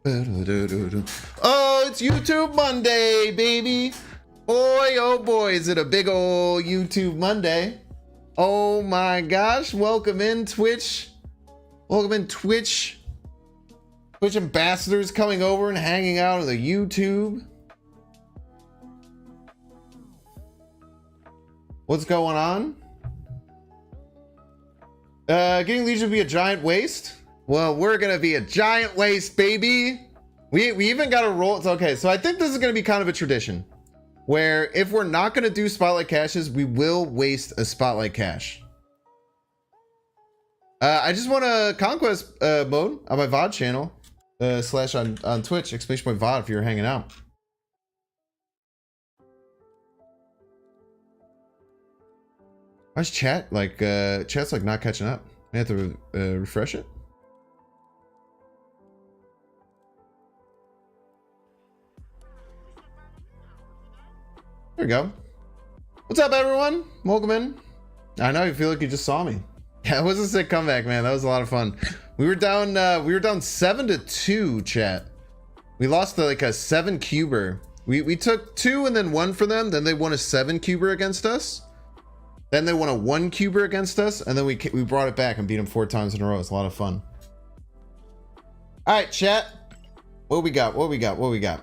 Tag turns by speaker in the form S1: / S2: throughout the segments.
S1: Oh, it's YouTube Monday, baby. Boy, oh boy, is it a big old YouTube Monday. Oh my gosh, welcome in Twitch. Welcome in Twitch. Twitch ambassadors coming over and hanging out on the YouTube. What's going on? Getting Legion to be a giant waste? Well, we're gonna be a giant waste, baby. We even got to roll. It's okay. So I think this is gonna be kind of a tradition, where if we're not gonna do spotlight caches, we will waste a spotlight cache. I just want a conquest mode on my VOD channel, slash on Twitch, !VOD if you're hanging out. Why's chat like chat's like not catching up? I have to refresh it. There we go. What's up, everyone? Welcome in. I know you feel like you just saw me. Yeah, it was a sick comeback, man. That was a lot of fun. We were down 7-2, chat. We lost to like a 7 cuber. We took 2 and then 1 for them. Then they won a 7 cuber against us. Then they won a 1 cuber against us, and then we brought it back and beat them 4 times in a row. It's a lot of fun. All right, chat. What we got? What we got? What we got?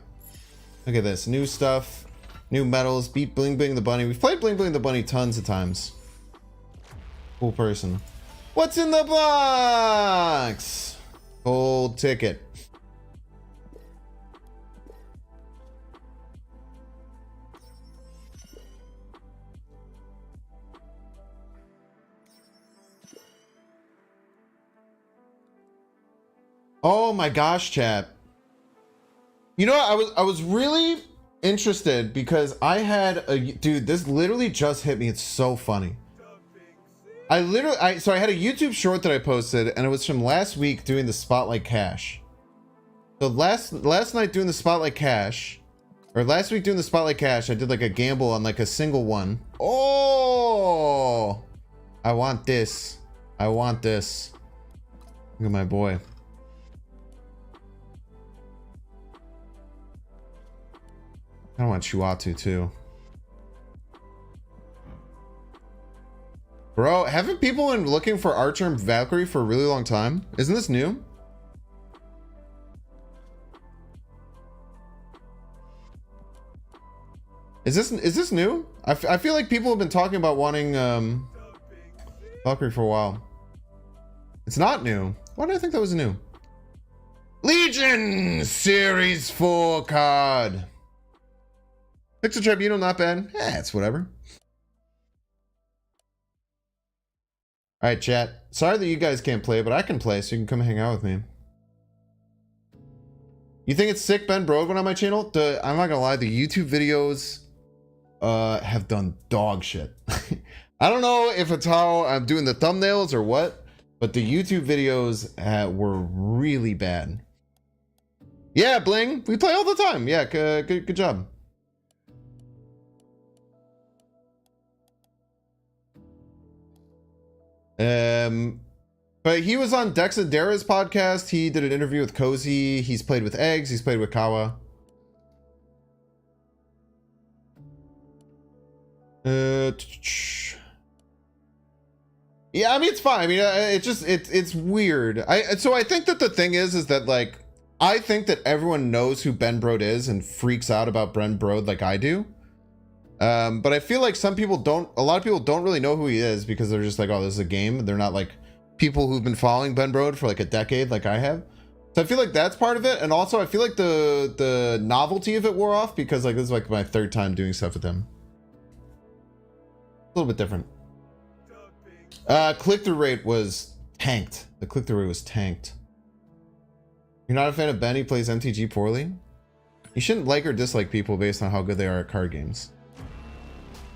S1: Look at this. New stuff. New medals. Beat Bling Bling the Bunny. We've played Bling Bling the Bunny tons of times. Cool person. What's in the box? Gold ticket. Oh my gosh, chat. You know what? I was really interested because I had a dude, this literally just hit me. It's so funny. So I had a YouTube short that I posted, and it was from last week doing the spotlight cache. So last night doing the spotlight cache, or last week doing the spotlight cache, I did like a gamble on like a single one. Oh, I want this. I want this. Look at my boy. I want Chuatu too. Bro, haven't people been looking for Archer and Valkyrie for a really long time? Isn't this new? Is this new? I feel like people have been talking about wanting Valkyrie for a while. It's not new. Why did I think that was new? Legion Series 4 card. Pixel Tribunal, not bad. It's whatever. All right, chat. Sorry that you guys can't play, but I can play, so you can come hang out with me. You think it's sick Ben Brode went on my channel? I'm not gonna lie, the YouTube videos have done dog shit. I don't know if it's how I'm doing the thumbnails or what, but the YouTube videos were really bad. Yeah, Bling, we play all the time. Yeah, good job. But he was on Dex and Dara's podcast. He did an interview with Cozy. He's played with Eggs. He's played with Kawa. Yeah, I mean, it's fine. I mean, it's weird. So I think that the thing is that like, I think that everyone knows who Ben Brode is and freaks out about Ben Brode like I do. But I feel like a lot of people don't really know who he is because they're just like, oh, this is a game. They're not like people who've been following Ben Brode for like a decade like I have. So I feel like that's part of it. And also I feel like the novelty of it wore off because like this is like my 3rd time doing stuff with him. A little bit different. Click-through rate was tanked. The click-through rate was tanked. You're not a fan of Ben? He plays MTG poorly? You shouldn't like or dislike people based on how good they are at card games.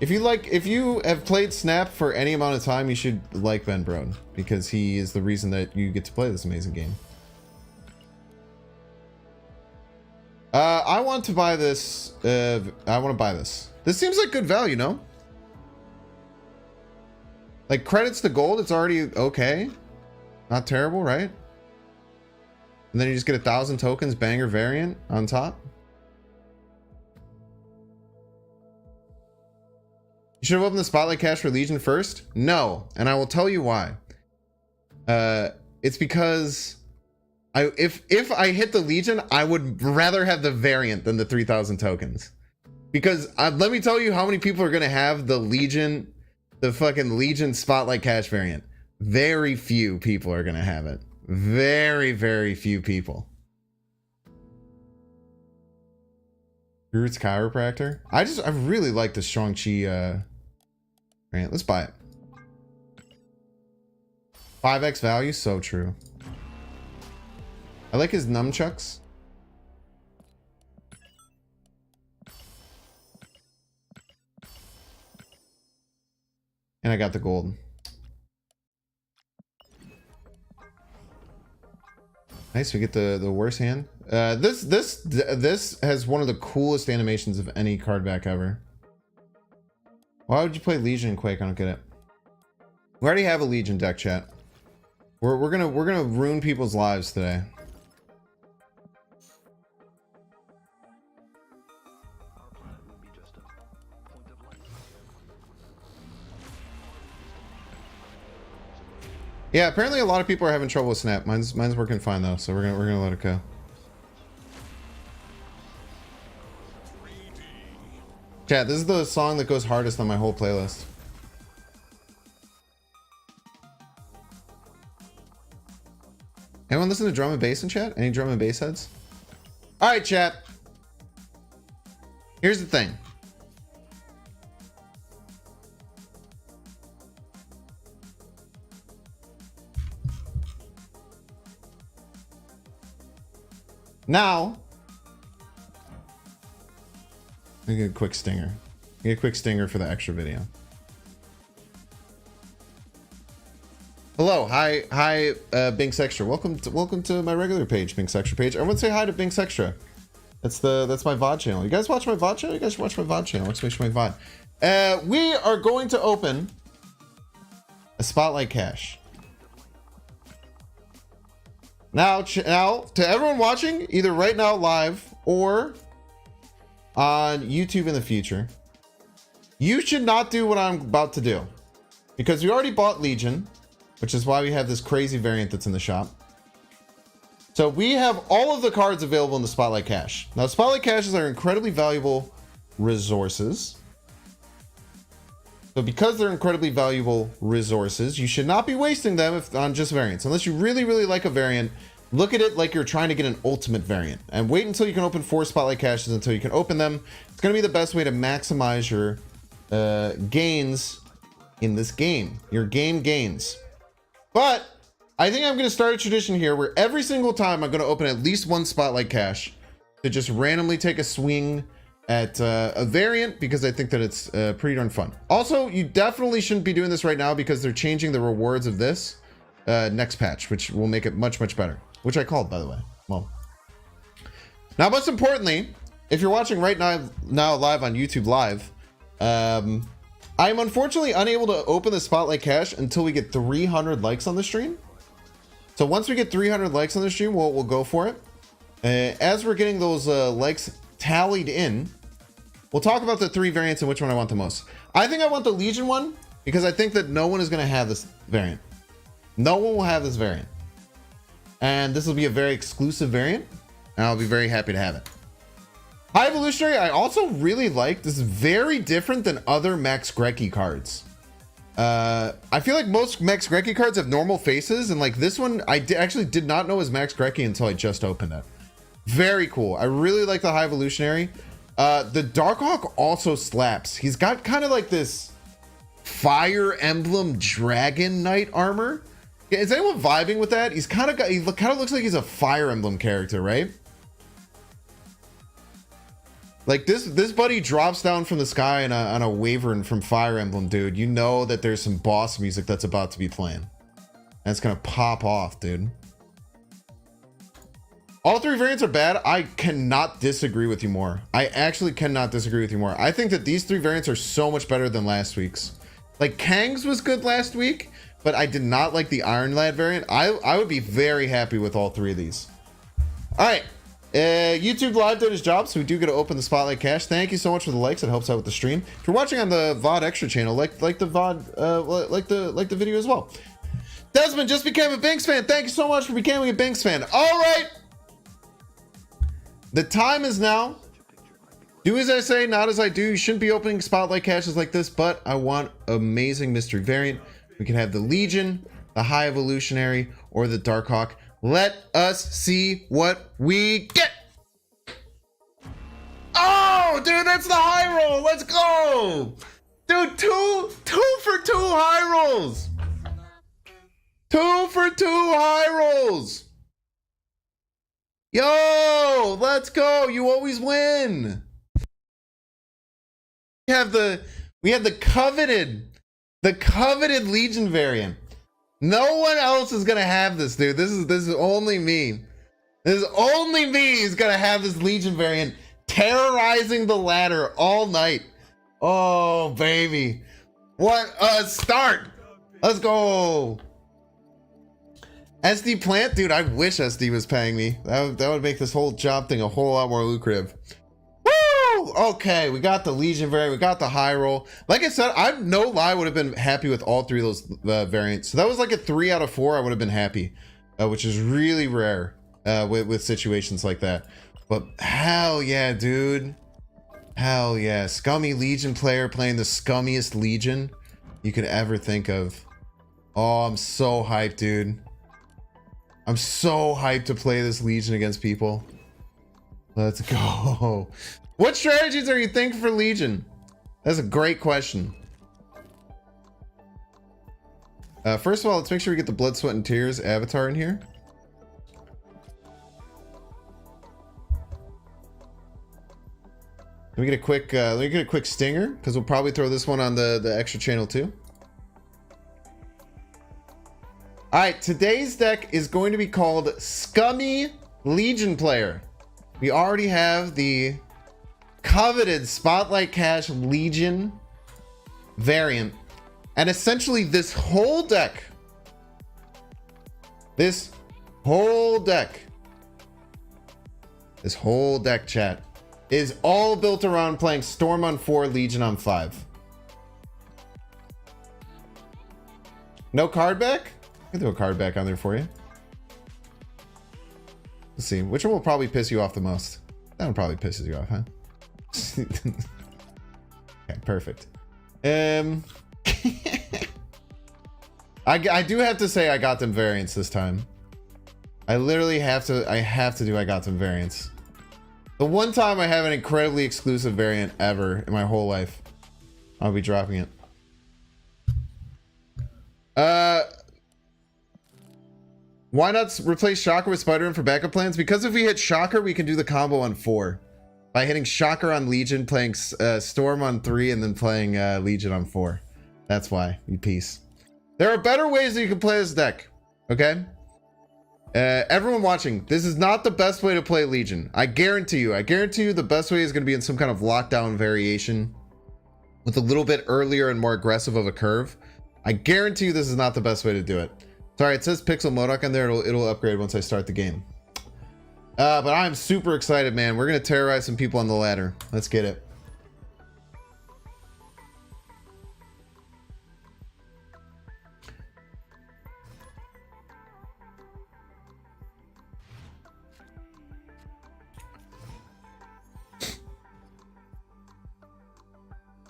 S1: If you have played Snap for any amount of time, you should like Ben Brode because he is the reason that you get to play this amazing game. I want to buy this. I want to buy this. This seems like good value, no? Like, credits to gold, it's already okay. Not terrible, right? And then you just get 1,000 tokens, banger variant on top. You should have opened the Spotlight Cache for Legion first? No, and I will tell you why. It's because if I hit the Legion, I would rather have the variant than the 3,000 tokens. Because let me tell you how many people are going to have the Legion, the fucking Legion Spotlight Cache variant. Very few people are going to have it. Very, very few people. Groot's Chiropractor. I really like the Shang-Chi variant. Let's buy it. 5x value, so true. I like his nunchucks. And I got the gold. Nice, we get the worst hand. This has one of the coolest animations of any card back ever. Why would you play Legion in Quake? I don't get it. We already have a Legion deck, chat. We're gonna ruin people's lives today. Yeah, apparently a lot of people are having trouble with Snap. Mine's working fine though, so we're gonna let it go. Chat, this is the song that goes hardest on my whole playlist. Anyone listen to drum and bass in chat? Any drum and bass heads? All right, chat. Here's the thing. Now, let me get a quick stinger. Get a quick stinger for the extra video. Hello, hi, Binks Extra. Welcome to my regular page, Binks Extra page. Everyone say hi to Binks Extra. That's my VOD channel. You guys watch my VOD channel? You guys should watch my VOD channel. Let's make my VOD. We are going to open a Spotlight Cache. Now, to everyone watching, either right now live or on YouTube in the future, you should not do what I'm about to do. Because we already bought Legion, which is why we have this crazy variant that's in the shop. So we have all of the cards available in the Spotlight Cache. Now, Spotlight Caches are incredibly valuable resources. So because they're incredibly valuable resources, you should not be wasting them on just variants. Unless you really, really like a variant, look at it like you're trying to get an ultimate variant. And wait until you can open 4 Spotlight Caches until you can open them. It's going to be the best way to maximize your gains in this game. Your game gains. But I think I'm going to start a tradition here where every single time I'm going to open at least 1 Spotlight Cache to just randomly take a swing at a variant, because I think that it's pretty darn fun. Also, you definitely shouldn't be doing this right now because they're changing the rewards of this next patch, which will make it much, much better. Which I called, by the way. Well, now, most importantly, if you're watching right now live on YouTube Live, I'm unfortunately unable to open the Spotlight Cache until we get 300 likes on the stream. So once we get 300 likes on the stream, we'll go for it. As we're getting those likes tallied in, we'll talk about the 3 variants and which one I want the most. I think I want the Legion one because I think that no one is going to have this variant. No one will have this variant. And this will be a very exclusive variant, and I'll be very happy to have it. High Evolutionary, I also really like. This is very different than other Max Grecki cards. I feel like most Max Grecki cards have normal faces, and like this one, I actually did not know was Max Grecki until I just opened it. Very cool. I really like the High Evolutionary. The Darkhawk also slaps. He's got kind of like this Fire Emblem Dragon Knight armor. Is anyone vibing with that? He kind of looks like he's a Fire Emblem character, right? Like this buddy drops down from the sky on a wyvern from Fire Emblem, dude. You know that there's some boss music that's about to be playing. And it's gonna pop off, dude. All 3 variants are bad. I cannot disagree with you more. I actually cannot disagree with you more. I think that these 3 variants are so much better than last week's. Like Kang's was good last week, but I did not like the Iron Lad variant. I would be very happy with all 3 of these. All right. YouTube Live did his job, so we do get to open the Spotlight Cache. Thank you so much for the likes. It helps out with the stream. If you're watching on the VOD Extra channel, like the VOD, like the video as well. Desmond just became a Binks fan. Thank you so much for becoming a Binks fan. All right. The time is now. Do as I say, not as I do. You shouldn't be opening Spotlight Caches like this, but I want amazing mystery variant. We can have the Legion, the High Evolutionary, or the Darkhawk. Let us see what we get. Oh, dude, that's the high roll. Let's go. Dude, two for two high rolls. 2 for 2 high rolls. Yo, let's go. You always win. We have the coveted Legion variant. No one else is gonna have this, dude. This is only me. This is only me who's gonna have this Legion variant terrorizing the ladder all night. Oh, baby. What a start. Let's go. SD Plant? Dude, I wish SD was paying me. That would make this whole job thing a whole lot more lucrative. Woo! Okay, we got the Legion variant. We got the high roll. Like I said, I no lie would have been happy with all three of those variants. So that was like a 3 out of 4. I would have been happy, which is really rare with situations like that. But hell yeah, dude. Hell yeah. Scummy Legion player playing the scummiest Legion you could ever think of. Oh, I'm so hyped, dude. I'm so hyped to play this Legion against people. Let's go. What strategies are you thinking for Legion? That's a great question. First of all, let's make sure we get the Blood, Sweat, and Tears avatar in here. Let me get a quick stinger, because we'll probably throw this one on the extra channel too. All right, today's deck is going to be called Scummy Legion Player. We already have the coveted Spotlight Cache Legion variant. And essentially this whole deck, chat, is all built around playing Storm on 4, Legion on 5. No card back? I can throw a card back on there for you. Let's see. Which one will probably piss you off the most? That one probably pisses you off, huh? Okay, perfect. I do have to say I got them variants this time. I literally have to do I got them variants. The one time I have an incredibly exclusive variant ever in my whole life, I'll be dropping it. Why not replace Shocker with Spider-Man for backup plans? Because if we hit Shocker, we can do the combo on 4. By hitting Shocker on Legion, playing Storm on 3, and then playing Legion on 4. That's why. You piece. There are better ways that you can play this deck. Okay? Everyone watching, this is not the best way to play Legion. I guarantee you the best way is going to be in some kind of lockdown variation with a little bit earlier and more aggressive of a curve. I guarantee you this is not the best way to do it. Sorry, it says Pixel Modok on there. It'll upgrade once I start the game. But I'm super excited, man. We're going to terrorize some people on the ladder. Let's get it.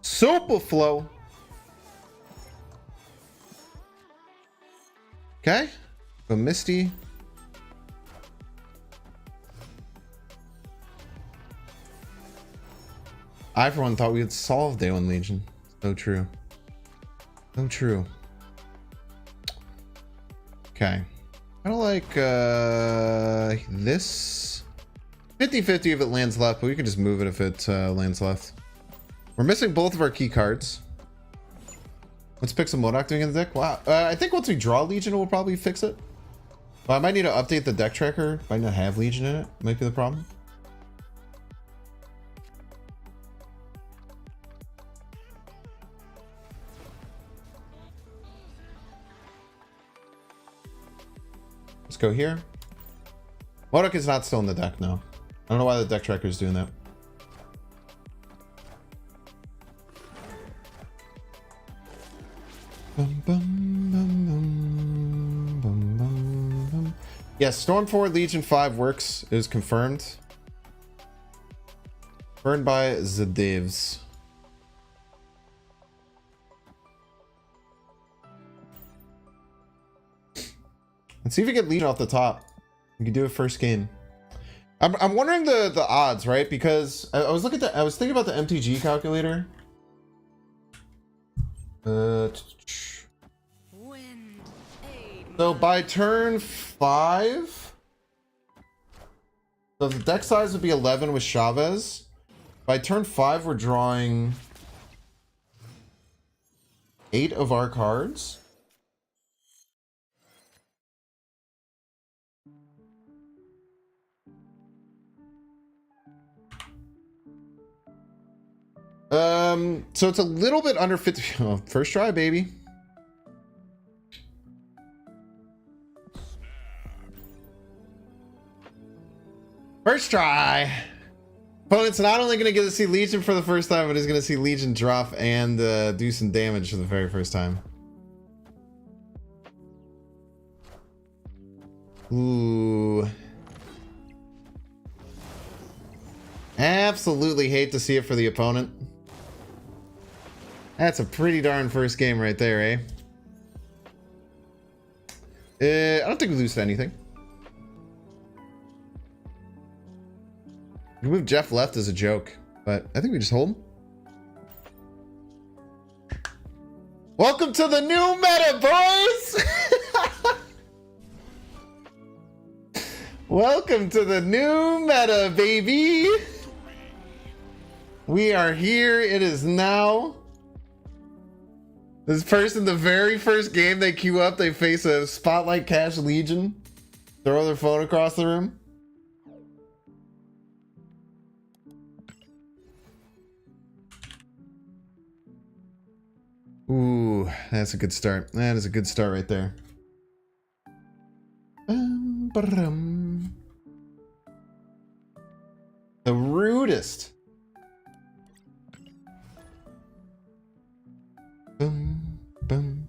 S1: Super flow. Okay. Go Misty. I, for one, thought we had solved Day 1 Legion. So true. So true. Okay. I don't like this. 50-50 if it lands left, but we can just move it if it lands left. We're missing both of our key cards. Let's pick some Modok doing in the deck. Wow. I think once we draw Legion, we'll probably fix it. But I might need to update the deck tracker. Might not have Legion in it. Might be the problem. Let's go here. Modok is not still in the deck, no. I don't know why the deck tracker is doing that. Bum, bum, bum, bum, bum, bum, bum. Yes, Storm 4 Legion 5 works. It is confirmed. Burned by the devs. Let's see if we get Legion off the top. We can do it first game. I'm wondering the odds, right? Because I was thinking about the MTG calculator. So by turn 5, so the deck size would be 11 with Chavez. By turn 5, we're drawing 8 of our cards. So it's a little bit under 50. Oh, first try, baby. First try. Opponent's not only going to get to see Legion for the first time, but he's going to see Legion drop and do some damage for the very first time. Ooh. Absolutely hate to see it for the opponent. That's a pretty darn first game right there, eh? I don't think we lose to anything. We move Jeff left as a joke, but I think we just hold him. Welcome to the new meta, boys! Welcome to the new meta, baby! We are here. It is now. This person, the very first game they queue up, they face a Spotlight Cash Legion. Throw their phone across the room. Ooh, that's a good start. That is a good start right there. The rudest. Boom, boom.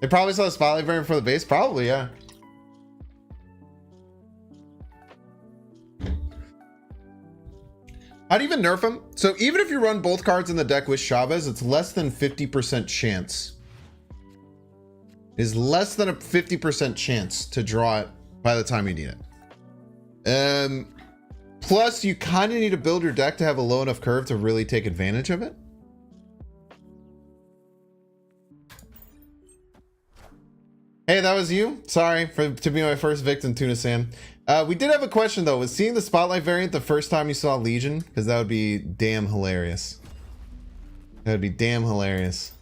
S1: They probably saw the Spotlight variant for the base. Probably, yeah. How do you even nerf them? So even if you run both cards in the deck with Chavez, it's less than 50% chance. It is less than a 50% chance to draw it by the time you need it. Plus, you kind of need to build your deck to have a low enough curve to really take advantage of it. Hey, that was you? Sorry to be my first victim, Tuna Sam. We did have a question though. Was seeing the Spotlight variant the first time you saw Legion? Because that would be damn hilarious. That would be damn hilarious.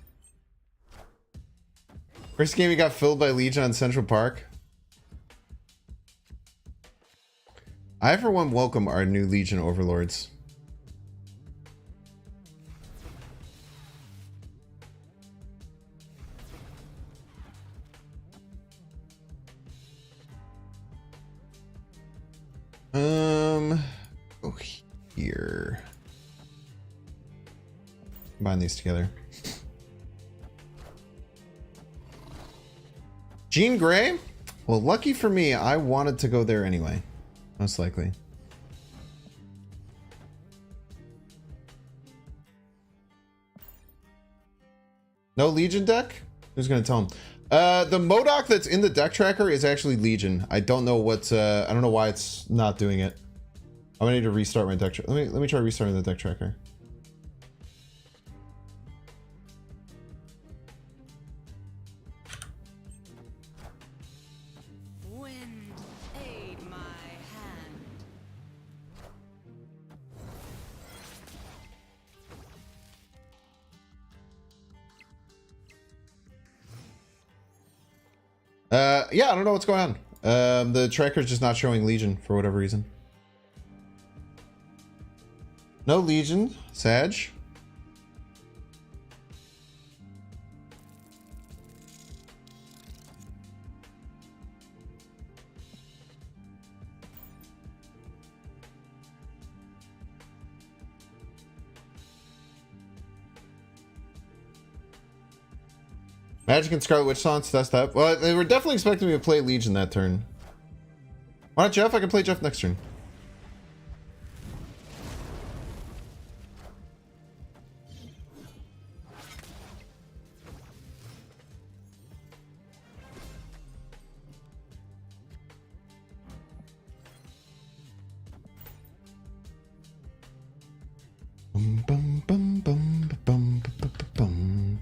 S1: First game you got filled by Legion on Central Park. I for one welcome our new Legion overlords. Go here. Combine these together. Jean Grey? Well, lucky for me, I wanted to go there anyway. Most likely. No Legion deck? Who's gonna tell him? The Modok that's in the deck tracker is actually Legion. I don't know what. I don't know why it's not doing it. I'm gonna need to restart my deck tracker. Let me try restarting the deck tracker.
S2: Wind, aid my hand.
S1: Yeah, I don't know what's going on. The tracker's just not showing Legion for whatever reason. No Legion, Sag. Magic and Scarlet Witch Songs, test that. Well, they were definitely expecting me to play Legion that turn. Why not Jeff? I can play Jeff next turn.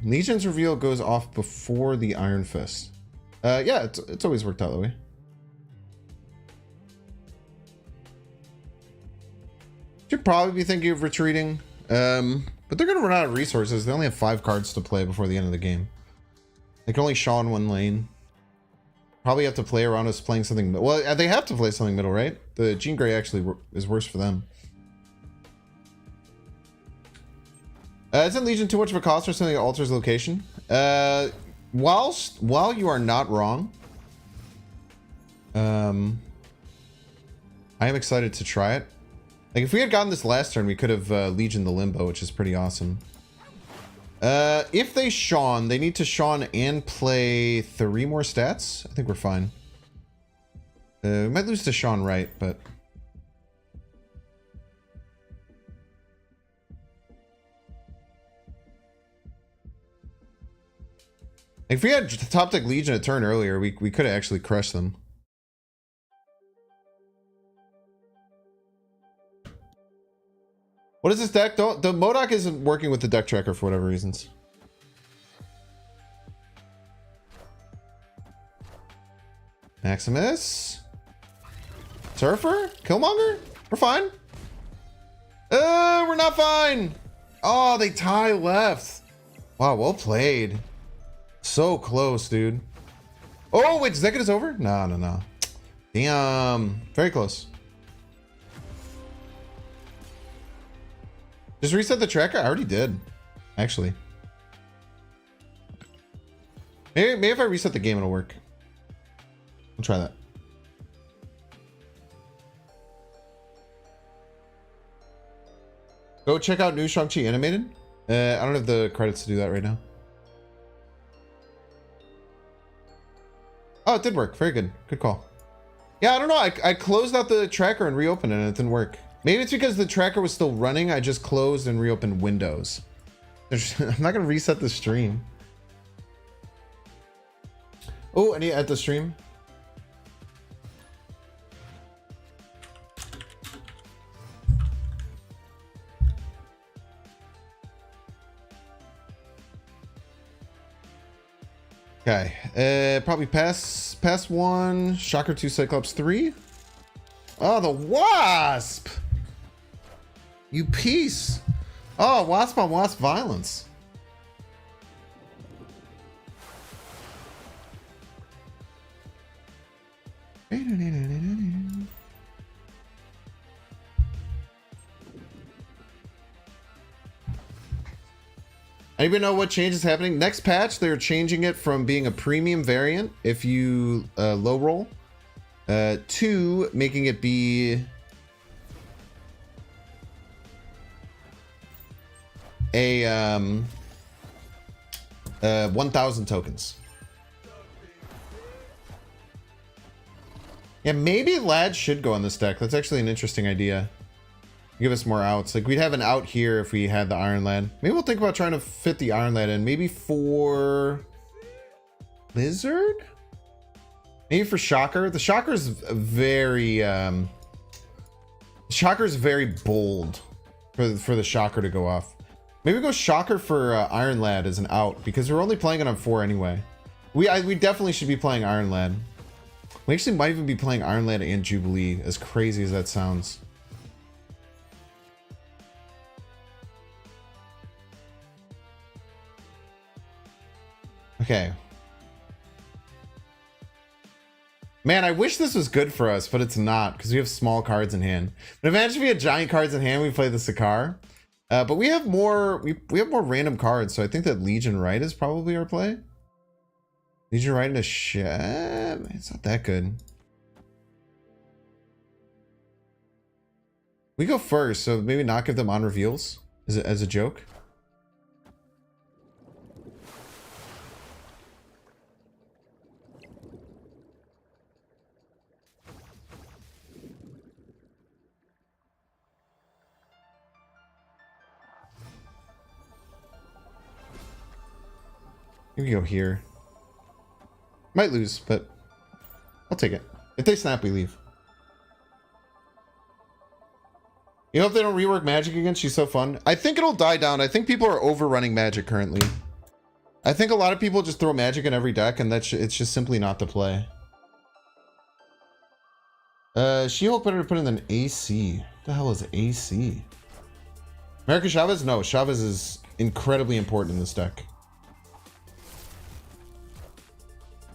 S1: Legion's reveal goes off before the Iron Fist. Yeah, it's always worked out that way. Should probably be thinking of retreating. But they're gonna run out of resources. They only have 5 cards to play before the end of the game. They can only Shaw in one lane. Probably have to play around us playing something. Well, they have to play something middle, right? The Jean Grey actually is worse for them. Isn't Legion too much of a cost or something that alters location? While you are not wrong, I am excited to try it. Like, if we had gotten this last turn, we could have Legion the Limbo, which is pretty awesome. If they Shawn, they need to Shawn and play 3 more stats. I think we're fine. We might lose to Shawn Wright, but... If we had top deck Legion a turn earlier, we could have actually crushed them. What is this deck? The MODOK isn't working with the deck tracker for whatever reasons. Maximus. Surfer? Killmonger? We're fine. We're not fine. Oh, they tie left. Wow, well played. So close, dude. Oh, wait, Zekid is over? No. Damn. Very close. Just reset the tracker? I already did, actually. Maybe if I reset the game, it'll work. I'll try that. Go check out new Shang-Chi animated. I don't have the credits to do that right now. Oh, it did work. Very good. Good call. Yeah, I don't know. I closed out the tracker and reopened it and it didn't work. Maybe it's because the tracker was still running. I just closed and reopened Windows. I'm not going to reset the stream. Oh, I need to add the stream. Okay, probably pass 1, Shocker 2, Cyclops 3. Oh, the Wasp! You piece! Oh, Wasp on Wasp violence. Anybody know what change is happening? Next patch, they're changing it from being a premium variant if you low roll to making it be a 1,000 tokens. Yeah, maybe Lad should go on this deck. That's actually an interesting idea. Give us more outs. Like, we'd have an out here if we had the Iron Lad. Maybe we'll think about trying to fit the Iron Lad in. Maybe for Lizard? Maybe for Shocker. The Shocker's very Shocker's very bold for the Shocker to go off. Maybe go Shocker for Iron Lad as an out because we're only playing it on 4 anyway. We definitely should be playing Iron Lad. We actually might even be playing Iron Lad and Jubilee, as crazy as that sounds. Okay. Man, I wish this was good for us, but it's not because we have small cards in hand. But imagine if we had giant cards in hand, we play the Sakaar. But we have more. We have more random cards, so I think that Legion Right is probably our play. Legion Right in a shed. It's not that good. We go first, so maybe not give them on reveals as a joke. Maybe go here. Might lose, but I'll take it. If they snap, we leave. You know, if they don't rework Magic again, she's so fun. I think it'll die down. I think people are overrunning Magic currently. I think a lot of people just throw Magic in every deck, and it's just simply not the play. She-Hulk better put in than AC. What the hell is AC? America Chavez? No, Chavez is incredibly important in this deck.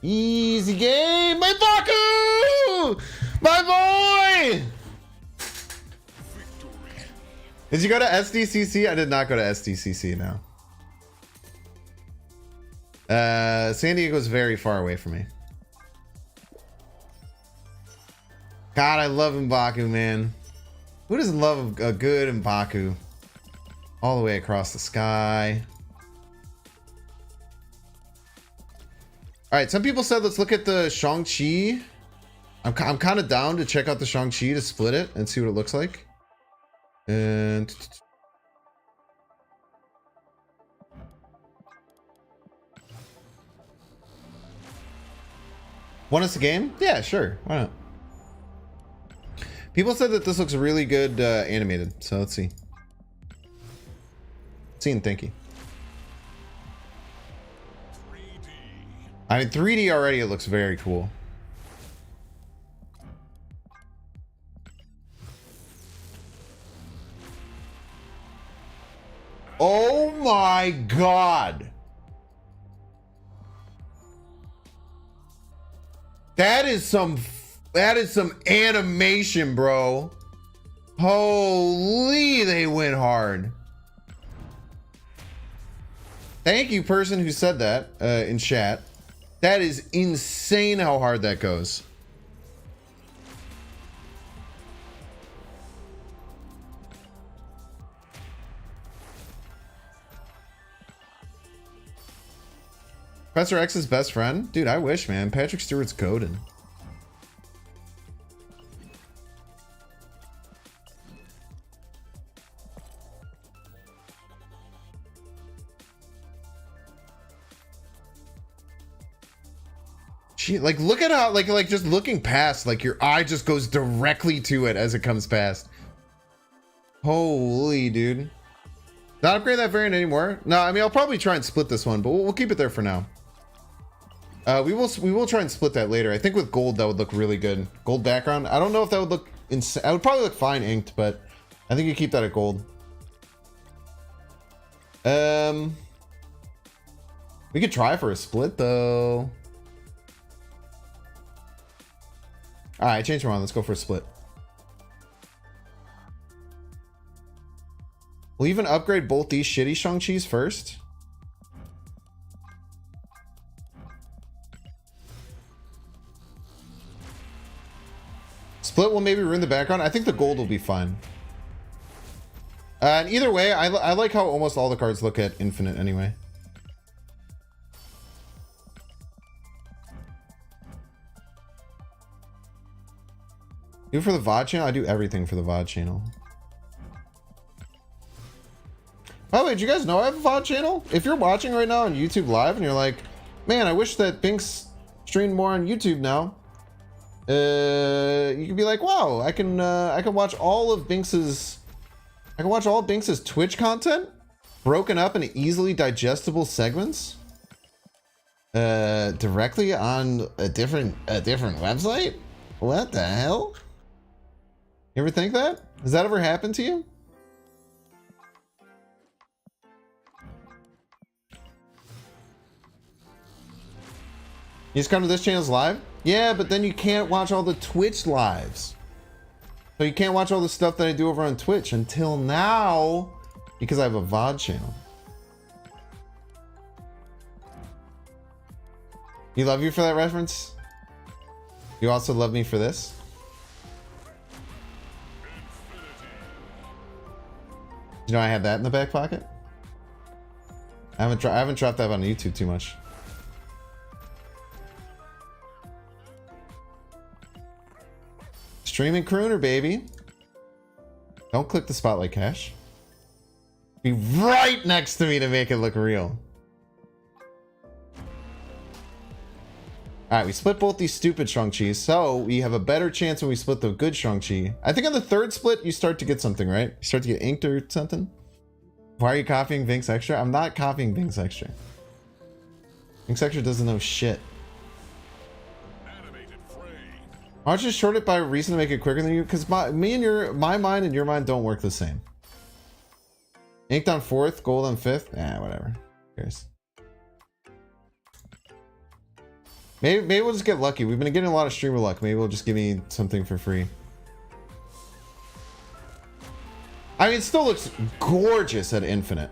S1: Easy game, my Baku! My boy! Did you go to SDCC? I did not go to SDCC now. San Diego's very far away from me. God, I love M'Baku, man. Who doesn't love a good M'Baku? All the way across the sky. Alright, some people said let's look at the Shang-Chi. I'm kind of down to check out the Shang-Chi to split it and see what it looks like. And... Want us a game? Yeah, sure. Why not? People said that this looks really good animated, so let's see. See and thank you. I mean, 3D already, it looks very cool. Oh my god. That is some animation, bro. Holy, they went hard. Thank you, person who said that in chat. That is insane how hard that goes. Professor X's best friend? Dude, I wish, man. Patrick Stewart's goated. Like, look at how, like just looking past, like your eye just goes directly to it as it comes past. Holy, dude. Not upgrade that variant anymore? No, I mean, I'll probably try and split this one, but we'll keep it there for now. We will try and split that later. I think with gold, that would look really good. Gold background. I don't know if that would look insane. I would probably look fine inked, but I think you keep that at gold. We could try for a split, though. All right, change my mind. Let's go for a split. We'll even upgrade both these shitty Shang-Chis first. Split will maybe ruin the background. I think the gold will be fine. And either way, I like how almost all the cards look at infinite anyway. Do for the VOD channel? I do everything for the VOD channel. By the way, did you guys know I have a VOD channel? If you're watching right now on YouTube Live and you're like, man, I wish that Binks streamed more on YouTube now. You can be like, wow, I can watch all of Binks's Twitch content broken up into easily digestible segments directly on a different website. What the hell? You ever think that? Has that ever happened to you? You just come to this channel's live? Yeah, but then you can't watch all the Twitch lives. So you can't watch all the stuff that I do over on Twitch until now because I have a VOD channel. You love you for that reference? You also love me for this? You know I had that in the back pocket? I haven't dropped that on YouTube too much. Streaming crooner, baby. Don't click the spotlight cache. Be right next to me to make it look real. All right, we split both these stupid Shang-Chi, so we have a better chance when we split the good Shang-Chi. I think on the third split, you start to get something, right? You start to get inked or something. Why are you copying Vink's Extra? I'm not copying Vink's Extra. Vink's Extra doesn't know shit. Why don't you short it by a reason to make it quicker than you? Because my mind and your mind don't work the same. Inked on 4th, gold on 5th. Whatever. Who cares? Maybe we'll just get lucky. We've been getting a lot of streamer luck. Maybe we'll just give me something for free. I mean, it still looks gorgeous at Infinite.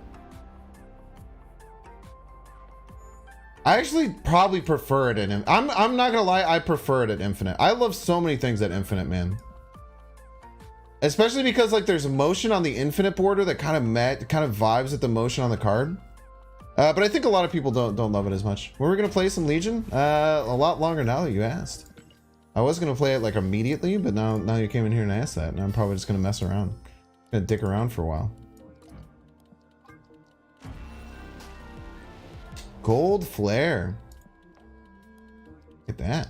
S1: I actually probably prefer it at I'm not gonna lie, I prefer it at Infinite. I love so many things at Infinite, man. Especially because like there's motion on the Infinite border that kind of vibes with the motion on the card. But I think a lot of people don't love it as much. Were we gonna play some Legion? A lot longer now that you asked. I was gonna play it like immediately, but now you came in here and asked that, and I'm probably just gonna mess around. Gonna dick around for a while. Gold flare. Look at that.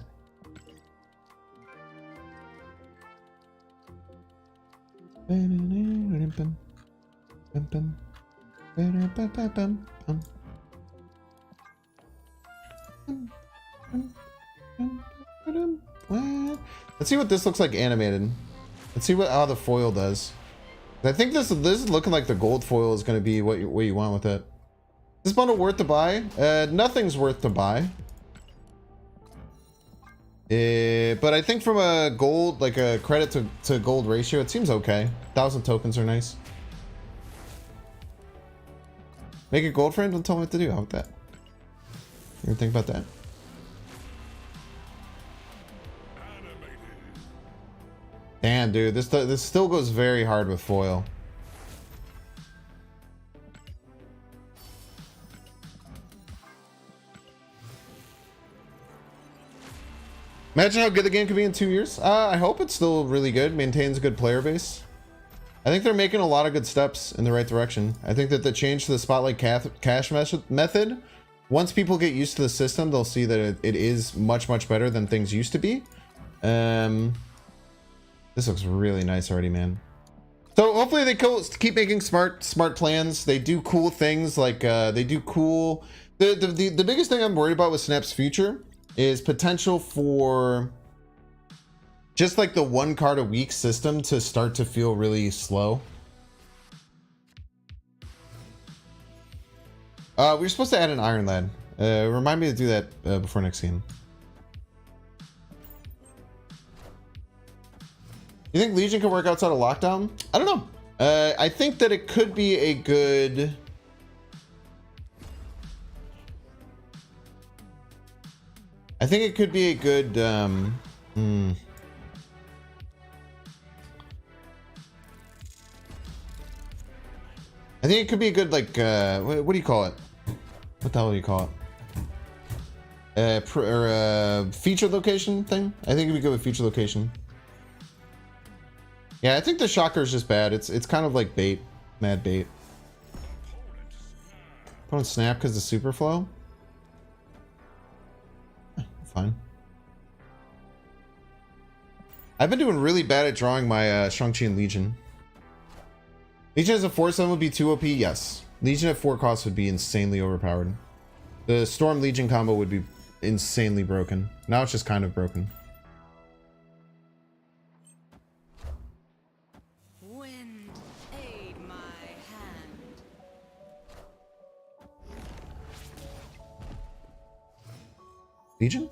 S1: Let's see what this looks like animated. Let's see how the foil does. I think this is looking like the gold foil is going to be what you want with it. Is this bundle worth to buy? Nothing's worth to buy. But I think from a gold, like a credit to gold ratio, it seems okay. 1,000 tokens are nice. Make a gold frame? Don't tell me what to do. How about that? You ever think about that? Damn, dude, this still goes very hard with foil. Imagine how good the game could be in 2 years. I hope it's still really good, maintains a good player base. I think they're making a lot of good steps in the right direction. I think that the change to the Spotlight cash method, once people get used to the system, they'll see that it is much better than things used to be. This looks really nice already, man. So hopefully they keep making smart plans. They do cool things like they do cool. The biggest thing I'm worried about with Snap's future is potential for just like the 1 card a week system to start to feel really slow. We're supposed to add an Iron Lad. Remind me to do that before next game. You think Legion can work outside of lockdown? I don't know. I think that it could be a good... I think it could be a good... I think it could be a good, like, what do you call it? What the hell do you call it? Feature location thing? I think it'd be good with feature location. Yeah, I think the shocker is just bad. It's kind of like bait. Mad bait. Opponent snap because of super flow? Fine. I've been doing really bad at drawing my Shang-Chi and Legion. Legion as a 4/7 would be too OP? Yes. Legion at 4 costs would be insanely overpowered. The Storm Legion combo would be insanely broken. Now it's just kind of broken.
S2: Wind, aid my hand.
S1: Legion?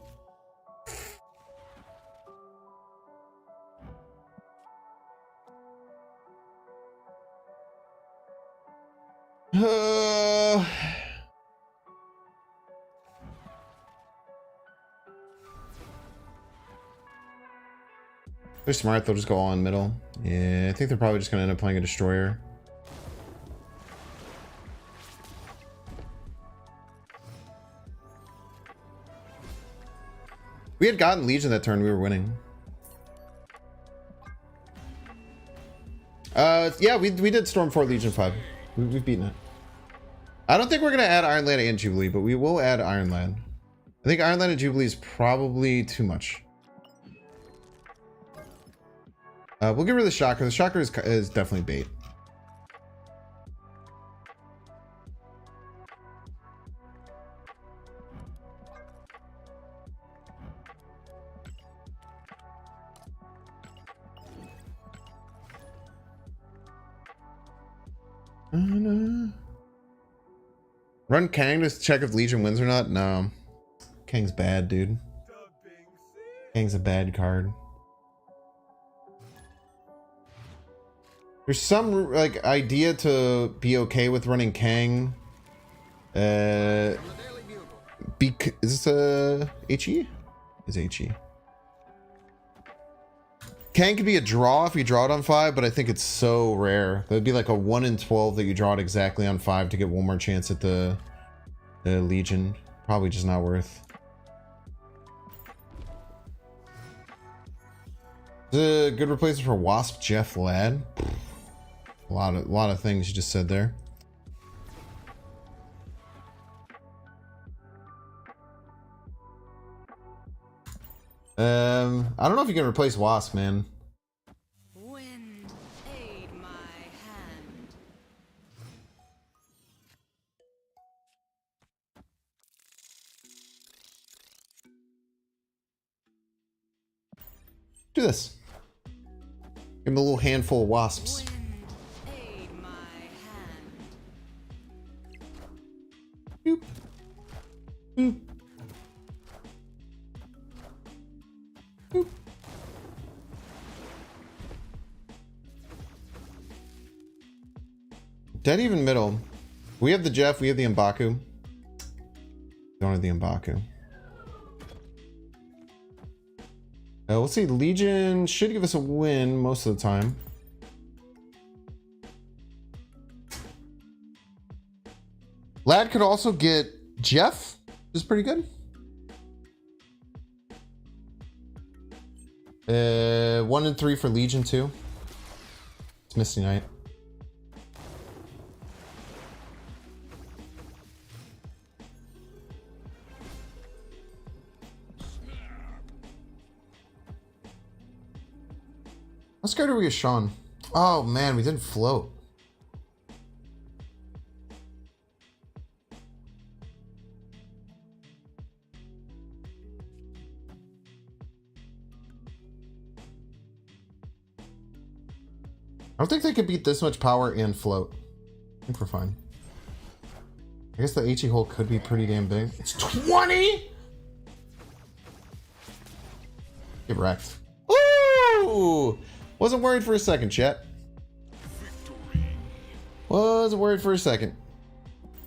S1: They're smart, they'll just go all in middle. Yeah, I think they're probably just gonna end up playing a destroyer. We had gotten Legion that turn, we were winning. Yeah, we did Storm 4 Legion 5. We've beaten it. I don't think we're gonna add Iron Lad and Jubilee, but we will add Iron Lad. I think Iron Landed Jubilee is probably too much. We'll get rid of the Shocker. The Shocker is definitely bait. Run Kang to check if Legion wins or not? No. Kang's bad, dude. Kang's a bad card. There's some like idea to be okay with running Kang. Is this a HE? Is HE? Kang could be a draw if you draw it on 5, but I think it's so rare. That'd be like a 1 in 12 that you draw it exactly on 5 to get one more chance at the Legion. Probably just not worth. Is it a good replacement for Wasp Jeff Ladd? A lot of things you just said there. I don't know if you can replace Wasp, man.
S2: Wind, aid my hand.
S1: Do this. Give him a little handful of wasps.
S2: Wind, aid my hand.
S1: Boop. Boop. Boop. Dead even middle. We have the Jeff, we have the M'Baku. Don't have the M'Baku. We'll see. Legion should give us a win most of the time. Lad could also get Jeff, which is pretty good. 1 in 3 for Legion too. It's Misty Knight. How scared are we of Sean? Oh man, we didn't float. I don't think they could beat this much power and float. I think we're fine. I guess the HE hole could be pretty damn big. It's 20! Get wrecked. Ooh! Wasn't worried for a second, chat. Wasn't worried for a second.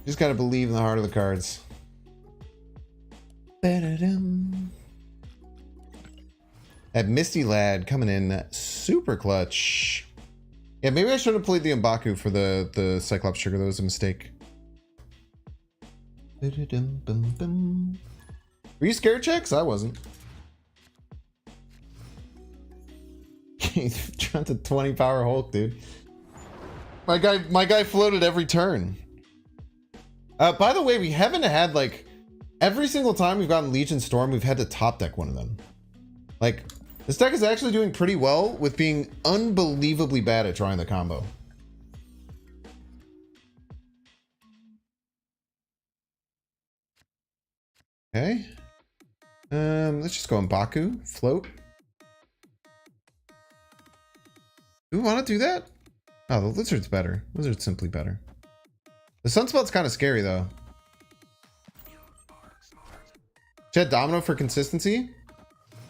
S1: Just gotta believe in the heart of the cards. Ba-da-dum. That Misty Lad coming in super clutch. Yeah, maybe I should have played the M'Baku for the Cyclops trigger. That was a mistake. Ba-da-dum-bum-bum. Were you scared, checks? I wasn't. Trying to 20 power Hulk, dude. My guy floated every turn. By the way, we haven't had like every single time we've gotten Legion Storm, we've had to top deck one of them. Like this deck is actually doing pretty well with being unbelievably bad at drawing the combo. Okay. Let's just go M'Baku, float. Do we want to do that? Oh, the Lizard's better. Lizard's simply better. The Sunspot's kind of scary, though. Chat Domino for consistency?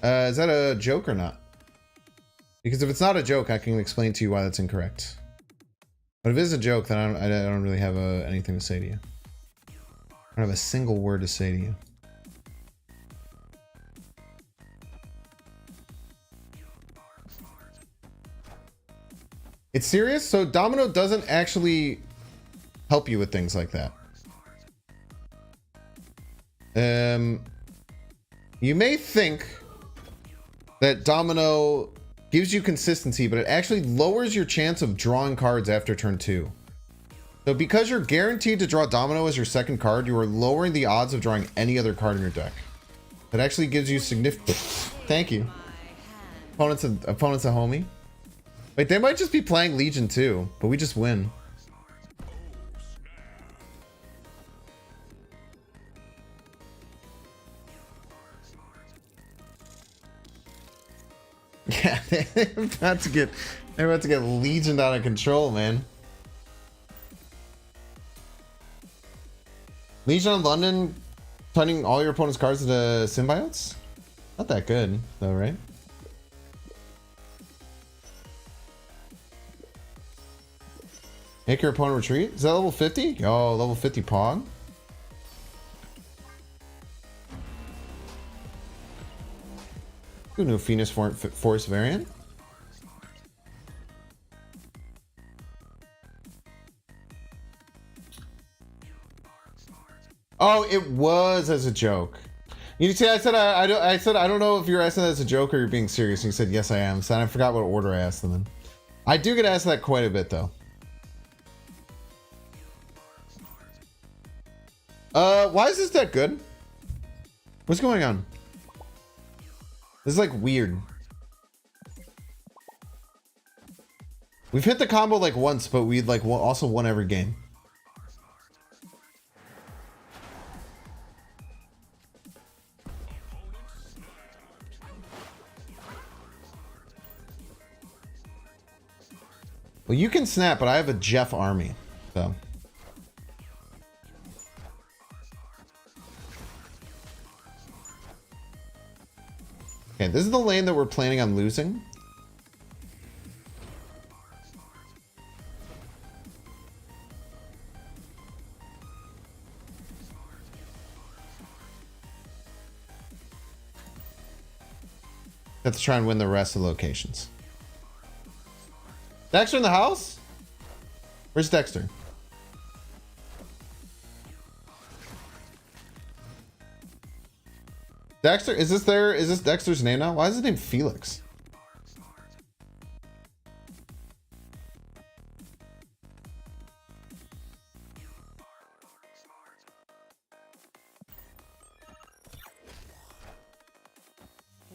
S1: Is that a joke or not? Because if it's not a joke, I can explain to you why that's incorrect. But if it is a joke, then I don't really have anything to say to you. I don't have a single word to say to you. It's serious? So Domino doesn't actually help you with things like that. You may think that Domino gives you consistency, but it actually lowers your chance of drawing cards after turn 2. So because you're guaranteed to draw Domino as your second card, you are lowering the odds of drawing any other card in your deck. That actually gives you significant. Thank you. Opponent's a homie. Wait, they might just be playing Legion too, but we just win. Yeah, they're about to get Legioned out of control, man. Legion on London, turning all your opponent's cards into symbiotes? Not that good, though, right? Make your opponent retreat? Is that level 50? Oh, level 50 Pog. Ooh, new Phoenix Force variant. Oh, it was as a joke. You see, I said I don't know if you're asking that as a joke or you're being serious. And you said yes, I am. So I forgot what order I asked them in. I do get asked that quite a bit, though. Why is this deck good? What's going on? This is like weird. We've hit the combo like once, but we like also won every game. Well, you can snap, but I have a Jeff army, so. Okay, this is the lane that we're planning on losing. Have to try and win the rest of the locations. Dexter in the house? Where's Dexter? Dexter, is this Dexter's name now? Why is his name Felix?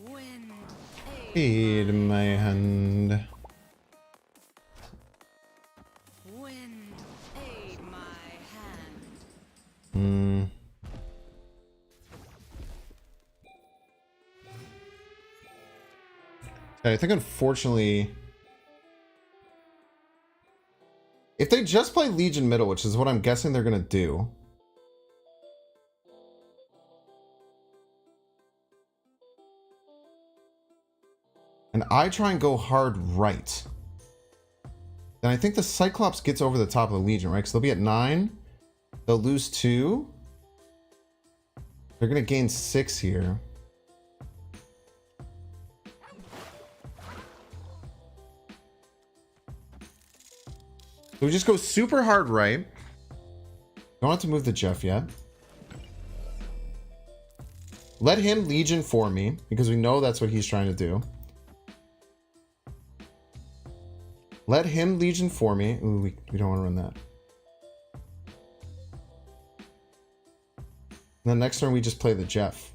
S2: Wind,
S1: Aid my hand.
S2: wind, aid my hand.
S1: I think unfortunately, if they just play Legion middle, which is what I'm guessing they're gonna do. And I try and go hard right. Then I think the Cyclops gets over the top of the Legion, right? Because they'll be at 9. They'll lose 2. They're going to gain 6 here. So we just go super hard right. Don't have to move the Jeff yet. Let him Legion for me, because we know that's what he's trying to do. Let him Legion for me. Ooh, we don't want to run that. And then next turn we just play the Jeff.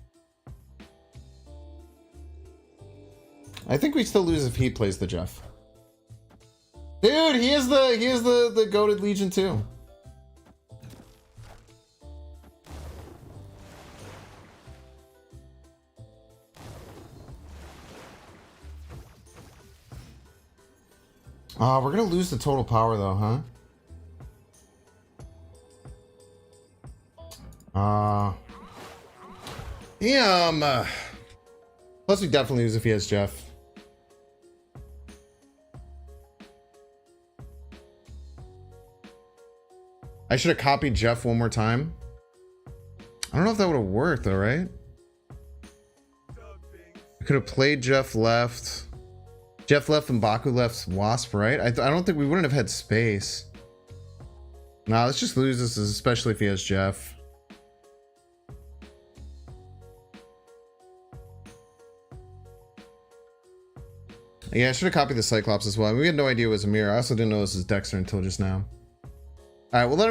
S1: I think we still lose if he plays the Jeff. Dude, he is the goated Legion too. We're gonna lose the total power though, huh? Damn. Plus we definitely lose if he has Jeff. I should have copied Jeff one more time. I don't know if that would have worked though, right? I could have played Jeff left. Jeff left and Baku left Wasp, right? I don't think we wouldn't have had space. Nah, let's just lose this, especially if he has Jeff. Yeah, I should have copied the Cyclops as well. I mean, we had no idea it was a mirror. I also didn't know this was Dexter until just now. All right, we'll let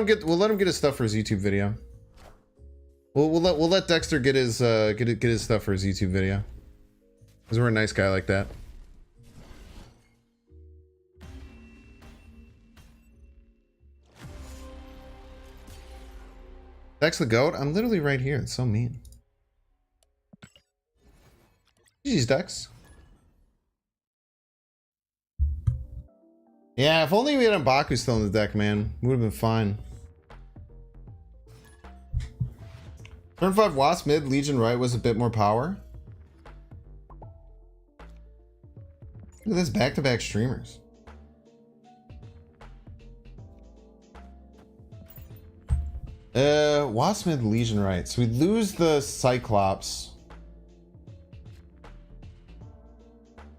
S1: him get his stuff for his YouTube video. We'll let Dexter get his get his stuff for his YouTube video. Cause we're a nice guy like that. Dex the goat? I'm literally right here. It's so mean. GG's, Dex. Yeah, if only we had M'Baku still in the deck, man. Would have been fine. Turn 5 Wasp mid, Legion right was a bit more power. Look at this back-to-back streamers. Wasp mid, Legion right. So we lose the Cyclops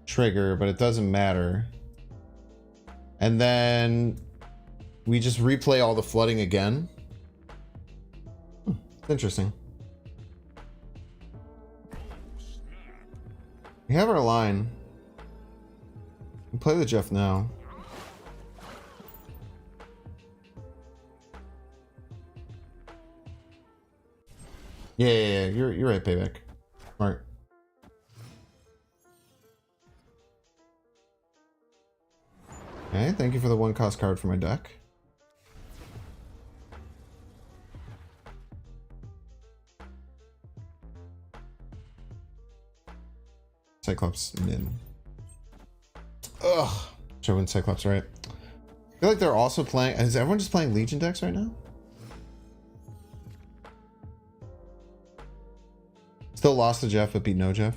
S1: trigger, but it doesn't matter. And then we just replay all the flooding again. It's interesting. We have our line. We play the Jeff now. Yeah. You're right, Payback. Smart. Okay, thank you for the 1-cost card for my deck. Cyclops min. Ugh. Should win Cyclops, right? I feel like they're also playing. Is everyone just playing Legion decks right now? Still lost to Jeff, but beat no Jeff.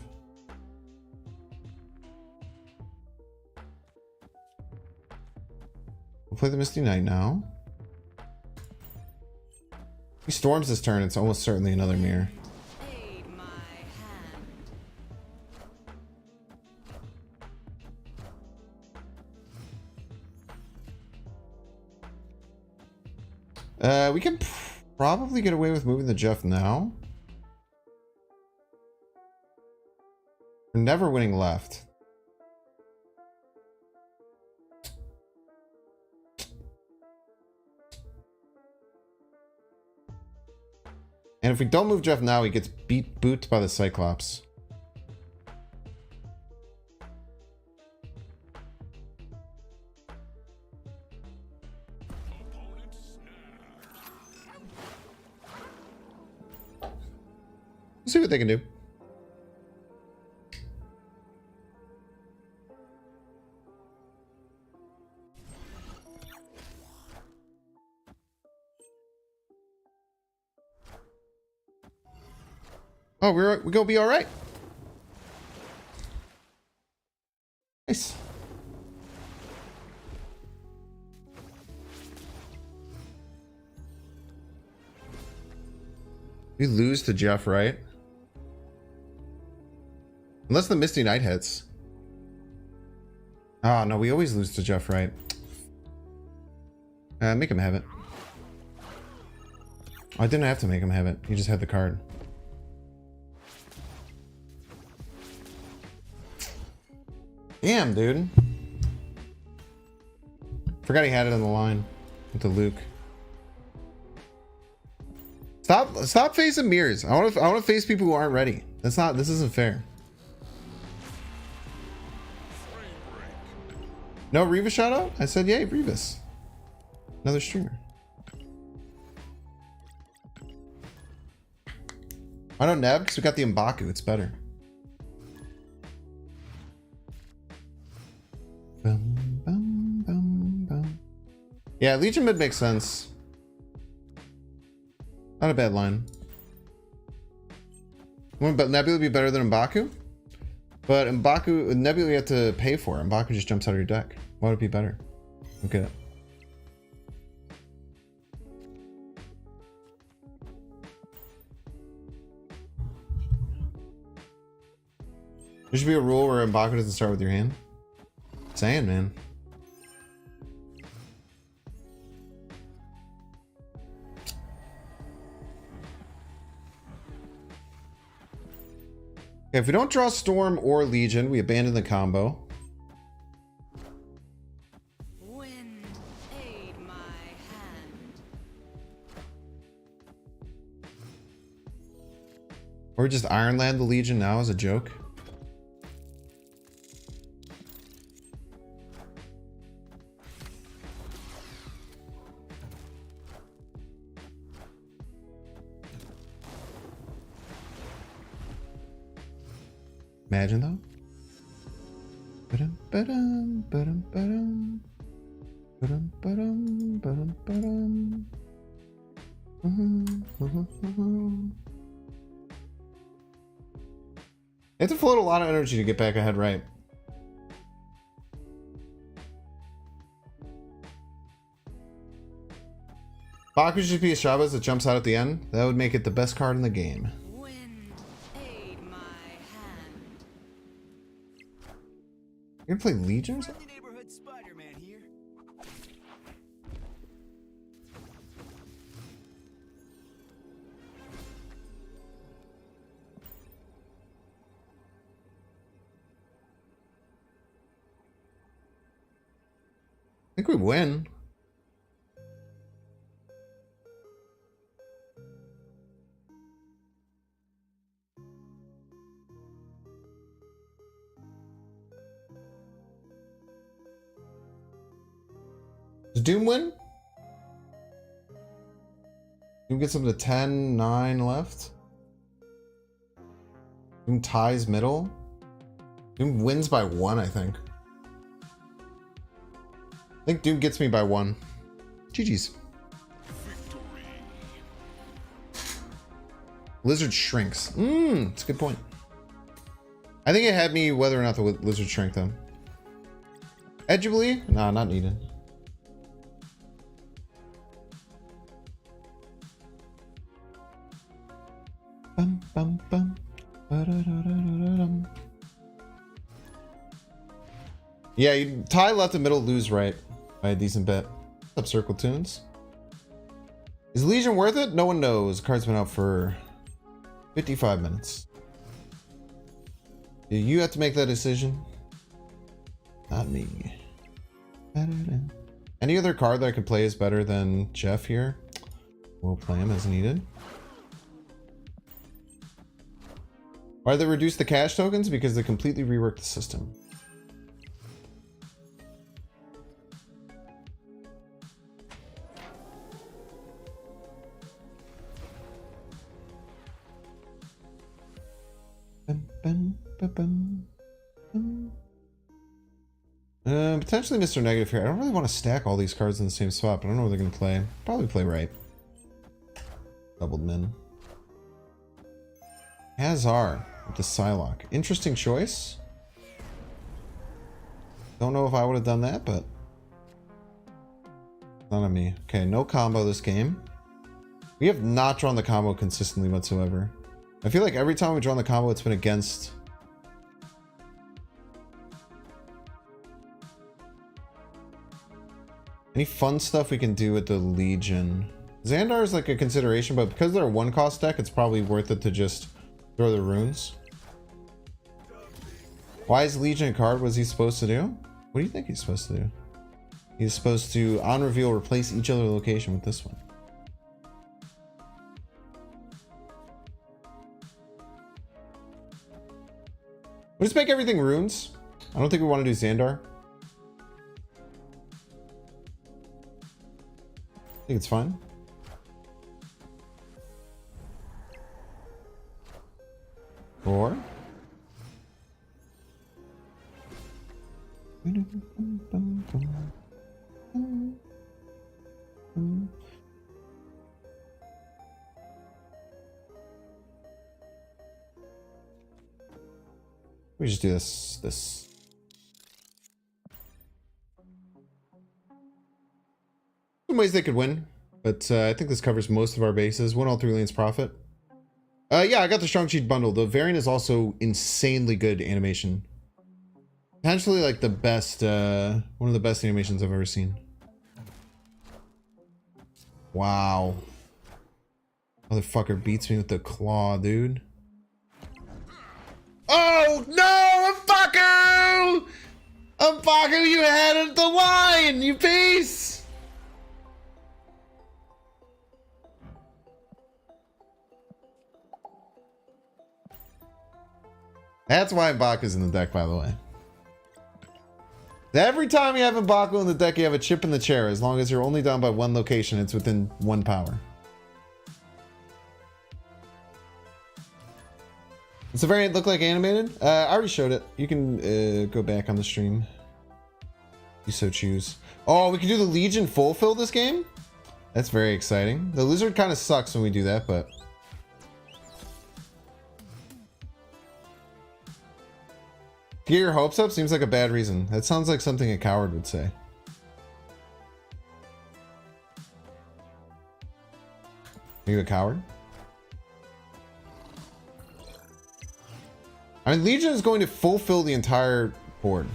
S1: We'll play the Misty Knight now. If he storms this turn, it's almost certainly another mirror.
S2: Aid my hand.
S1: We can probably get away with moving the Jeff now. We're never winning left. And if we don't move Jeff now, he gets booted by the Cyclops. Let's see what they can do. Oh, we're gonna be all right. Nice. We lose to Jeff, right? Unless the Misty Knight hits. Oh, no, we always lose to Jeff, right? Make him have it. I didn't have to make him have it. He just had the card. Damn, dude. Forgot he had it on the line with the Luke. Stop facing mirrors. I want to face people who aren't ready. This isn't fair. No Revis shout out? I said yay, Revis. Another streamer. I don't nab because we got the M'Baku. It's better. Yeah, Legion mid makes sense. Not a bad line. But Nebula be better than M'Baku? But M'Baku, Nebula you have to pay for. M'Baku just jumps out of your deck. Why would it be better? Look at it. There should be a rule where M'Baku doesn't start with your hand. Saying, man. Okay, if we don't draw Storm or Legion, we abandon the combo.
S2: Wind, aid my hand.
S1: Or just Ironland the Legion now as a joke. Imagine though. Ba-dum, ba-dum, ba-dum, ba-dum. Ba-dum, ba-dum, ba-dum, ba-dum. You have to float a lot of energy to get back ahead, right? Baku should be a Shabas that jumps out at the end. That would make it the best card in the game.
S2: Wind, aid my hand.
S1: You're gonna play Legion or something?
S3: Neighborhood Spider-Man here.
S1: I think we win. Does Doom win? Doom gets him to 10, 9 left. Doom ties middle. Doom wins by 1, I think. I think Doom gets me by 1. GG's. Lizard shrinks. It's a good point. I think it had me whether or not the lizard shrank though. Edgeably? Nah, not needed. Bum, bum, bum. Ba-da-da-da-da-dum. Yeah, you tie left and middle, lose right by a decent bit. What's up, Circle Tunes? Is Legion worth it? No one knows. The card's been out for 55 minutes. You have to make that decision. Not me. Any other card that I can play is better than Jeff here. We'll play him as needed. Why did they reduce the cash tokens? Because they completely reworked the system. Potentially Mr. Negative here. I don't really want to stack all these cards in the same spot, but I don't know what they're going to play. Probably play right. Doubled min. Hazar with the Psylocke. Interesting choice. Don't know if I would have done that, but none of me. Okay, no combo this game. We have not drawn the combo consistently whatsoever. I feel like every time we've drawn the combo, it's been against... Any fun stuff we can do with the Legion? Xandar is like a consideration, but because they're a one-cost deck, it's probably worth it to just throw the runes. Why is Legion a card? What is he supposed to do? What do you think he's supposed to do? He's supposed to, on reveal, replace each other location with this one. We'll just make everything runes. I don't think we want to do Xandar. I think it's fine. Or we just do this. Some ways they could win, but I think this covers most of our bases. Win all 3 lanes, profit. Yeah, I got the Strong Cheat bundle. The variant is also insanely good animation. Potentially like the best, one of the best animations I've ever seen. Wow. Motherfucker beats me with the claw, dude. Oh, no! Mbaku! Mbaku, you had the line, you piece! That's why M'Baku's in the deck, by the way. Every time you have M'Baku in the deck, you have a chip in the chair. As long as you're only down by one location, it's within 1 power. Does the variant look like animated? I already showed it. You can go back on the stream. You so choose. Oh, we can do the Legion full fill this game? That's very exciting. The lizard kind of sucks when we do that, but... To get your hopes up seems like a bad reason. That sounds like something a coward would say. Are you a coward? I mean, Legion is going to fulfill the entire board.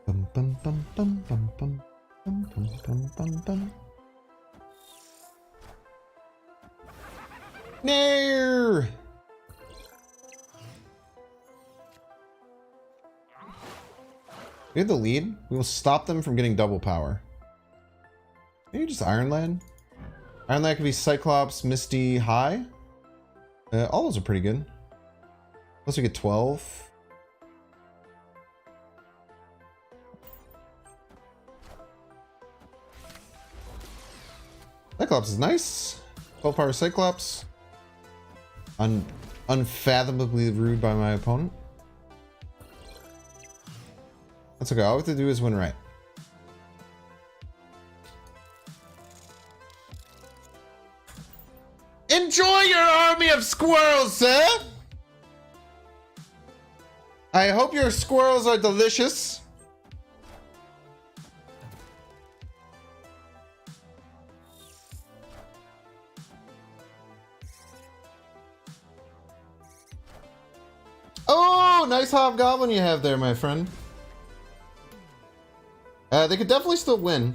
S1: Bum, bum, bum, bum, bum, bum. Bum, bum, bum, bum, bum. No! We have the lead. We will stop them from getting double power. Maybe just Iron Lad. Iron Lad could be Cyclops, Misty, High. All those are pretty good. Unless we get 12. Cyclops is nice. 12 power Cyclops. Unfathomably rude by my opponent. That's okay. All we have to do is win right. Enjoy your army of squirrels, sir! I hope your squirrels are delicious. Oh, nice hobgoblin you have there, my friend. They could definitely still win,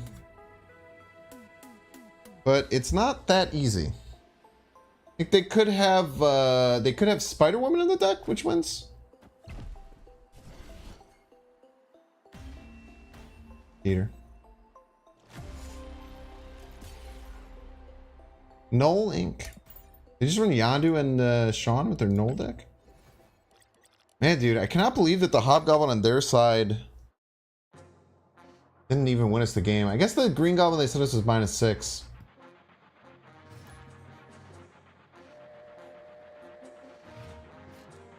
S1: but it's not that easy. I think they could have Spider-Woman in the deck, which wins. Peter. Null Inc. They just run Yondu and Sean with their Null deck. Man, dude, I cannot believe that the Hobgoblin on their side didn't even win us the game. I guess the Green Goblin they sent us was -6.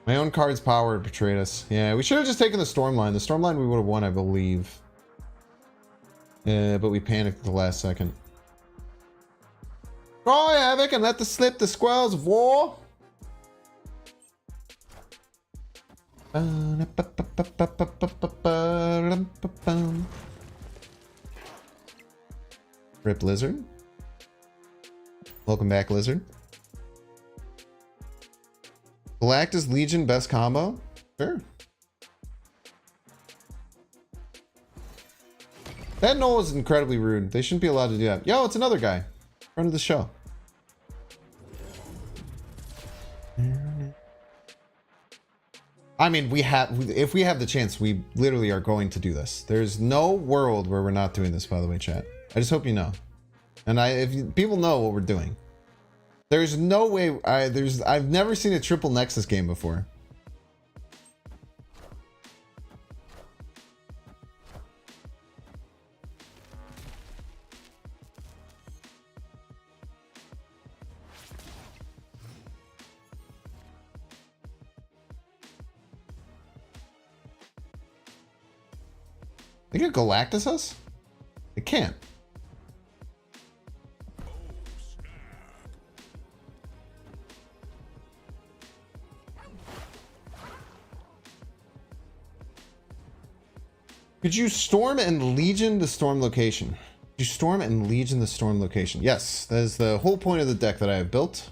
S1: My own card's power betrayed us. Yeah, we should have just taken the Stormline. The Stormline we would have won, I believe. But we panicked at the last second. Destroy Havoc and let the slip the squirrels of war. Rip Lizard. Welcome back, Lizard. Galactus Legion best combo? Sure. That Null is incredibly rude. They shouldn't be allowed to do that. Yo, it's another guy. Friend of the show. I mean, if we have the chance, we literally are going to do this. There's no world where we're not doing this, by the way, chat. I just hope you know. And if people know what we're doing. There's no way, I've never seen a triple Nexus game before. They can Galactus us? They can't. Could you storm and legion the storm location? Could you storm and legion the storm location? Yes, that is the whole point of the deck that I have built.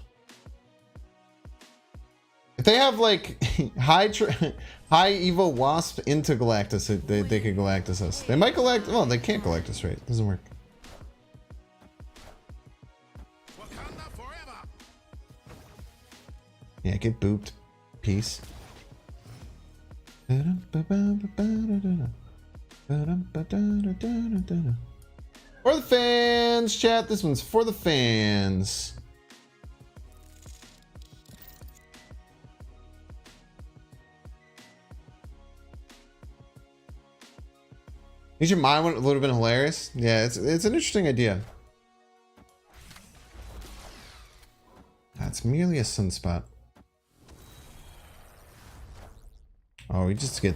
S1: If they have like high Evo Wasp into Galactus, they could Galactus us. They might Galactus. Well, they can't Galactus, right? It doesn't work. Yeah, get booped. Peace. Ba-dum-ba-da-da-da-da-da. For the fans, chat. This one's for the fans. Use your mind would have been hilarious. Yeah, it's an interesting idea. That's merely a sunspot. Oh, we just get.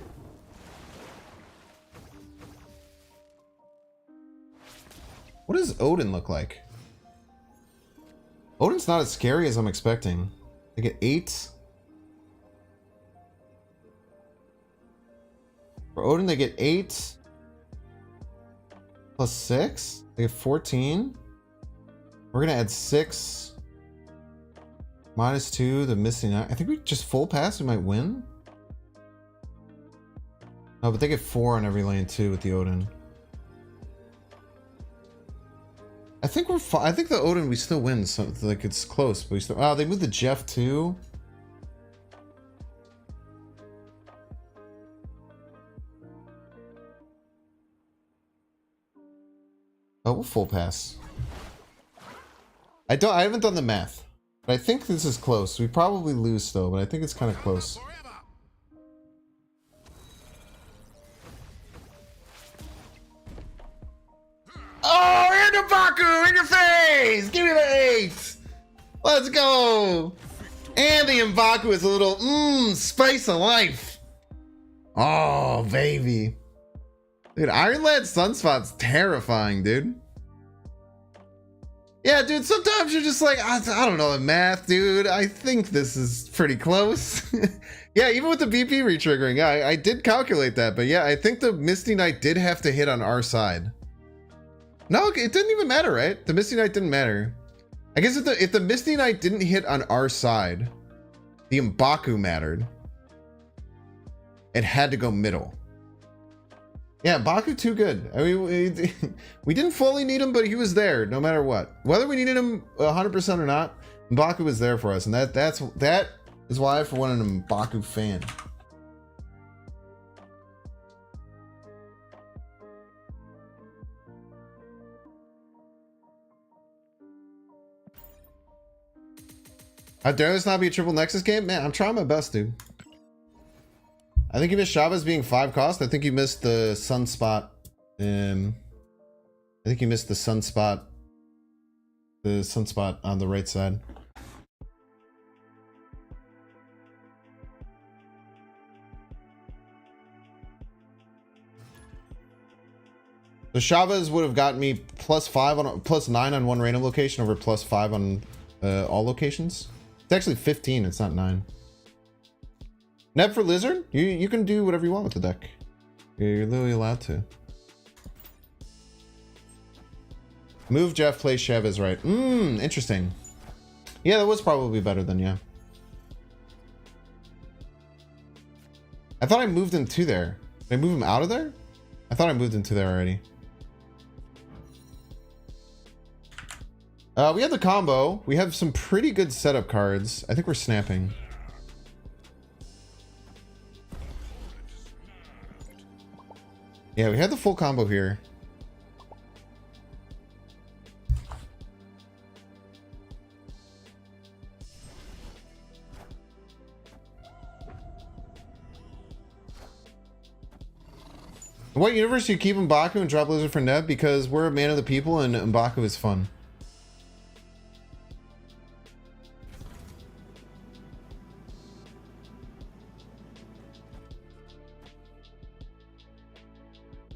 S1: What does Odin look like? Odin's not as scary as I'm expecting. They get 8. For Odin, they get 8 plus 6. They get 14. We're gonna add 6 minus 2. The missing 9. I think we just full pass. We might win. No, but they get 4 on every lane too with the Odin. I think we're fine. I think the Odin we still win. So like it's close, but we still. Oh, they moved the Jeff too. Oh, we'll full pass. I haven't done the math, but I think this is close. We probably lose still, but I think it's kind of close. Oh, in the Baku, in your face! Give me the 8! Let's go! And the M'Baku is a little, spice of life. Oh, baby. Dude, Ironlad Sunspot's terrifying, dude. Yeah, dude, sometimes you're just like, I don't know the math, dude. I think this is pretty close. Yeah, even with the BP retriggering, yeah, I did calculate that. But yeah, I think the Misty Knight did have to hit on our side. No, it didn't even matter, right? The Misty Knight didn't matter. I guess if the Misty Knight didn't hit on our side, the M'Baku mattered. It had to go middle. Yeah, M'Baku too good. I mean, we didn't fully need him, but he was there no matter what. Whether we needed him 100% or not, M'Baku was there for us, and that is why for one an M'Baku fan. How dare this not be a triple Nexus game? Man, I'm trying my best, dude. I think you missed Chavez being 5 cost. I think you missed the Sunspot. I think you missed the Sunspot. The Sunspot on the right side. So Chavez would have gotten me +5 on +9 on one random location over +5 on all locations. It's actually 15. It's not 9. Neb for Lizard? You can do whatever you want with the deck. You're literally allowed to. Move Jeff, play Chavez right. Interesting. Yeah, that was probably better than, yeah. I thought I moved him to there. Did I move him out of there? I thought I moved him to there already. We have the combo. We have some pretty good setup cards. I think we're snapping. Yeah, we had the full combo here. In what universe do you keep M'Baku and drop Lizard for Neb? Because we're a man of the people and M'Baku is fun.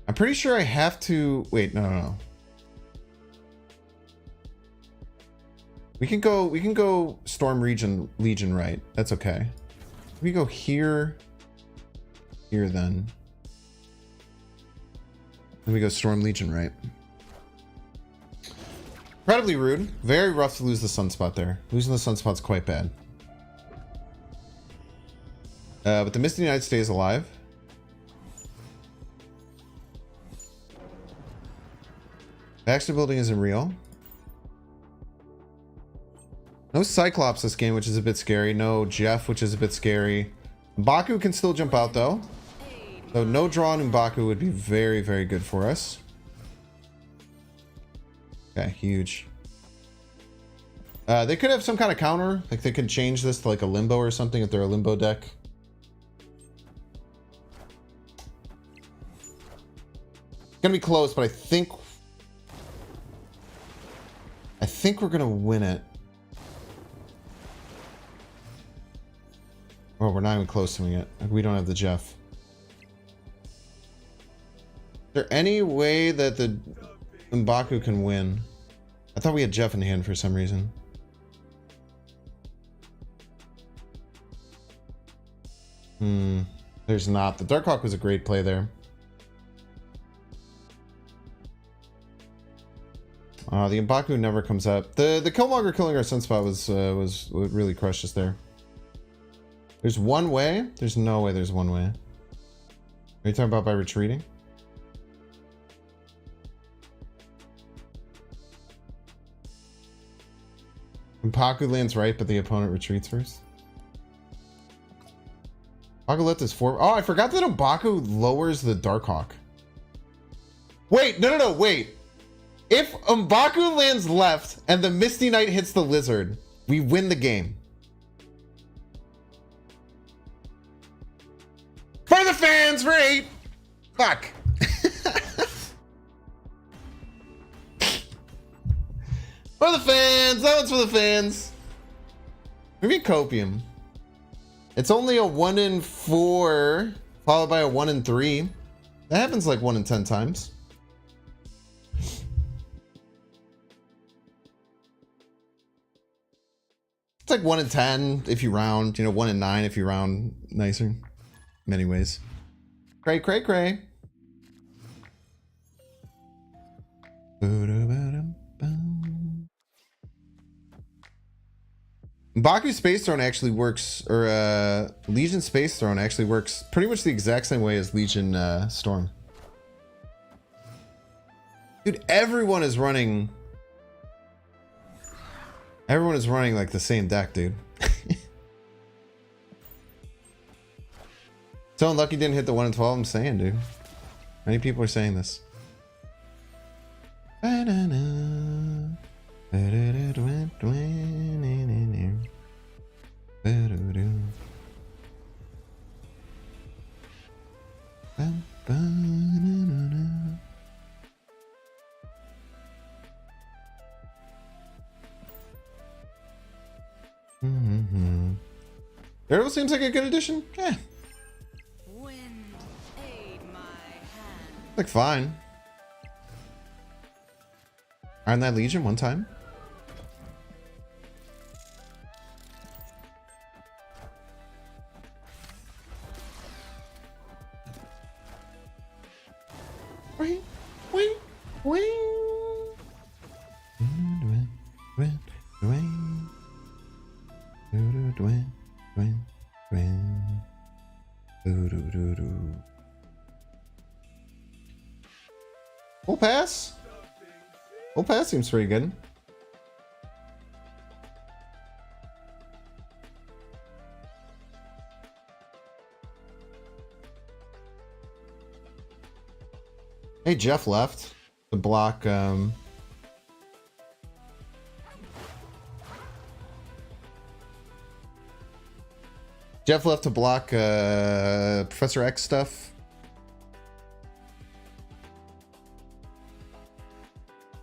S1: I'm pretty sure I have to wait. No. We can go Storm Legion right. That's okay. We go here then. Then we go Storm Legion right. Incredibly rude. Very rough to lose the Sunspot there. Losing the Sunspot's quite bad. But the Misty Knight stays alive. Baxter building isn't real. No Cyclops this game, which is a bit scary. No Jeff, which is a bit scary. M'Baku can still jump out though.
S2: Aid
S1: So no draw on M'Baku would be very, very good for us. Okay, huge. They could have some kind of counter. Like they could change this to like a limbo or something if they're a limbo deck. It's gonna be close, but I think we're gonna win it. Oh, we're not even close to it. We don't have the Jeff. Is there any way that the M'Baku can win? I thought we had Jeff in hand for some reason. There's not. The Darkhawk was a great play there. The M'Baku never comes up. The Killmonger killing our Sunspot was what really crushed us there. There's one way? There's no way there's one way. Are you talking about by retreating? M'Baku lands right, but the opponent retreats first. M'Baku left his four. Oh, I forgot that M'Baku lowers the Darkhawk. Wait, no, wait. If M'Baku lands left and the Misty Knight hits the Lizard, we win the game. For the fans, for 8. Fuck. For the fans. That one's for the fans. Maybe Copium. It's only a 1 in 4, followed by a 1 in 3. That happens like 1 in 10 times. It's like 1 in 10 if you round, 1 in 9 if you round nicer. Many ways. Cray. M'Baku Space Throne actually works, or Legion Space Throne actually works pretty much the exact same way as Legion Storm. Dude, everyone is running like the same deck, dude. So unlucky didn't hit the 1 in 12. I'm saying, dude. Many people are saying this. Daredevil seems like a good addition. Yeah. Like fine. Iron that Legion one time. Full pass? Full pass seems pretty good. Hey, Jeff left to block Jeff left to block Professor X stuff.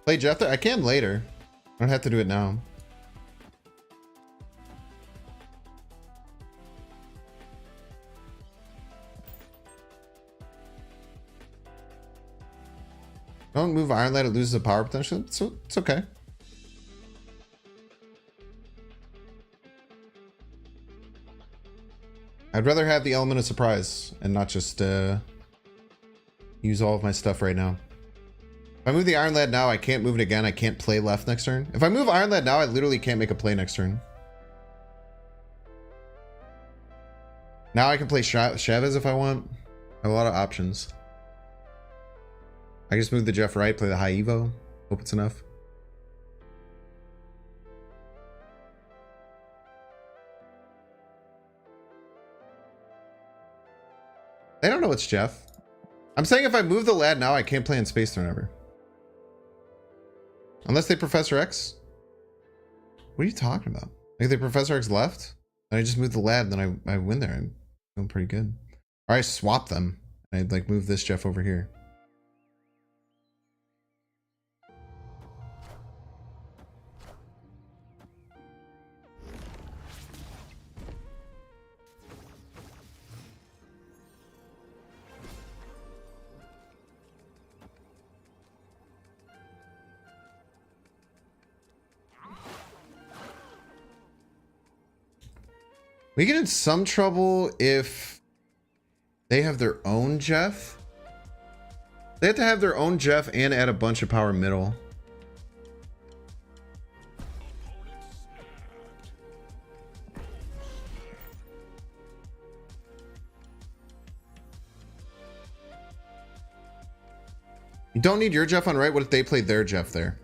S1: Play Jeff there? I can later. I don't have to do it now. Don't move Iron Lad, it loses the power potential. So it's okay. I'd rather have the element of surprise and not just use all of my stuff right now. If I move the Iron Lad now, I can't move it again. I can't play left next turn. If I move Iron Lad now, I literally can't make a play next turn. Now I can play Chavez if I want. I have a lot of options. I just move the Jeff right, play the high Evo. Hope it's enough. They don't know it's Jeff. I'm saying if I move the lad now, I can't play in Space Throne ever. Unless they Professor X. What are you talking about? Like they Professor X left? And I just moved the lad, then I win there. I'm doing pretty good. Or I swap them. And I like move this Jeff over here. We get in some trouble if they have their own Jeff. They have to have their own Jeff and add a bunch of power middle. You don't need your Jeff on right. What if they played their Jeff there?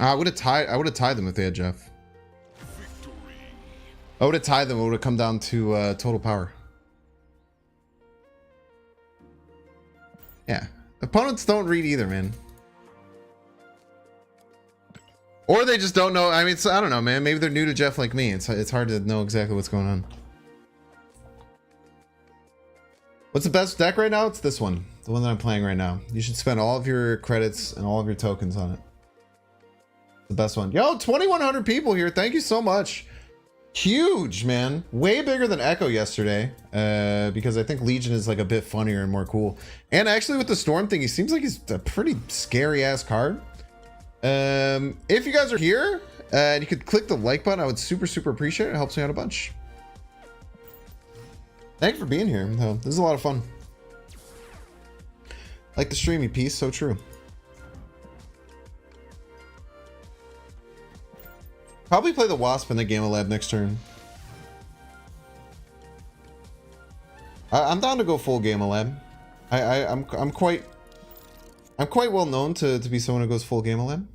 S1: I would have tied them if they had Jeff. I would have tied them. It would have come down to total power. Yeah, opponents don't read either, man. Or they just don't know. I mean, I don't know, man. Maybe they're new to Jeff like me. It's hard to know exactly what's going on. What's the best deck right now? It's this one, the one that I'm playing right now. You should spend all of your credits and all of your tokens on it. The best one. Yo, 2,100 people here. Thank you so much. Huge, man. Way bigger than Echo yesterday. Because I think Legion is like a bit funnier and more cool. And actually with the Storm thing, he seems like he's a pretty scary ass card. If you guys are here and you could click the like button, I would super appreciate it. It helps me out a bunch. Thank you for being here. This is a lot of fun. Like the streamy piece, so true. Probably play the Wasp in the Gamma Lab next turn. I'm down to go full Gamma Lab. I'm quite well known to be someone who goes full Gamma Lab.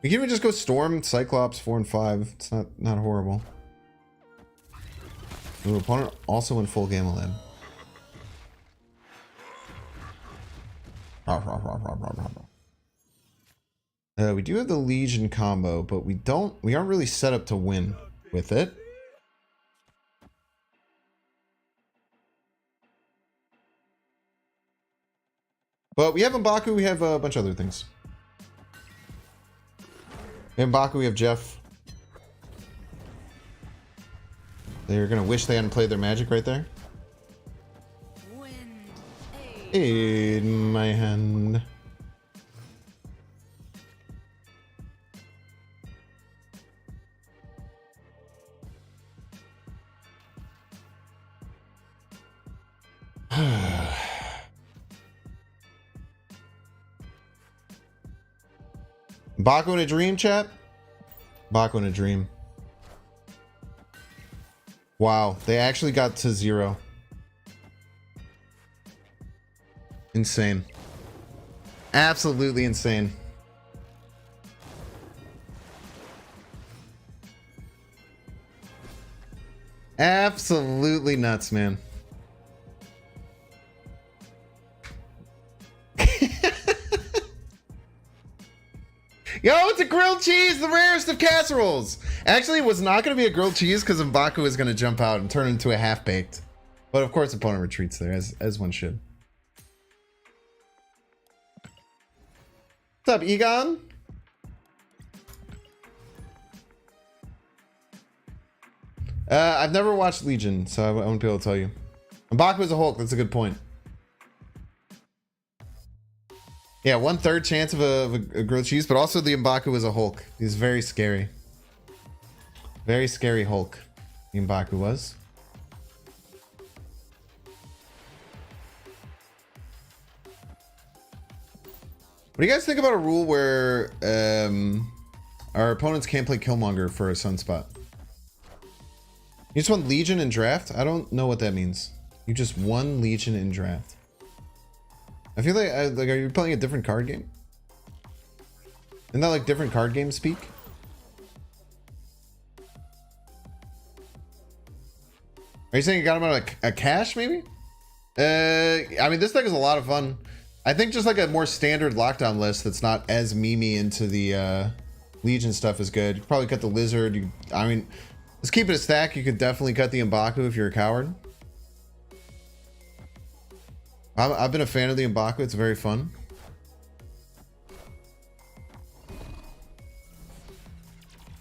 S1: We can even just go Storm, Cyclops, 4 and 5. It's not horrible. Ooh, opponent also in full Gamma Lab. We do have the Legion combo, but we aren't really set up to win with it. But we have M'Baku, we have a bunch of other things. We have M'Baku, we have Jeff. They're gonna wish they hadn't played their magic right there. In my hand. Baku in a dream, chat? Baku in a dream. Wow, they actually got to 0. Insane. Absolutely insane. Absolutely nuts, man. Yo, it's a grilled cheese, the rarest of casseroles. Actually, it was not going to be a grilled cheese because M'Baku is going to jump out and turn into a half-baked. But of course, opponent retreats there, as one should. What's up, Egon? I've never watched Legion, so I won't be able to tell you. M'Baku is a Hulk, that's a good point. Yeah, 1/3 chance of a grilled cheese, but also the M'Baku is a Hulk. He's very scary. Very scary Hulk, the M'Baku was. What do you guys think about a rule where our opponents can't play Killmonger for a sunspot? You just won Legion in draft? I don't know what that means. You just won Legion in draft. I feel like, are you playing a different card game? Isn't that like different card game speak? Are you saying you got him on a cache maybe? I mean, this deck is a lot of fun. I think just like a more standard lockdown list that's not as memey into the Legion stuff is good. You could probably cut the Lizard. I mean, let's keep it a stack. You could definitely cut the M'Baku if you're a coward. I've been a fan of the M'Baku. It's very fun.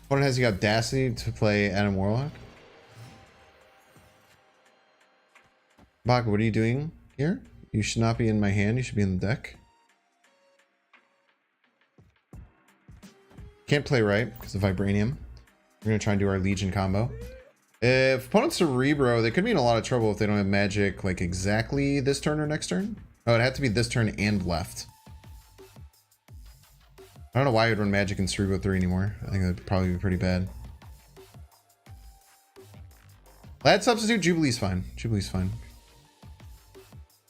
S1: Opponent has the audacity to play Adam Warlock. M'Baku, what are you doing here? You should not be in my hand. You should be in the deck. Can't play right because of Vibranium. We're going to try and do our Legion combo. If opponent's Cerebro, they could be in a lot of trouble if they don't have magic like exactly this turn or next turn. Oh, it'd have to be this turn and left. I don't know why you'd run magic in Cerebro 3 anymore. I think that'd probably be pretty bad. Lad substitute, Jubilee's fine. Jubilee's fine.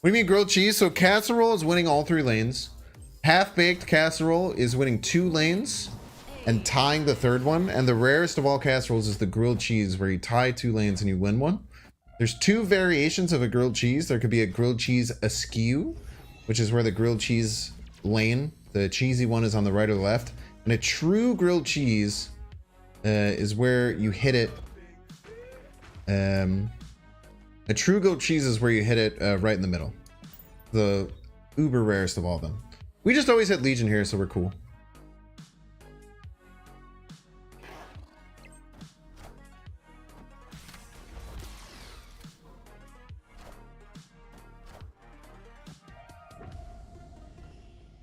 S1: What do you mean grilled cheese? So casserole is winning all 3 lanes. Half-baked casserole is winning 2 lanes and tying the 3rd one. And the rarest of all casseroles is the grilled cheese, where you tie 2 lanes and you win one. There's 2 variations of a grilled cheese. There could be a grilled cheese askew, which is where the grilled cheese lane, the cheesy one, is on the right or the left. And a true grilled cheese is where you hit it. A true grilled cheese is where you hit it right in the middle. The uber rarest of all of them. We just always hit Legion here, so we're cool.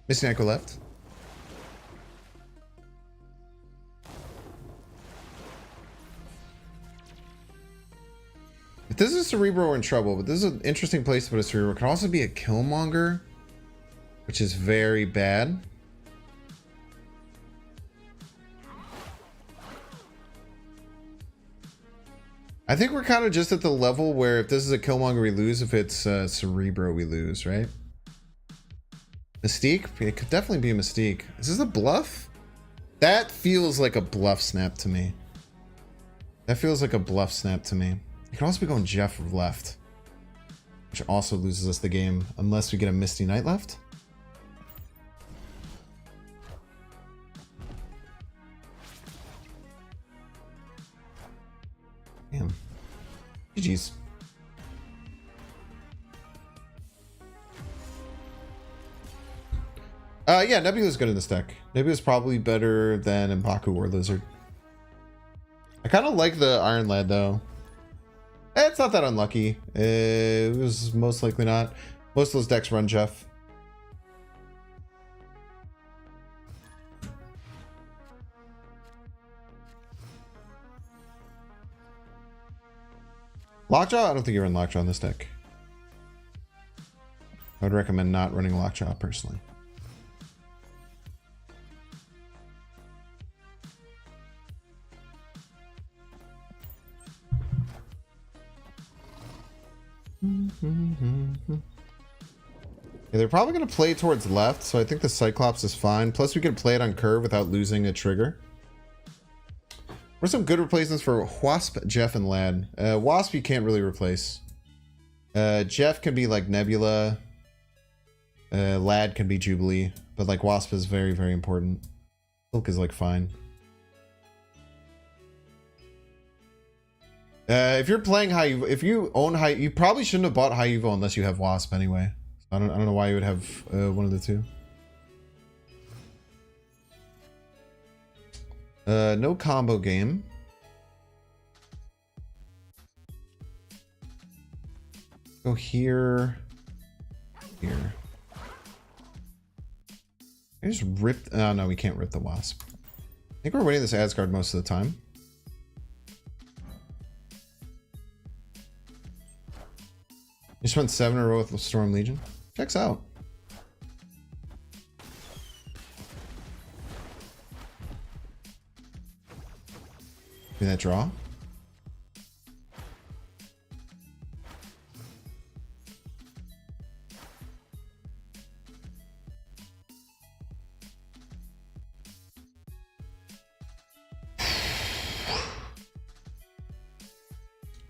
S1: Missing Echo left. If this is Cerebro, we're in trouble, but this is an interesting place to put a Cerebro. It could also be a Killmonger, which is very bad. I think we're kind of just at the level where if this is a Killmonger, we lose. If it's Cerebro, we lose, right? Mystique? It could definitely be a Mystique. Is this a bluff? That feels like a bluff snap to me. That feels like a bluff snap to me. You could also be going Jeff left, which also loses us the game unless we get a Misty Knight left. Damn. GG's. Yeah, Nebula's good in this deck. Nebula's probably better than M'Baku or Lizard. I kind of like the Iron Lad though. It's not that unlucky. It was most likely not. Most of those decks run Jeff. Lockjaw? I don't think you run Lockjaw in this deck. I would recommend not running Lockjaw personally. Yeah, they're probably going to play towards left, so I think the Cyclops is fine. Plus, we can play it on curve without losing a trigger. What are some good replacements for Wasp, Jeff, and Lad? Wasp you can't really replace. Jeff can be like Nebula. Lad can be Jubilee. But like Wasp is very, very important. Silk is like fine. If you're playing high, if you own high, you probably shouldn't have bought High Evo unless you have Wasp anyway. I don't know why you would have one of the two. No combo game. Go here. Here. I just ripped. Oh no, we can't rip the Wasp. I think we're winning this Asgard most of the time. You just went 7 in a row with Storm Legion. Checks out. Do that draw.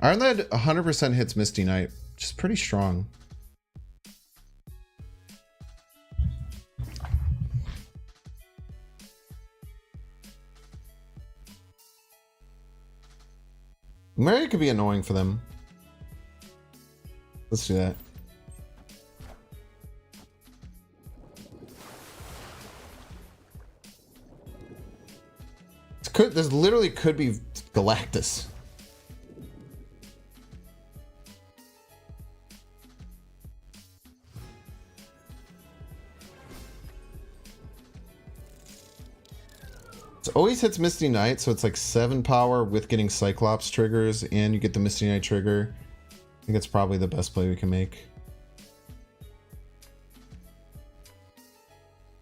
S1: Iron Lad 100% hits Misty Knight, which is pretty strong. Mary could be annoying for them. Let's do that. This literally could be Galactus. It always hits Misty Knight, so it's like 7 power with getting Cyclops triggers, and you get the Misty Knight trigger. I think that's probably the best play we can make.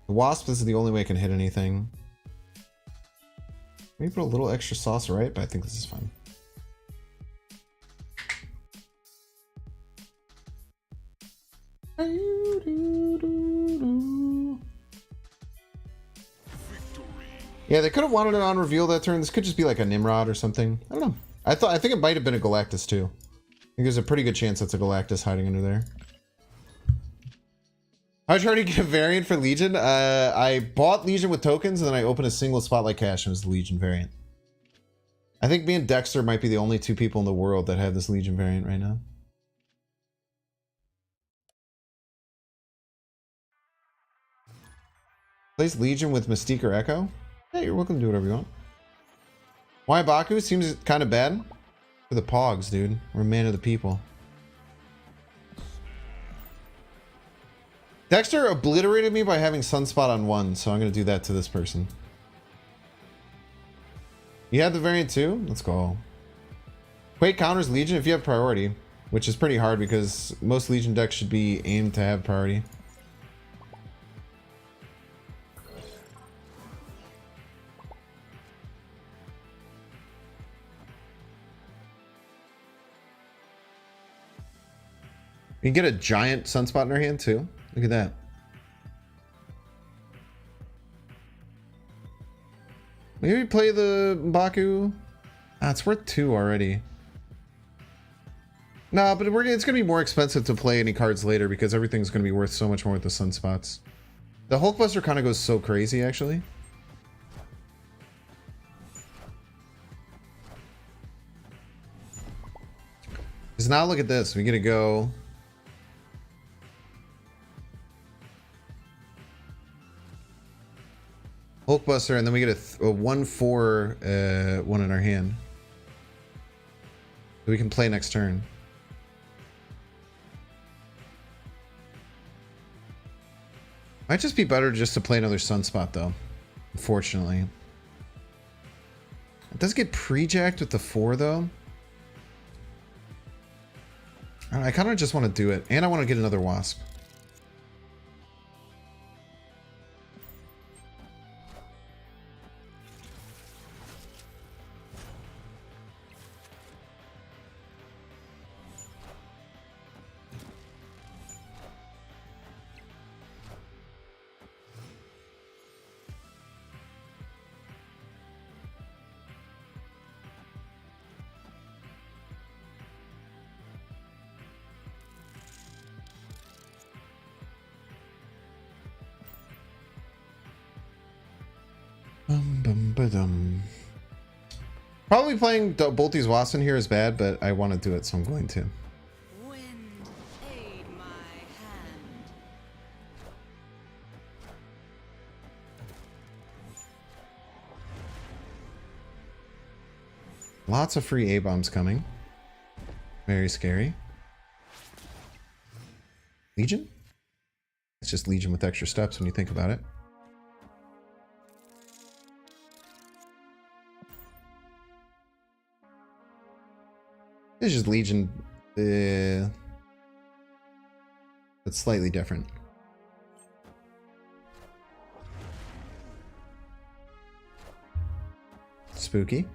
S1: The Wasp, this is the only way I can hit anything. Maybe put a little extra sauce, right? But I think this is fine. Yeah, they could have wanted it on reveal that turn. This could just be like a Nimrod or something. I don't know. I think it might have been a Galactus too. I think there's a pretty good chance that's a Galactus hiding under there. I tried to get a variant for Legion. I bought Legion with tokens and then I opened a single Spotlight Cache and it was the Legion variant. I think me and Dexter might be the only 2 people in the world that have this Legion variant right now. Plays Legion with Mystique or Echo? Yeah, you're welcome to do whatever you want. Why Baku? Seems kind of bad. For the Pogs, dude. We're man of the people. Dexter obliterated me by having Sunspot on 1, so I'm going to do that to this person. You have the variant too? Let's go. Quake counters Legion if you have priority, which is pretty hard because most Legion decks should be aimed to have priority. You can get a giant Sunspot in our hand too. Look at that. Maybe play the Baku. Ah, it's worth 2 already. Nah, but it's going to be more expensive to play any cards later because everything's going to be worth so much more with the Sunspots. The Hulkbuster kind of goes so crazy, actually. Because now look at this. We get to go... Hulkbuster, and then we get a 1/4 one in our hand. So we can play next turn. Might just be better just to play another Sunspot, though. Unfortunately. It does get pre-jacked with the 4, though. I kind of just want to do it. And I want to get another Wasp. Probably playing both these wasps in here is bad, but I want to do it, so I'm going to.
S2: Wind, aid my hand.
S1: Lots of free A-bombs coming. Very scary. Legion? It's just Legion with extra steps when you think about it. It's just Legion. It's slightly different. Spooky.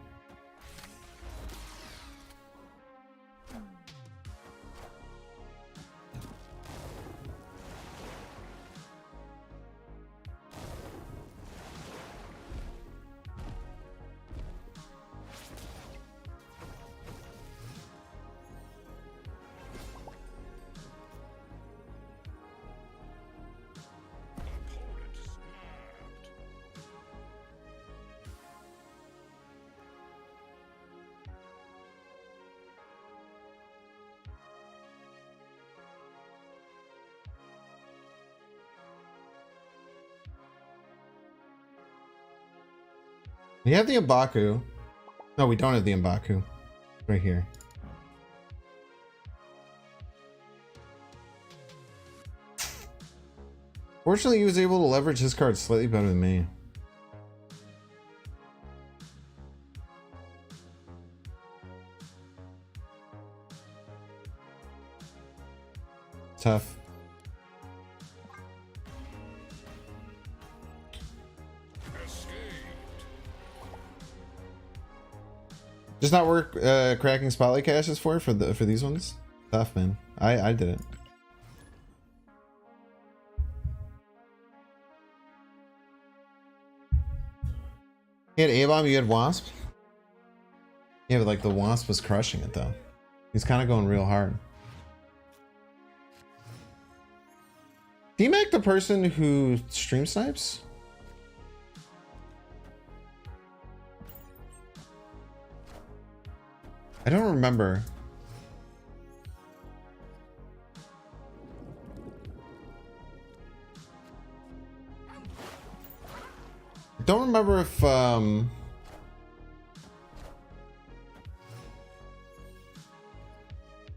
S1: We have the M'Baku. No, we don't have the M'Baku. Right here. Fortunately, he was able to leverage his cards slightly better than me. Tough. Just not work cracking spotlight caches for these ones. Tough, man. I did it. He had A-bomb, you had Wasp? Yeah, but like the Wasp was crushing it though. He's kind of going real hard. D-Mac the person who stream snipes? I don't remember. I don't remember if I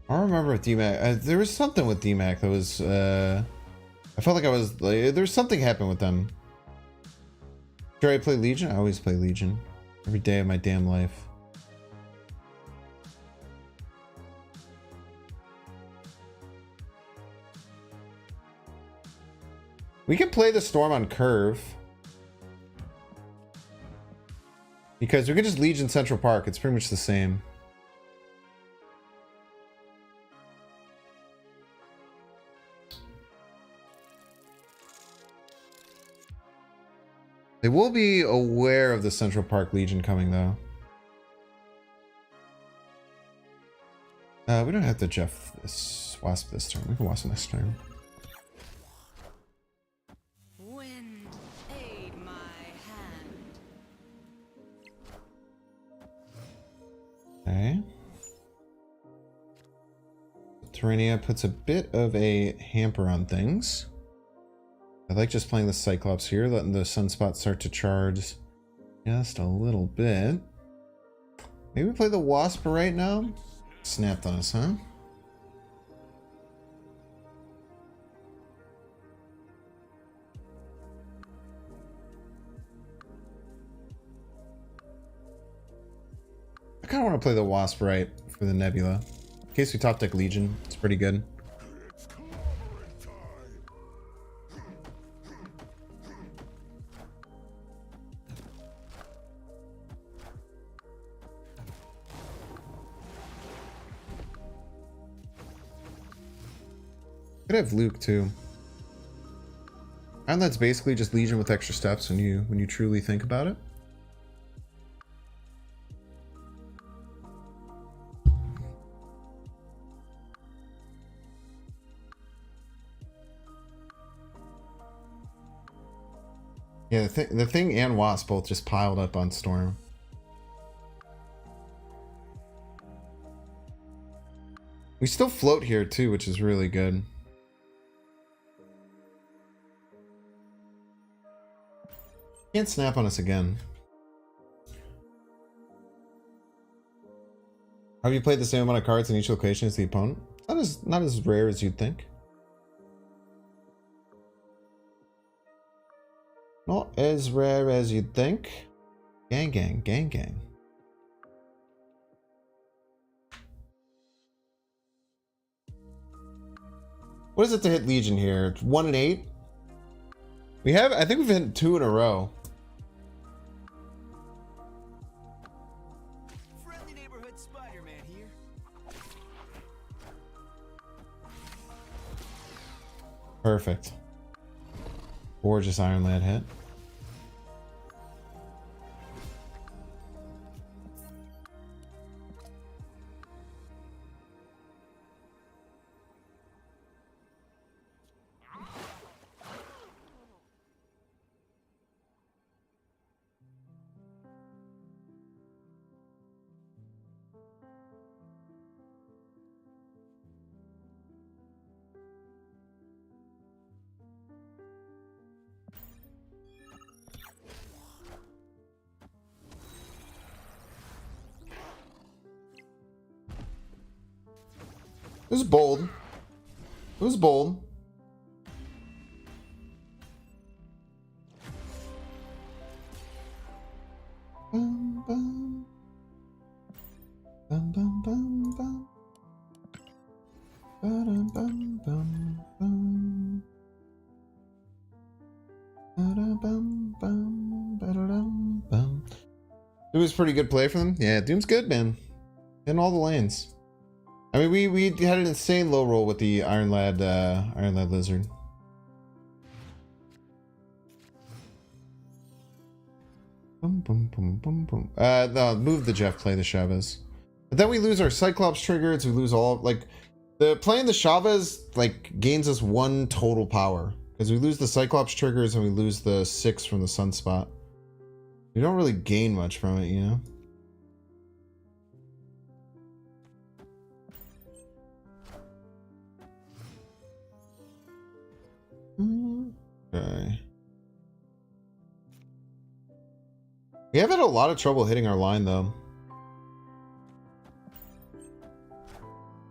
S1: don't remember if D-Mac there was something with D-Mac that was I felt like I was like there was something happened with them. Should I play Legion? I always play Legion. Every day of my damn life. We can play the Storm on curve. Because we can just Legion Central Park. It's pretty much the same. They will be aware of the Central Park Legion coming, though. We don't have to Jeff this Wasp this turn. We can Wasp next turn.
S2: Wind, aid my hand.
S1: Okay. Terrania puts a bit of a hamper on things. I like just playing the Cyclops here, letting the Sunspot start to charge just a little bit. Maybe play the Wasp right now? Snapped on us, huh? I kind of want to play the Wasp right for the Nebula. In case we top deck Legion, it's pretty good. Could have Luke too. And that's basically just Legion with extra steps when you truly think about it. Yeah, the thing and Wasp both just piled up on Storm. We still float here too, which is really good. Can't snap on us again. Have you played the same amount of cards in each location as the opponent? Not as rare as you'd think. Not as rare as you'd think. Gang, gang, gang, gang. What is it to hit Legion here? It's 1 and 8. I think we've hit 2 in a row.
S3: Friendly neighborhood Spider-Man here.
S1: Perfect. Gorgeous Iron Lad hit. It was bold. It was bold. Bum, bum. Bum, bum, bum, bum. Ba-dum, bum, bum, bum. Ba-dum, bum, bum, ba-da-dum, bum. It was pretty good play for them. Yeah, Doom's good, man. In all the lanes. I mean, we had an insane low roll with the Iron Lad Lizard. Boom, boom, boom, boom, boom. No, move the Jeff, play the Chavez. But then we lose our Cyclops triggers. We lose all, like, playing the Chavez, like, gains us 1 total power. Because we lose the Cyclops triggers and we lose the 6 from the Sunspot. We don't really gain much from it, you know? Okay. We have had a lot of trouble hitting our line, though.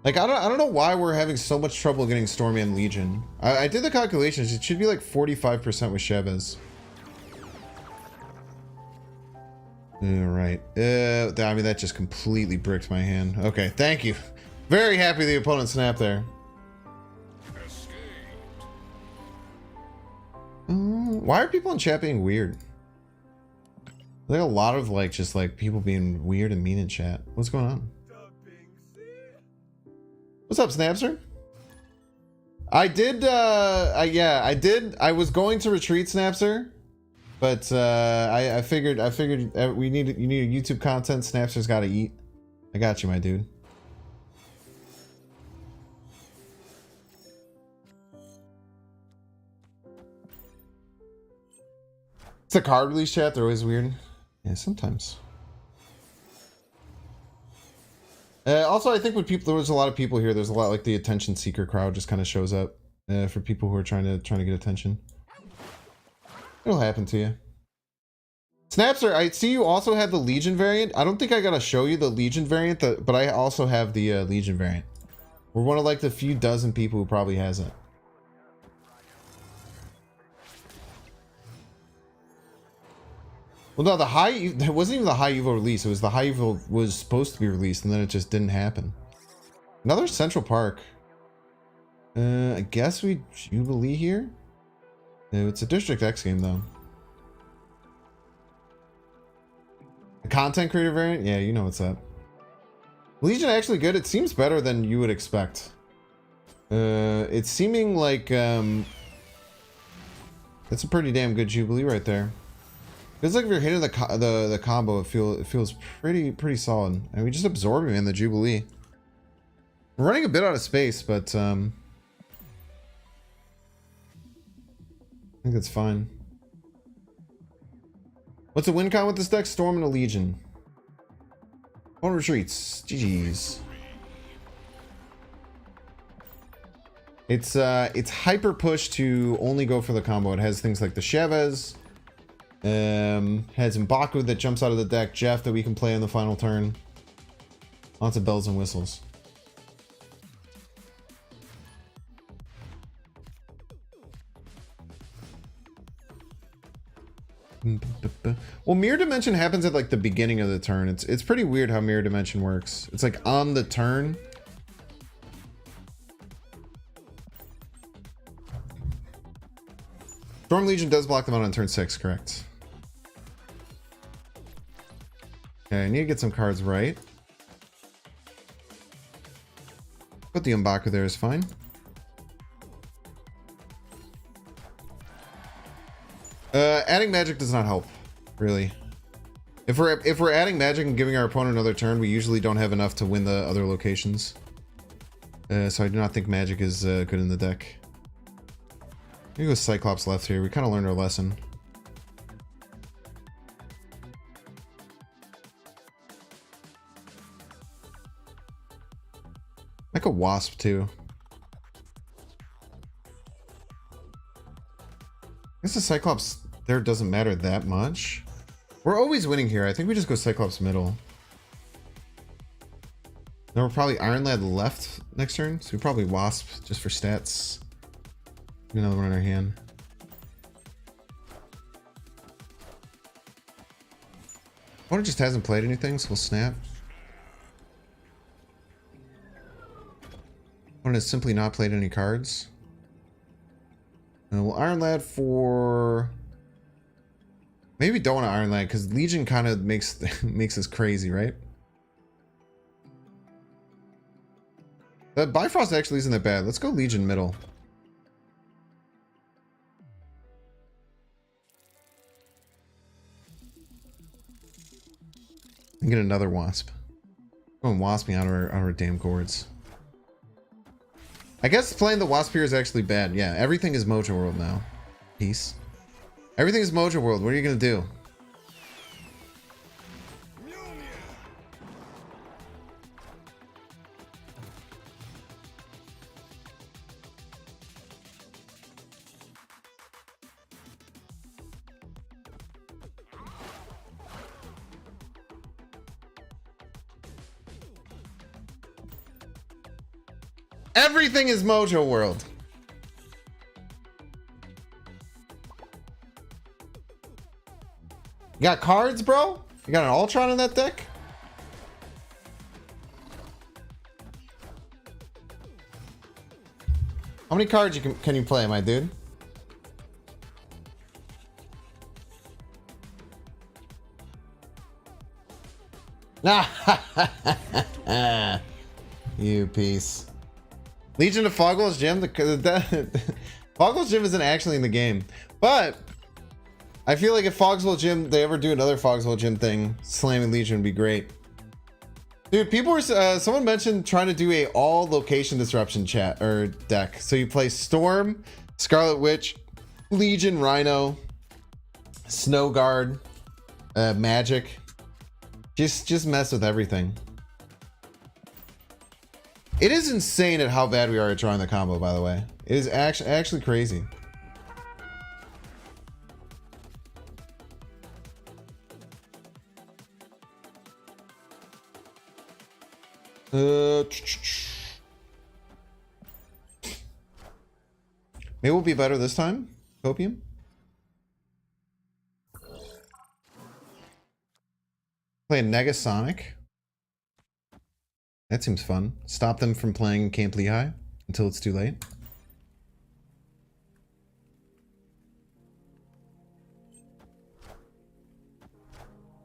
S1: Like, I don't know why we're having so much trouble getting Stormy and Legion. I did the calculations. It should be like 45% with Chavez. Alright. I mean, that just completely bricked my hand. Okay, thank you. Very happy the opponent snapped there. Why are people in chat being weird? Like a lot of like just like people being weird and mean in chat. What's going on? What's up, Snapster? I did I was going to retreat, Snapster, but I figured you need YouTube content. Snapster's got to eat. I got you, my dude. It's a card release chat. They're always weird. Yeah, sometimes. Also, I think when there's a lot of people here, there's a lot like the attention seeker crowd just kind of shows up for people who are trying to get attention. It'll happen to you. Snapster, I see you also have the Legion variant. I don't think I gotta show you the Legion variant, but I also have the Legion variant. We're one of like the few dozen people who probably has it. Well, no, it wasn't even the High Evil release. It was the High Evil was supposed to be released, and then it just didn't happen. Another Central Park. I guess we Jubilee here? No, it's a District X game, though. The content creator variant? Yeah, you know what's up. Legion actually good. It seems better than you would expect. It's seeming like... it's a pretty damn good Jubilee right there. Feels like if you're hitting the combo, it feels pretty solid. And we just absorb him in the Jubilee. We're running a bit out of space, but I think that's fine. What's a win con with this deck? Storm and a Legion. One retreats. GG's. It's hyper push to only go for the combo. It has things like the Chavez. Has M'Baku that jumps out of the deck, Jeff that we can play on the final turn. Lots of bells and whistles. Well, Mirror Dimension happens at like the beginning of the turn. It's pretty weird how Mirror Dimension works. It's like on the turn. Storm Legion does block them out on turn 6, correct? Okay, I need to get some cards right. Put the M'Baku there is fine. Adding magic does not help, really. If we're adding magic and giving our opponent another turn, we usually don't have enough to win the other locations. So I do not think magic is good in the deck. Maybe go Cyclops left here. We kind of learned our lesson. Like a Wasp too. I guess the Cyclops there doesn't matter that much. We're always winning here. I think we just go Cyclops middle. Then we're probably Iron Lad left next turn, so we probably Wasp just for stats. Another one in our hand. Opponent just hasn't played anything, so we'll snap. Opponent has simply not played any cards. And we'll Iron Lad for... Maybe don't want to Iron Lad, because Legion kind of makes us crazy, right? The Bifrost actually isn't that bad. Let's go Legion middle. And get another Wasp. Going Wasping out of our damn cords. I guess playing the Wasp here is actually bad. Yeah, everything is Mojo World now. Peace. Everything is Mojo World. What are you gonna do? Everything is Mojo World. You got cards, bro? You got an Ultron in that deck? How many cards can you play, my dude? You piece. Legion of Fogwell's Gym. Fogwell's Gym isn't actually in the game, but I feel like if Fogswell Gym, they ever do another Fogswell Gym thing, slamming Legion would be great. Dude, people were someone mentioned trying to do a all location disruption chat or deck. So you play Storm, Scarlet Witch, Legion, Rhino, Snow Guard, Magic. Just mess with everything. It is insane at how bad we are at drawing the combo, by the way. It is actually crazy. Maybe we'll be better this time, Copium. Play a Negasonic. That seems fun. Stop them from playing Camp Lehigh until it's too late.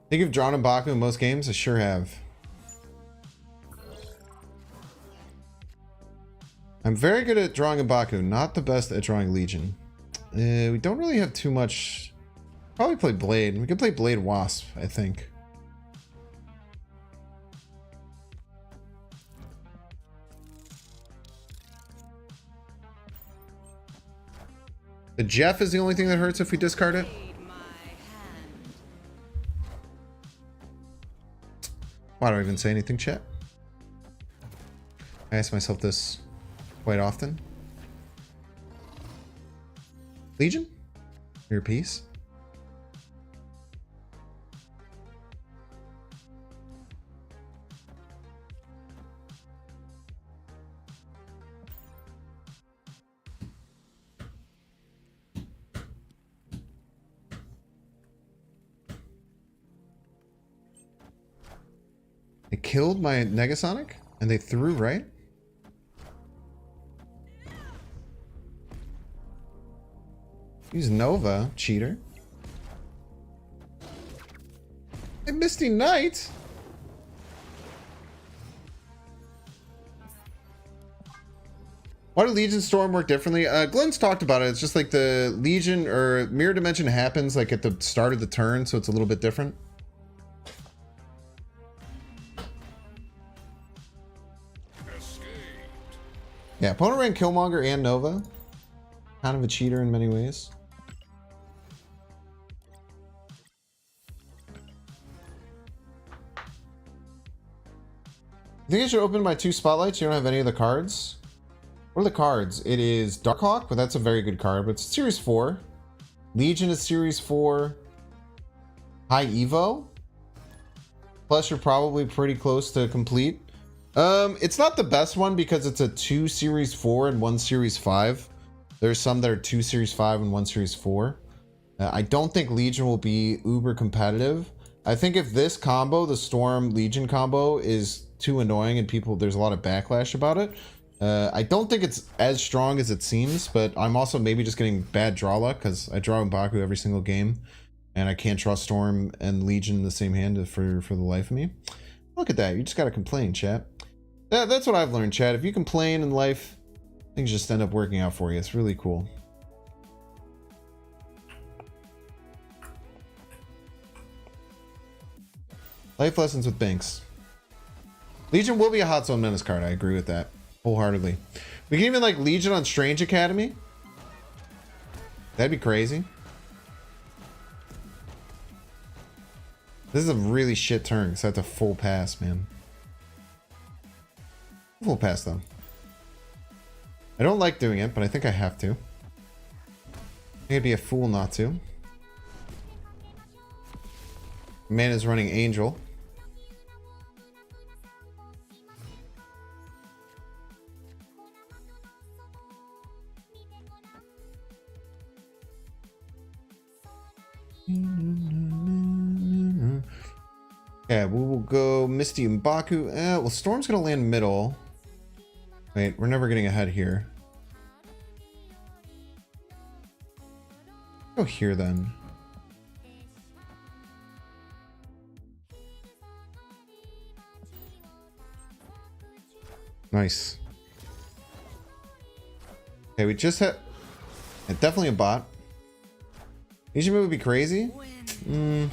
S1: Think you've drawn M'Baku in most games? I sure have. I'm very good at drawing M'Baku, not the best at drawing Legion. We don't really have too much. Probably play Blade. We could play Blade Wasp, I think. The Jeff is the only thing that hurts if we discard it. Why do I even say anything, chat? I ask myself this quite often. Legion? Your piece? They killed my Negasonic? And they threw, right? Use Nova, cheater. Hey, Misty Knight? Why do Legion Storm work differently? Glenn's talked about it. It's just like the Legion or Mirror Dimension happens like at the start of the turn, so it's a little bit different. Yeah, opponent ran Killmonger and Nova. Kind of a cheater in many ways. I think I should open my 2 spotlights. You don't have any of the cards. What are the cards? It is Darkhawk, but that's a very good card. But it's Series 4. Legion is Series 4. High Evo. Plus, you're probably pretty close to complete. It's not the best one because it's a 2 Series 4 and 1 Series 5. There's some that are 2 Series 5 and 1 Series 4. I don't think Legion will be uber competitive. I think if this combo, the Storm Legion combo, is too annoying and there's a lot of backlash about it, I don't think it's as strong as it seems, but I'm also maybe just getting bad draw luck because I draw M'Baku every single game and I can't trust Storm and Legion in the same hand for the life of me. Look at that. You just got to complain, chat. That's what I've learned, chat. If you complain in life, things just end up working out for you. It's really cool. Life lessons with Banks. Legion will be a Hot Zone Menace card. I agree with that wholeheartedly. We can even like Legion on Strange Academy. That'd be crazy. This is a really shit turn because I have to full pass, man. Full pass though. I don't like doing it, but I think I have to. I think I'd be a fool not to. Man is running Angel. Yeah, we will go Misty and M'Baku. Well, Storm's gonna land middle. Wait, we're never getting ahead here. Go here then. Nice. Okay, we just hit. Yeah, definitely a bot. Legion move would be crazy. Be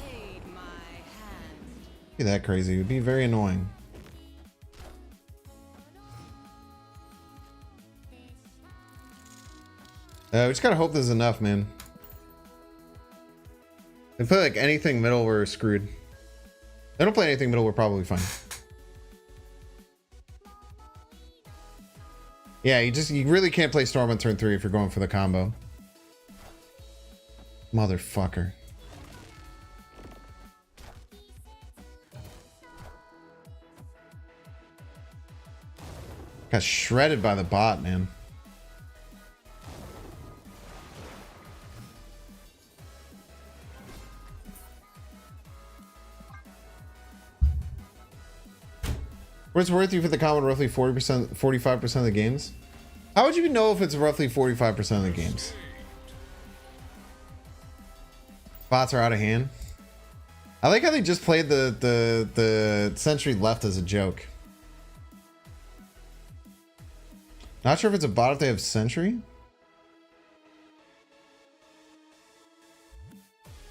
S1: that crazy. It would be very annoying. We just gotta hope this is enough, man. If they play like anything middle, we're screwed. If they don't play anything middle, we're probably fine. Yeah, you really can't play Storm on turn 3 if you're going for the combo. Motherfucker. Got shredded by the bot, man. What's worth you for the combo roughly 40%, 45% of the games? How would you know if it's roughly 45% of the games? Bots are out of hand. I like how they just played the Sentry left as a joke. Not sure if it's a bot if they have Sentry.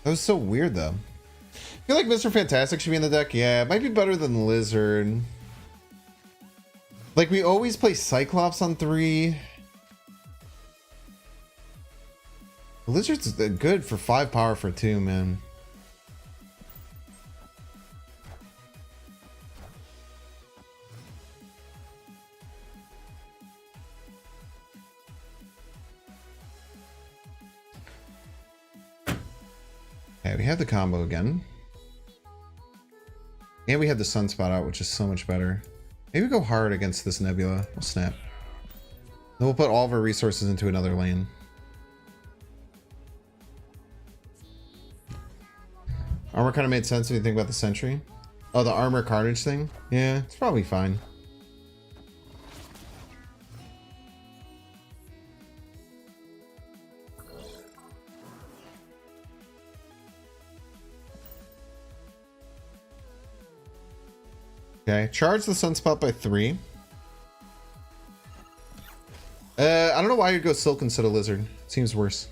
S1: That was so weird though. I feel like Mr. Fantastic should be in the deck. Yeah, it might be better than Lizard. Like, we always play Cyclops on 3. Lizard's good for 5 power for 2, man. Okay, we have the combo again. And we have the Sunspot out, which is so much better. Maybe go hard against this Nebula. We'll snap. Then we'll put all of our resources into another lane. Armor kind of made sense if you think about the Sentry. Oh, the Armor Carnage thing? Yeah, it's probably fine. Okay, charge the Sunspot by 3. I don't know why you'd go Silk instead of Lizard. Seems worse.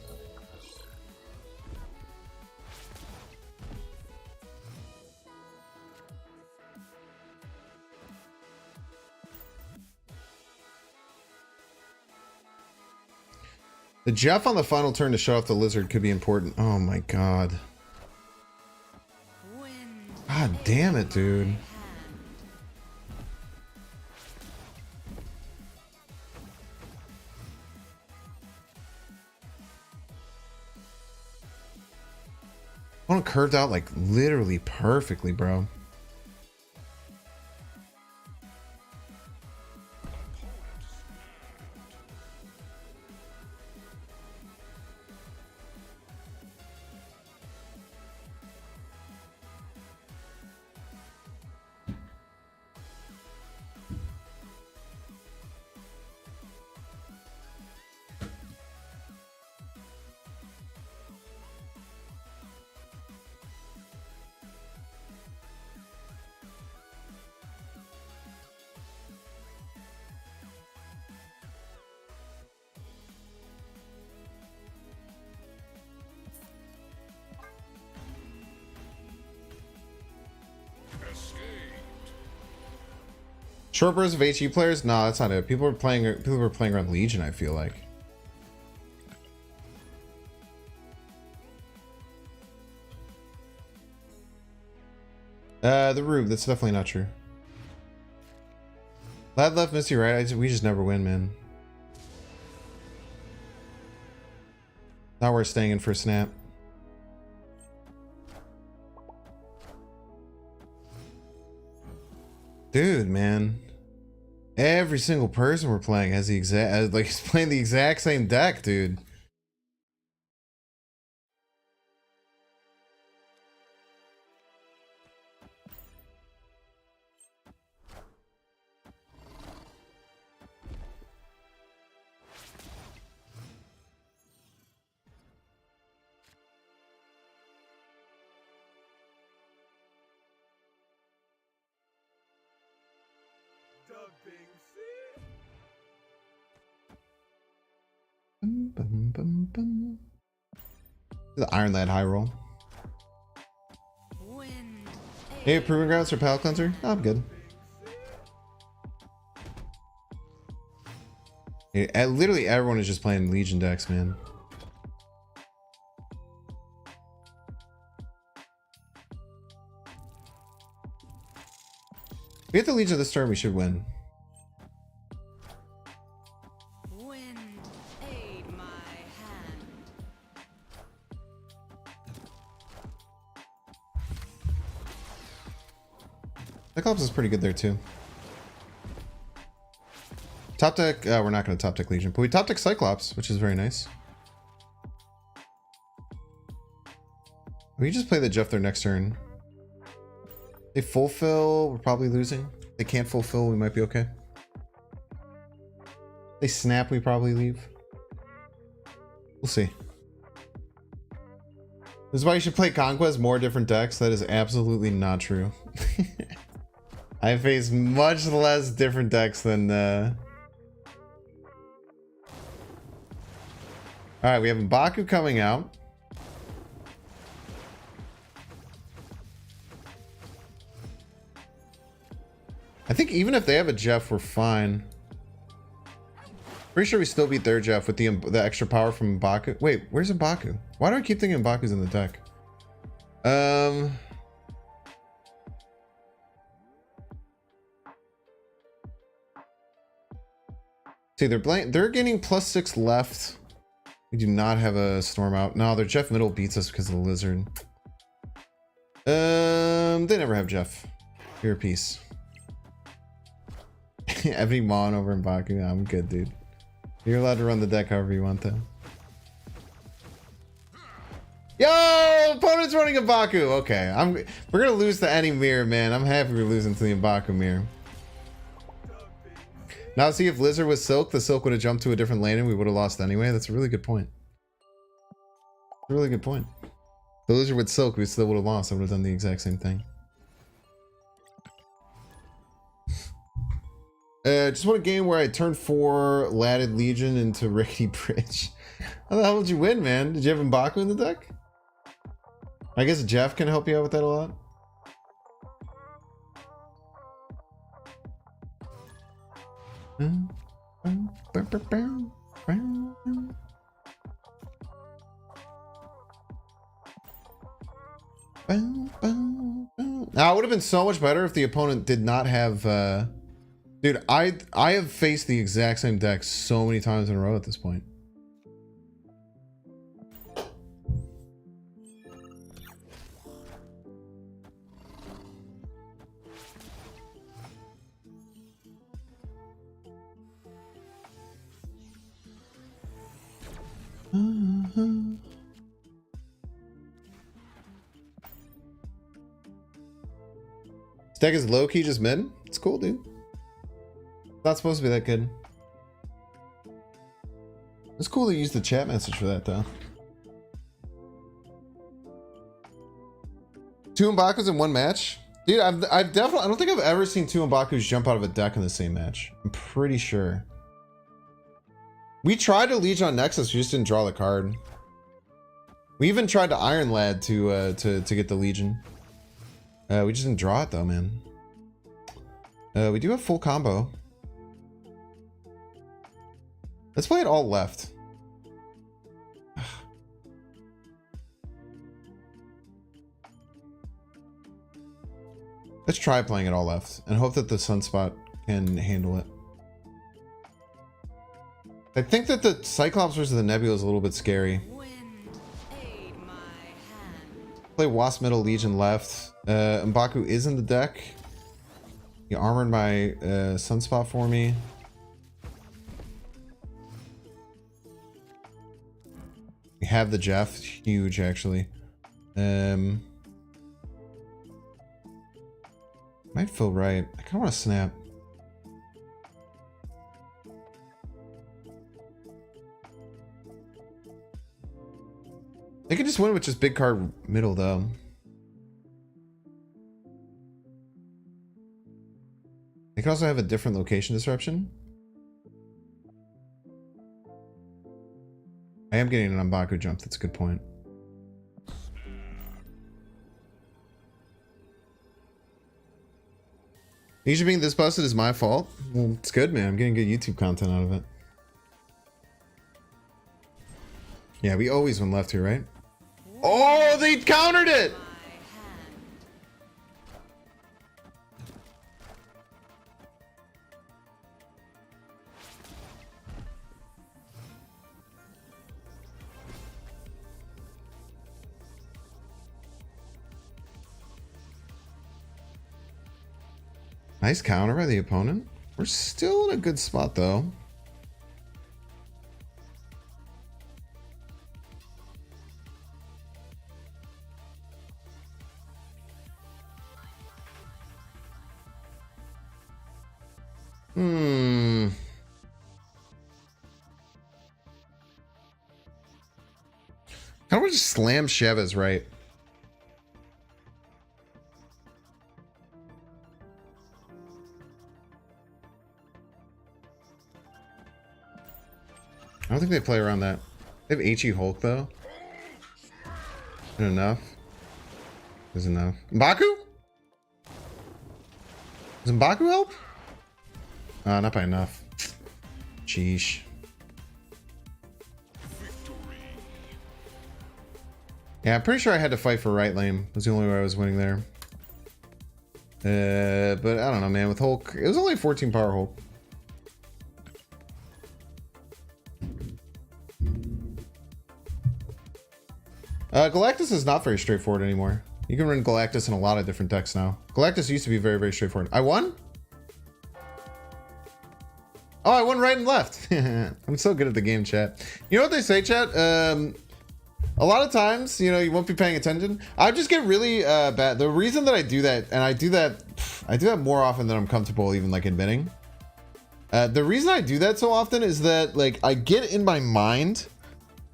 S1: The Jeff on the final turn to shut off the Lizard could be important. Oh my god. God damn it, dude. One curved out like literally perfectly, bro. Short bursts of HE players? No, that's not it. People are playing around Legion, I feel like. The Rube, that's definitely not true. Lad left, Misty right. We just never win, man. Not worth staying in for a snap. Dude, man. Every single person we're playing has the exact, like, he's playing the exact same deck, dude. The Iron Lad high roll. Hey, Proving Grounds or Palate Cleanser? Oh, I'm good. Yeah, literally everyone is just playing Legion decks, man. If we hit the Legion this turn, we should win. Cyclops is pretty good there too. Top deck, we're not going to top deck Legion, but we top deck Cyclops, which is very nice. We just play the Jeff their next turn. They fulfill, we're probably losing. They can't fulfill, we might be okay. They snap, we probably leave. We'll see. This is why you should play Conquest more different decks. That is absolutely not true. I face much less different decks than Alright, we have M'Baku coming out. I think even if they have a Jeff, we're fine. Pretty sure we still beat their Jeff with the extra power from M'Baku. Wait, where's M'Baku? Why do I keep thinking M'Baku's in the deck? See, they're getting +6 left. We do not have a Storm out. No, their Jeff middle beats us because of the Lizard. They never have Jeff. You're a piece. Ebony Mon over M'Baku. Yeah, I'm good, dude. You're allowed to run the deck however you want, though. Yo, opponent's running M'Baku. Okay, we're gonna lose to any mirror, man. I'm happy we're losing to the M'Baku mirror. Now see, if Lizard was Silk, the Silk would have jumped to a different lane and we would have lost anyway. That's a really good point. A really good point. The Lizard with Silk, we still would have lost. I would have done the exact same thing. Just want a game where I turned 4 Ladded Legion into Rickety Bridge. How the hell did you win, man? Did you have M'Baku in the deck? I guess Jeff can help you out with that a lot. Now, it would have been so much better if the opponent did not have dude, I have faced the exact same deck so many times in a row at this point. This deck is low-key just mid. It's cool, dude. Not supposed to be that good. It's cool to use the chat message for that, though. 2 M'Bakus in one match? Dude, I've definitely... I don't think I've ever seen 2 M'Bakus jump out of a deck in the same match. I'm pretty sure. We tried to Legion on Nexus, we just didn't draw the card. We even tried to Iron Lad to get the Legion. We just didn't draw it though, man. We do have full combo. Let's play it all left. Let's try playing it all left and hope that the Sunspot can handle it. I think that the Cyclops versus the Nebula is a little bit scary.
S2: Wind, aid my hand.
S1: Play Wasp middle, Legion left. M'Baku is in the deck. He armored my Sunspot for me. We have the Jeff. Huge, actually. Might feel right. I kind of want to snap. They could just win with just big card middle, though. They could also have a different location disruption. I am getting an M'Baku jump. That's a good point. Usually being this busted is my fault. Well, it's good, man. I'm getting good YouTube content out of it. Yeah, we always win left here, right? Oh, they countered it! Nice counter by the opponent. We're still in a good spot, though. How do we just slam Chavez right? I don't think they play around that. They have HE Hulk though. Isn't enough. Is enough. M'Baku? Does M'Baku help? Not by enough. Sheesh. Yeah, I'm pretty sure I had to fight for right lane. That's the only way I was winning there. But I don't know, man. With Hulk, it was only 14 power Hulk. Galactus is not very straightforward anymore. You can run Galactus in a lot of different decks now. Galactus used to be very, very straightforward. I won? Oh, I won right and left. I'm so good at the game, chat. You know what they say, chat? A lot of times, you know, you won't be paying attention. I just get really bad. The reason that I do that, and I do that more often than I'm comfortable even like admitting. The reason I do that so often is that like I get in my mind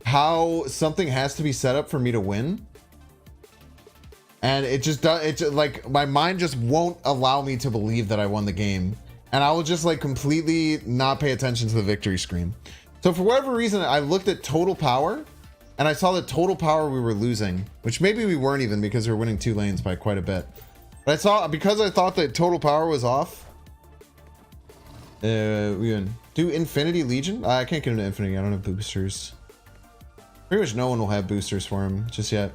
S1: how something has to be set up for me to win. And it just does, it just, like my mind just won't allow me to believe that I won the game. And I will just like completely not pay attention to the victory screen. So for whatever reason, I looked at total power and I saw the total power we were losing, which maybe we weren't even because we were winning 2 lanes by quite a bit. But I saw, because I thought that total power was off. We can do Infinity Legion. I can't get into Infinity. I don't have boosters. Pretty much no one will have boosters for him just yet.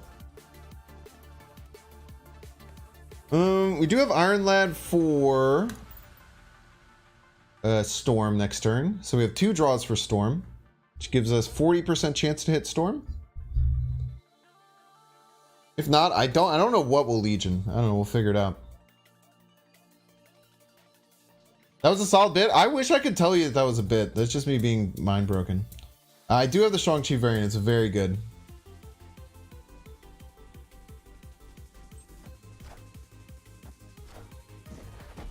S1: We do have Iron Lad for Storm next turn. So we have 2 draws for Storm, which gives us 40% chance to hit Storm. If not, I don't know what will Legion. I don't know. We'll figure it out. That was a solid bit. I wish I could tell you that was a bit. That's just me being mind broken. I do have the Shang-Chi variant. It's very good.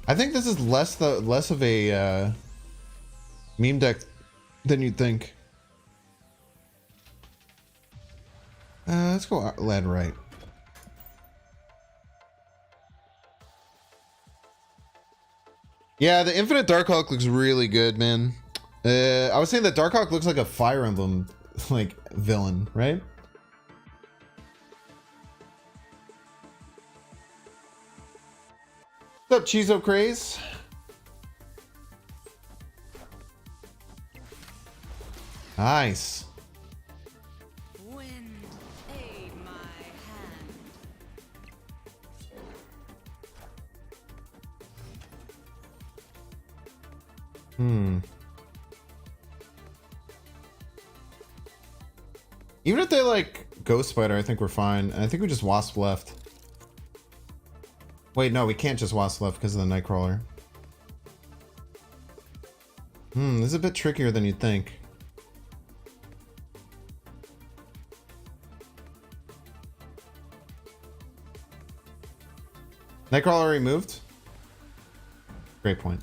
S1: I think this is less of a meme deck than you'd think. Let's go lad right. Yeah, the Infinite Darkhawk looks really good, man. I was saying that Darkhawk looks like a Fire Emblem like villain, right? What's up, Chizo Craze? Nice.
S2: Wind, aid my hand.
S1: Even if they like Ghost Spider, I think we're fine. And I think we just Wasp left. Wait, no, we can't just Wasp left because of the Nightcrawler. This is a bit trickier than you'd think. Nightcrawler removed? Great point.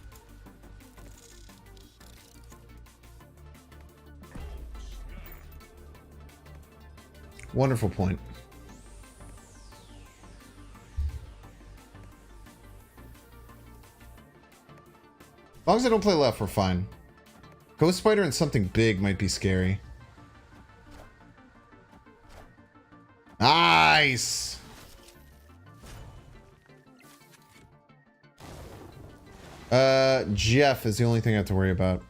S1: Wonderful point. As long as I don't play left, we're fine. Ghost Spider and something big might be scary. Nice! Jeff is the only thing I have to worry about.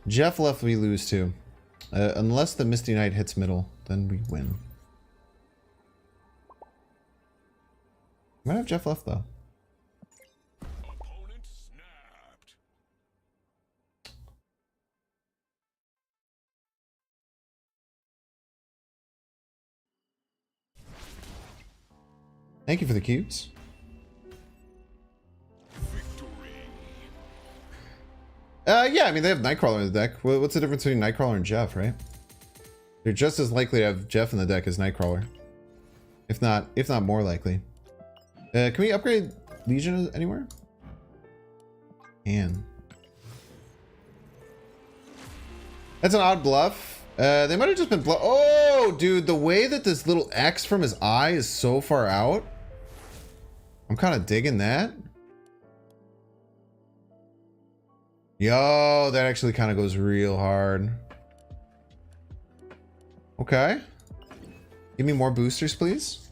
S1: Jeff left, we lose too. Unless the Misty Knight hits middle, then we win. Might have Jeff left though.
S4: Opponent snapped.
S1: Thank you for the cubes. Yeah, I mean, they have Nightcrawler in the deck. What's the difference between Nightcrawler and Jeff, right? They're just as likely to have Jeff in the deck as Nightcrawler. If not more likely. Can we upgrade Legion anywhere? And that's an odd bluff. They might have just been oh, dude, the way that this little X from his eye is so far out. I'm kind of digging that. Yo, that actually kind of goes real hard. Okay. Give me more boosters, please.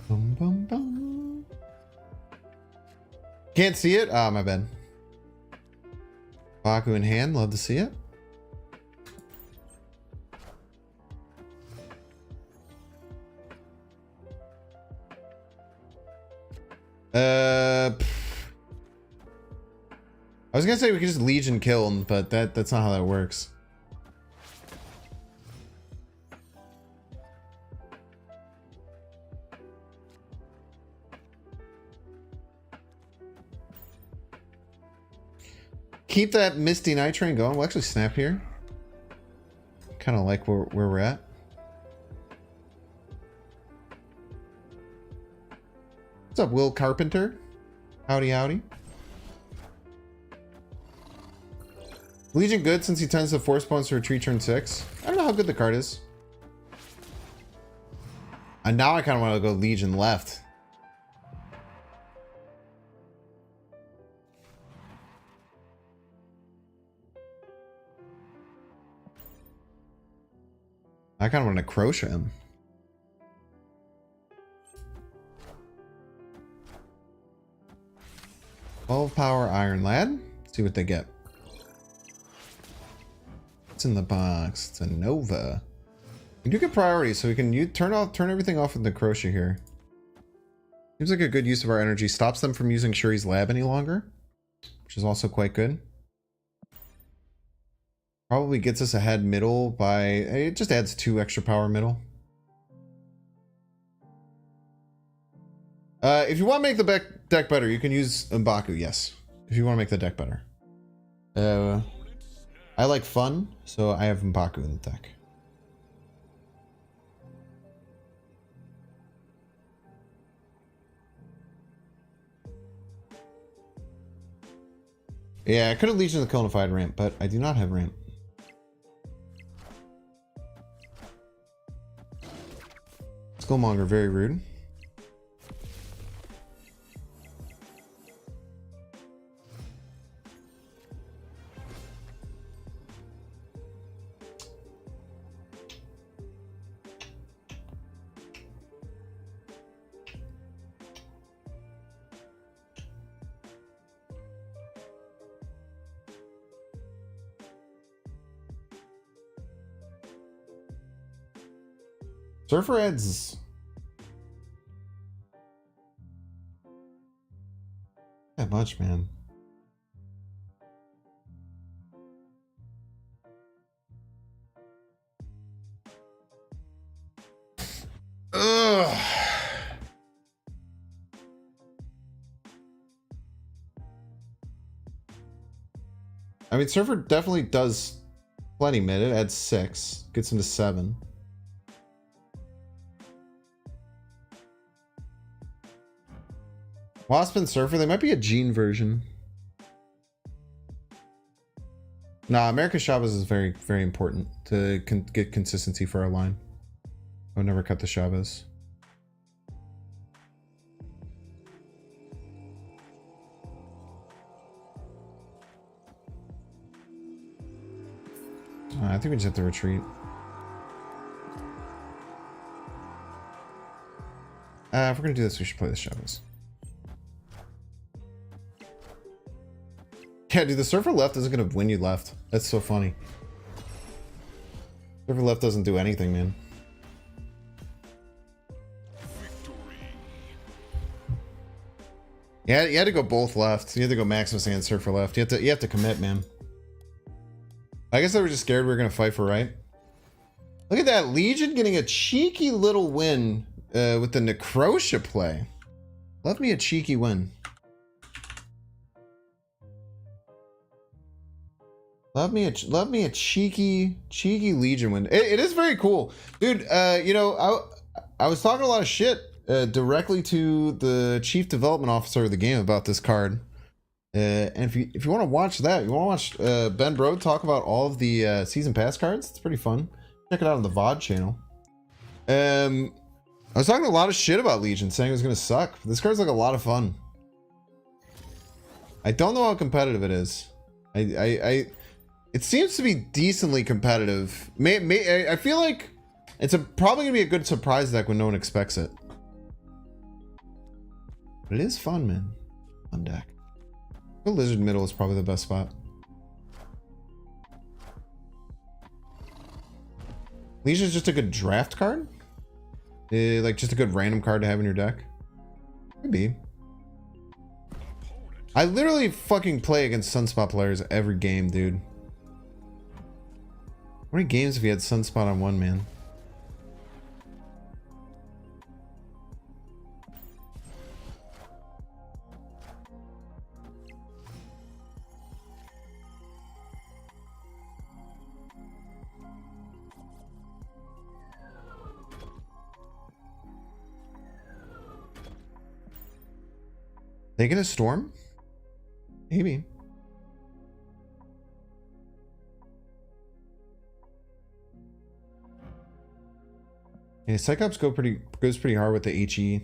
S1: Bum, bum, bum. Can't see it? Ah, my bad. Baku in hand, love to see it. I was gonna say we could just Legion kill him, but that's not how that works. Keep that Misty Night train going. We'll actually snap here. Kind of like where we're at. What's up, Will Carpenter? Howdy, howdy. Legion good since he tends to force opponents to retreat turn 6. I don't know how good the card is. And now I kind of want to go Legion left. I kind of want to crochet him. Power Iron Lad. Let's see what they get. What's in the box? It's a Nova. We do get priority, so we can turn everything off with the crochet here. Seems like a good use of our energy. Stops them from using Shuri's Lab any longer, which is also quite good. Probably gets us ahead middle by... It just adds 2 extra power middle. If you want to make the deck better, you can use M'Baku, yes. If you want to make the deck better. I like fun, so I have M'Baku in the deck. Yeah, I could have Legion the Conified ramp, but I do not have ramp. Skullmonger, very rude. Surfer adds that much, man. Ugh. I mean, Surfer definitely does plenty mid. It adds 6, gets him to 7. Wasp and Surfer, they might be a Gene version. Nah, America Chavez is very, very important to get consistency for our line. I would never cut the Chavez. I think we just have to retreat. If we're gonna do this, we should play the Chavez. Yeah, dude, the Surfer left isn't gonna win you left. That's so funny. Surfer left doesn't do anything, man. Yeah, you had to go both left. You had to go Maximus and Surfer left. You have to commit, man. I guess they were just scared we were gonna fight for right. Look at that, Legion getting a cheeky little win with the Necrotia play. Love me a cheeky win. Love me a cheeky Legion win. It is very cool, dude. You know, I was talking a lot of shit directly to the chief development officer of the game about this card. And if you want to watch that, you want to watch Ben Brode talk about all of the season pass cards. It's pretty fun. Check it out on the VOD channel. I was talking a lot of shit about Legion, saying it was gonna suck. This card's like a lot of fun. I don't know how competitive it is. It seems to be decently competitive. I feel like it's probably gonna be a good surprise deck when no one expects it. But it is fun, man. Fun deck. The Lizard middle is probably the best spot. Legion's just a good draft card? Like just a good random card to have in your deck? Could be. I literally fucking play against Sunspot players every game, dude. How many games have you had Sunspot on one, man? They get a storm? Maybe. Yeah, Cyclops goes pretty hard with the HE.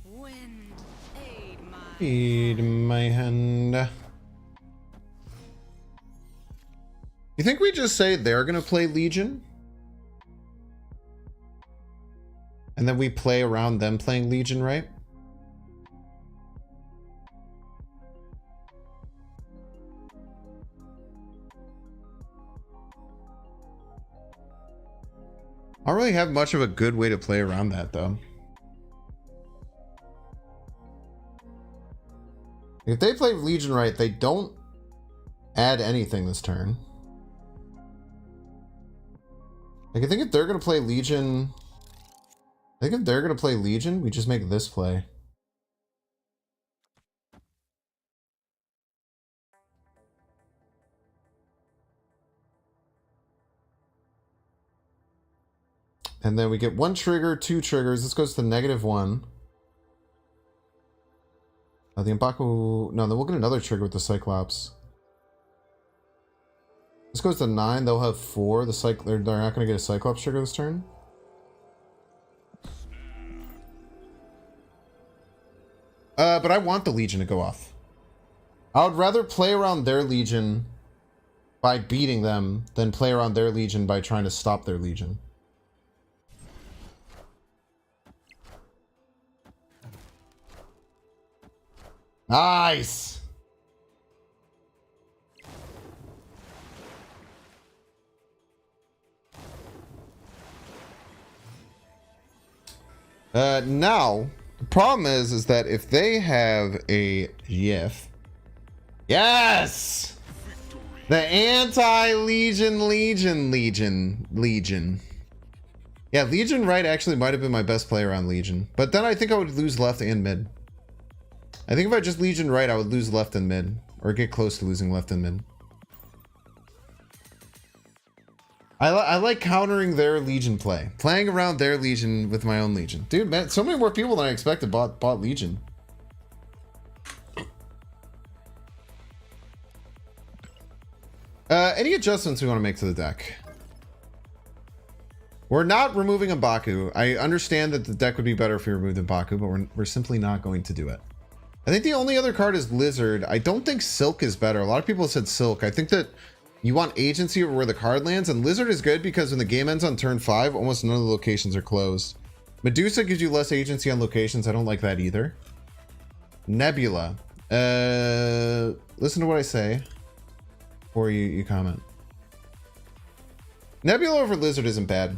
S2: Wind, aid
S1: Aid my hand. You think we just say they're gonna play Legion? And then we play around them playing Legion, right? I don't really have much of a good way to play around that, though. If they play Legion right, they don't add anything this turn. Like, I think if they're gonna play Legion... I think if they're gonna play Legion, we just make this play. And then we get 1 trigger, 2 triggers. This goes to -1. The M'Baku... No, then we'll get another trigger with the Cyclops. This goes to 9. They'll have 4. They're not going to get a Cyclops trigger this turn. But I want the Legion to go off. I would rather play around their Legion by beating them than play around their Legion by trying to stop their Legion. Nice. Now the problem is that if they have a GF, yes, the anti-Legion. Yeah, Legion right actually might have been my best player on Legion, but then I think I would lose left and mid. I think if I just Legion right, I would lose left and mid, or get close to losing left and mid. I like countering their Legion play, playing around their Legion with my own Legion. Dude, man, so many more people than I expected bought Legion. Any adjustments we want to make to the deck? We're not removing M'Baku. I understand that the deck would be better if we removed M'Baku, but we're simply not going to do it. I think the only other card is Lizard. I don't think Silk is better. A lot of people said Silk. I think that you want agency over where the card lands, and Lizard is good because when the game ends on turn 5, almost none of the locations are closed. Medusa gives you less agency on locations. I don't like that either. Nebula. Listen to what I say before you comment. Nebula over Lizard isn't bad.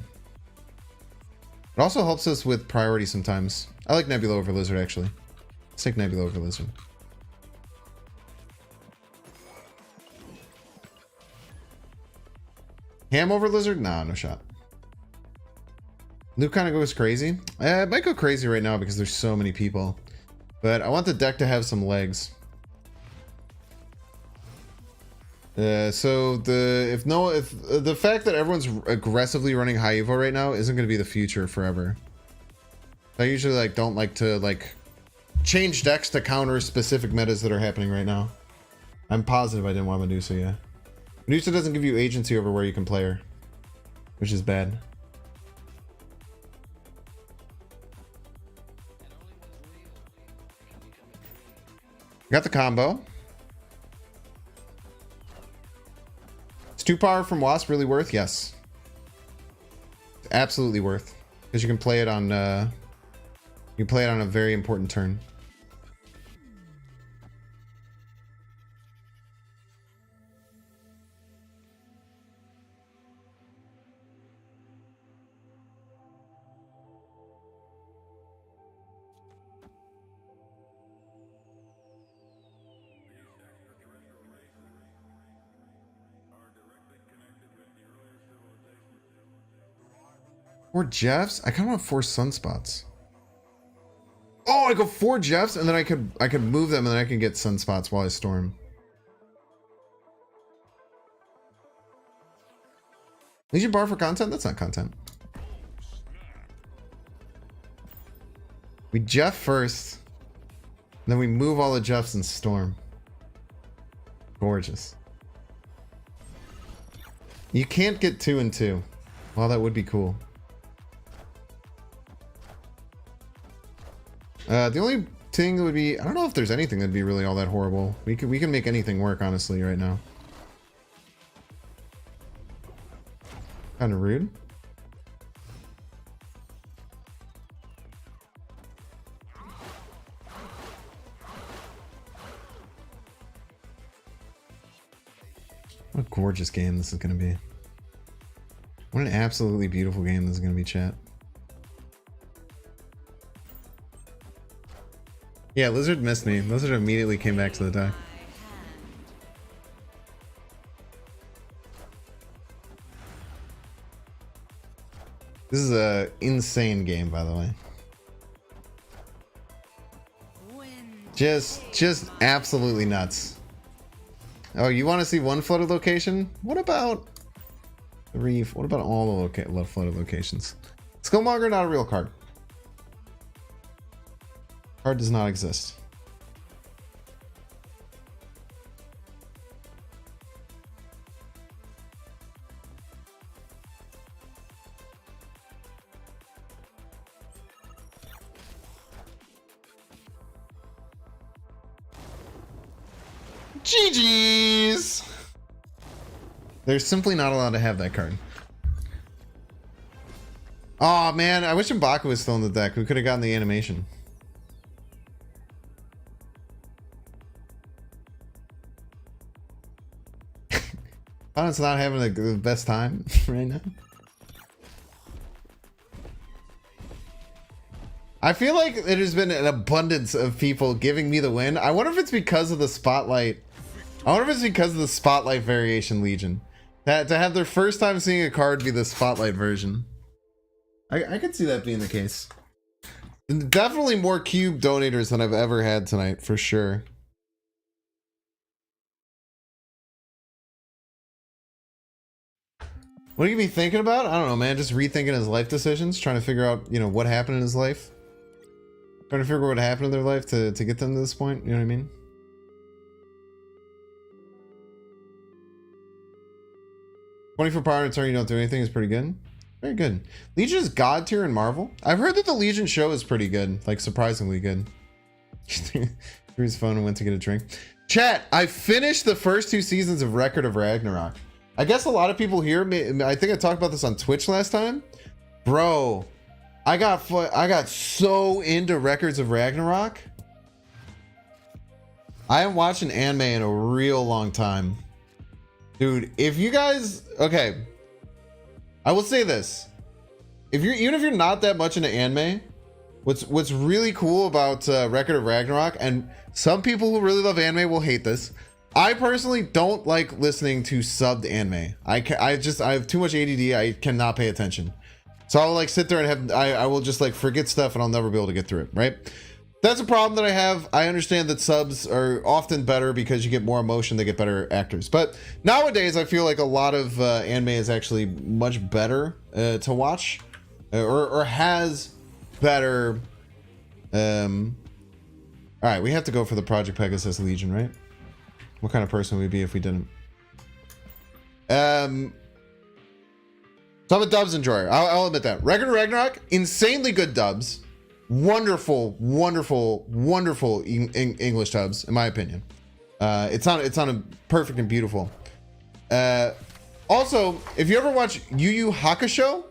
S1: It also helps us with priority sometimes. I like Nebula over Lizard, actually. Let's take Nebula over Lizard. Ham over Lizard? Nah, no shot. Luke kind of goes crazy. It might go crazy right now because there's so many people. But I want the deck to have some legs. So the fact that everyone's aggressively running high evo right now isn't going to be the future forever. I usually don't like to change decks to counter specific metas that are happening right now. I'm positive I didn't want Medusa, yeah. Medusa doesn't give you agency over where you can play her, which is bad. Got the combo. Is 2 power from Wasp really worth? Yes. It's absolutely worth. Because you can play it on a very important turn. Four Jeffs? I kind of want 4 sunspots. Oh, I go 4 Jeffs and then I could move them and then I can get sunspots while I storm. Legion bar for content? That's not content. We Jeff first. And then we move all the Jeffs and storm. Gorgeous. You can't get 2 and 2. Well, that would be cool. The only thing that would be, I don't know if there's anything that'd be really all that horrible. We can make anything work, honestly, right now. Kind of rude. What a gorgeous game this is going to be. What an absolutely beautiful game this is going to be, chat. Yeah, Lizard missed me. Lizard immediately came back to the deck. This is a insane game, by the way. Just absolutely nuts. Oh, you want to see 1 flooded location? What about 3? What about all the flooded locations? Skullmonger, not a real card. Card does not exist. GG's! They're simply not allowed to have that card. Oh man, I wish M'Baku was still in the deck. We could have gotten the animation. Opponent's not having the best time right now. I feel like it has been an abundance of people giving me the win. I wonder if it's because of the spotlight. I wonder if it's because of the spotlight variation Legion. To have their first time seeing a card be the spotlight version. I could see that being the case. Definitely more cube donators than I've ever had tonight, for sure. What are you gonna be thinking about? I don't know, man. Just rethinking his life decisions, trying to figure out, you know, what happened in his life. Trying to figure out what happened in their life to get them to this point. You know what I mean? $24 power in turn, you don't do anything is pretty good. Very good. Legion is god tier in Marvel. I've heard that the Legion show is pretty good, like surprisingly good. Threw his phone and went to get a drink. Chat, I finished the first 2 seasons of Record of Ragnarok. I guess a lot of people here, I think I talked about this on Twitch last time. Bro, I got so into Records of Ragnarok. I haven't watched an anime in a real long time. Dude, if you guys, okay, I will say this. Even if you're not that much into anime, what's really cool about Record of Ragnarok, and some people who really love anime will hate this. I personally don't like listening to subbed anime. I have too much ADD. I cannot pay attention. So I'll like sit there and I will just like forget stuff and I'll never be able to get through it, right? That's a problem that I have. I understand that subs are often better because you get more emotion, they get better actors. But nowadays I feel like a lot of anime is actually much better to watch or has better. All right, we have to go for the Project Pegasus Legion, right? What kind of person would we be if we didn't? So I'm a dubs enjoyer. I'll admit that. Record of Ragnarok, insanely good dubs. Wonderful, wonderful, wonderful English dubs, in my opinion. It's on a perfect and beautiful. Also, if you ever watch Yu Yu Hakusho,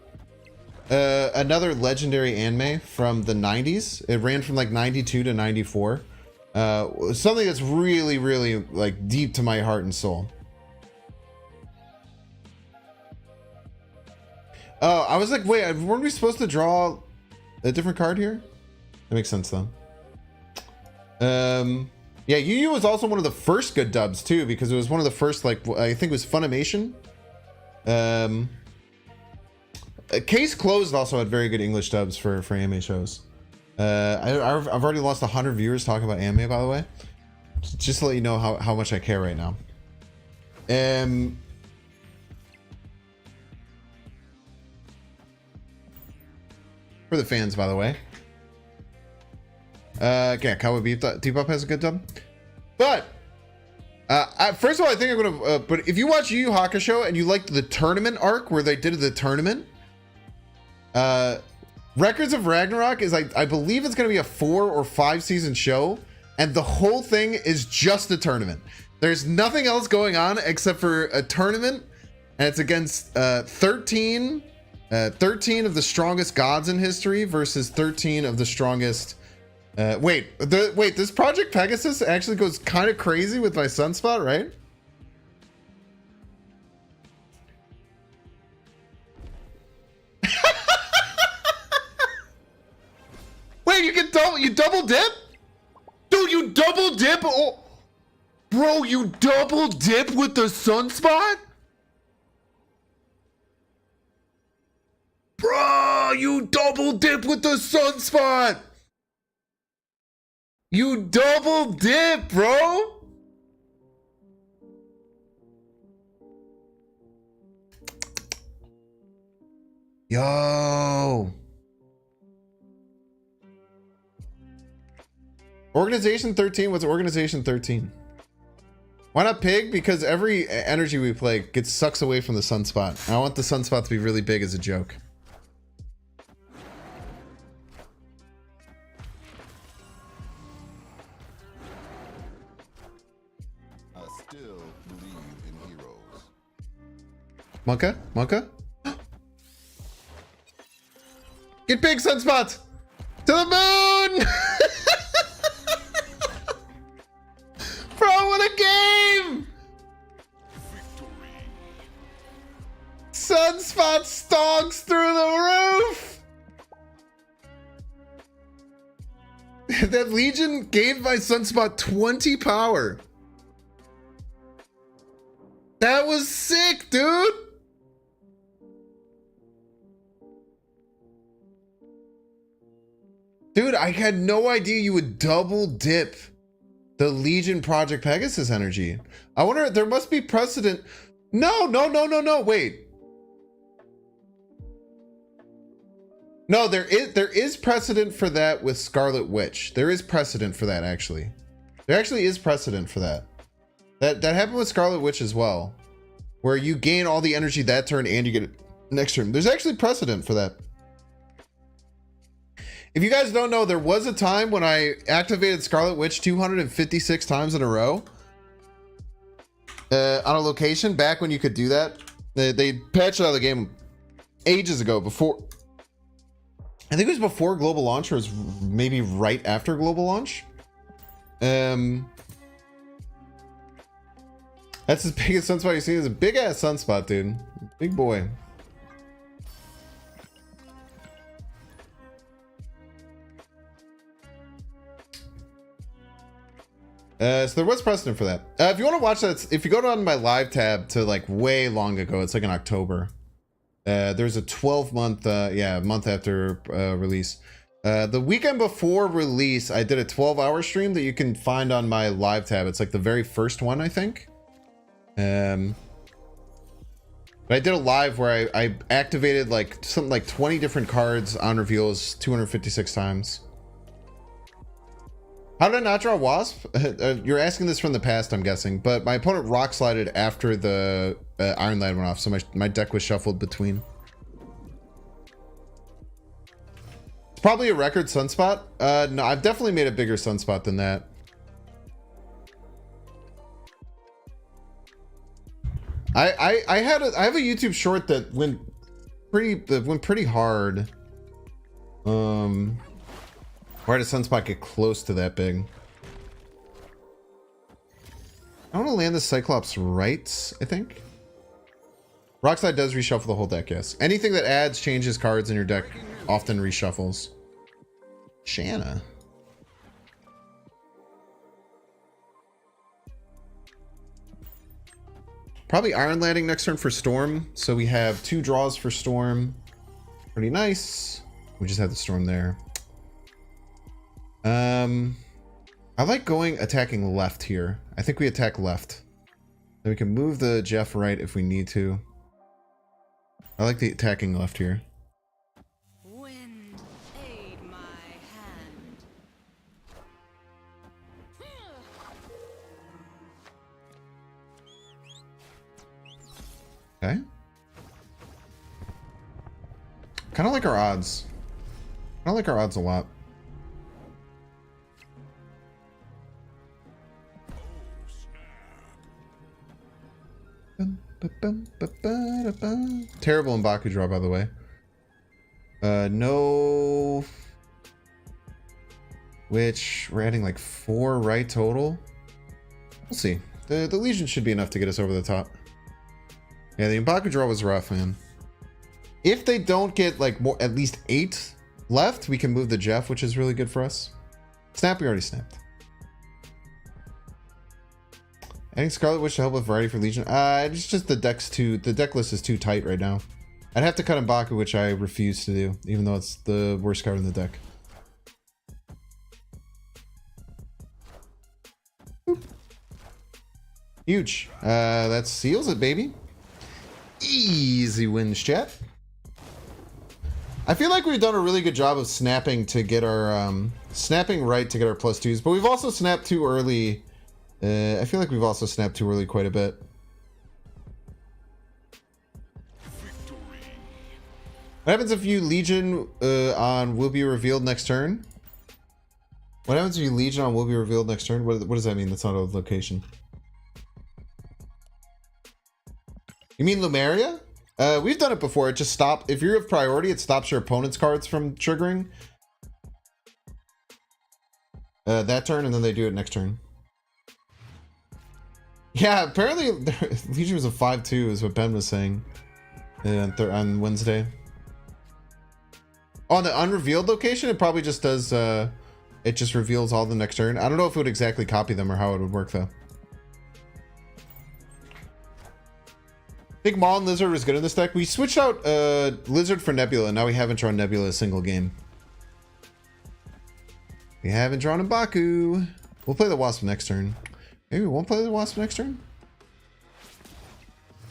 S1: another legendary anime from the 90s, it ran from like 92 to 94. Something that's really, really like deep to my heart and soul. Oh, I was like, wait, weren't we supposed to draw a different card here? That makes sense though. Yeah, Yu Yu was also one of the first good dubs too, because it was one of the first, like, I think it was Funimation. Case Closed also had very good English dubs for anime shows. I've already lost 100 viewers talking about anime, by the way. Just to let you know how much I care right now. For the fans, by the way. Okay, Cowboy Bebop has a good dub. But, first of all, I think I'm gonna, but if you watch Yu Yu Hakusho and you liked the tournament arc where they did the tournament, Records of Ragnarok is, I believe it's gonna be a 4 or 5 season show, and the whole thing is just a tournament. There's nothing else going on except for a tournament, and it's against 13 of the strongest gods in history versus 13 of the strongest. Wait, this Project Pegasus actually goes kind of crazy with my sunspot, right? Wait, you double dip? Dude, you double dip? Oh, bro, you double dip with the sunspot? Bro, you double dip with the sunspot. You double dip, bro. Yo. Organization 13, what's Organization 13? Why not Pig? Because every energy we play gets sucks away from the sunspot. And I want the sunspot to be really big as a joke.
S4: I still believe in heroes.
S1: Monka? Monka? Get big, sunspot! To the moon! Bro, what a game! Sunspot stonks through the roof. That Legion gave my Sunspot 20 power. That was sick, dude. Dude, I had no idea you would double dip the Legion Project Pegasus energy. I wonder, there must be precedent. No, wait. No, there is precedent for that with Scarlet Witch. There is precedent for that, actually. There actually is precedent for that. That happened with Scarlet Witch as well, where you gain all the energy that turn and you get it next turn. There's actually precedent for that. If you guys don't know, there was a time when I activated Scarlet Witch 256 times in a row on a location, back when you could do that. They patched it out of the game ages ago, before, I think it was before global launch, or it was maybe right after global launch. That's as big as Sunspot you've seen. It's a big ass Sunspot, dude. Big boy. So there was precedent for that. If you want to watch that, if you go on my live tab to like way long ago, it's like in October. There's a 12-month, month after release. The weekend before release, I did a 12-hour stream that you can find on my live tab. It's like the very first one, I think. But I did a live where I activated like something like 20 different cards on reveals 256 times. How did I not draw Wasp? You're asking this from the past, I'm guessing, but my opponent rock slided after the Iron Lad went off, so my deck was shuffled between. It's probably a record Sunspot. No, I've definitely made a bigger Sunspot than that. I have a YouTube short that went pretty hard. Where did Sunspot get close to that big? I want to land the Cyclops right, I think. Rockslide does reshuffle the whole deck, yes. Anything that adds, changes cards in your deck often reshuffles. Shanna. Probably Iron Landing next turn for Storm. So we have 2 draws for Storm. Pretty nice. We just have the Storm there. I like attacking left here. I think we attack left. Then we can move the Jeff right if we need to. I like the attacking left here.
S2: Wind, aid my hand.
S1: Okay. Kind of like our odds. I like our odds a lot. Terrible M'Baku draw, by the way. No. Which we're adding like 4 right total. We'll see. The Legion should be enough to get us over the top. Yeah, the M'Baku draw was rough, man. If they don't get like at least 8 left, we can move the Jeff, which is really good for us. Snap, we already snapped. Adding Scarlet Witch to help with variety for Legion. It's just the deck list is too tight right now. I'd have to cut M'Baku, which I refuse to do, even though it's the worst card in the deck. Huge. That seals it, baby. Easy wins, chat. I feel like we've done a really good job of snapping to get our snapping right to get our +2s, but we've also snapped too early. I feel like we've also snapped too early quite a bit. What happens if you Legion on will be revealed next turn? What happens if you Legion on will be revealed next turn? What does that mean? That's not a location. You mean Lumeria? We've done it before. It just stops. If you're of priority, it stops your opponent's cards from triggering. That turn, and then they do it next turn. Yeah, apparently Legion was a 5-2 is what Ben was saying. on Wednesday. On the unrevealed location, it probably just does, it just reveals all the next turn. I don't know if it would exactly copy them or how it would work, though. I think Maul and Lizard was good in this deck. We switched out Lizard for Nebula, and now we haven't drawn Nebula a single game. We haven't drawn M'Baku. We'll play the Wasp next turn. Maybe we won't play the Wasp next turn?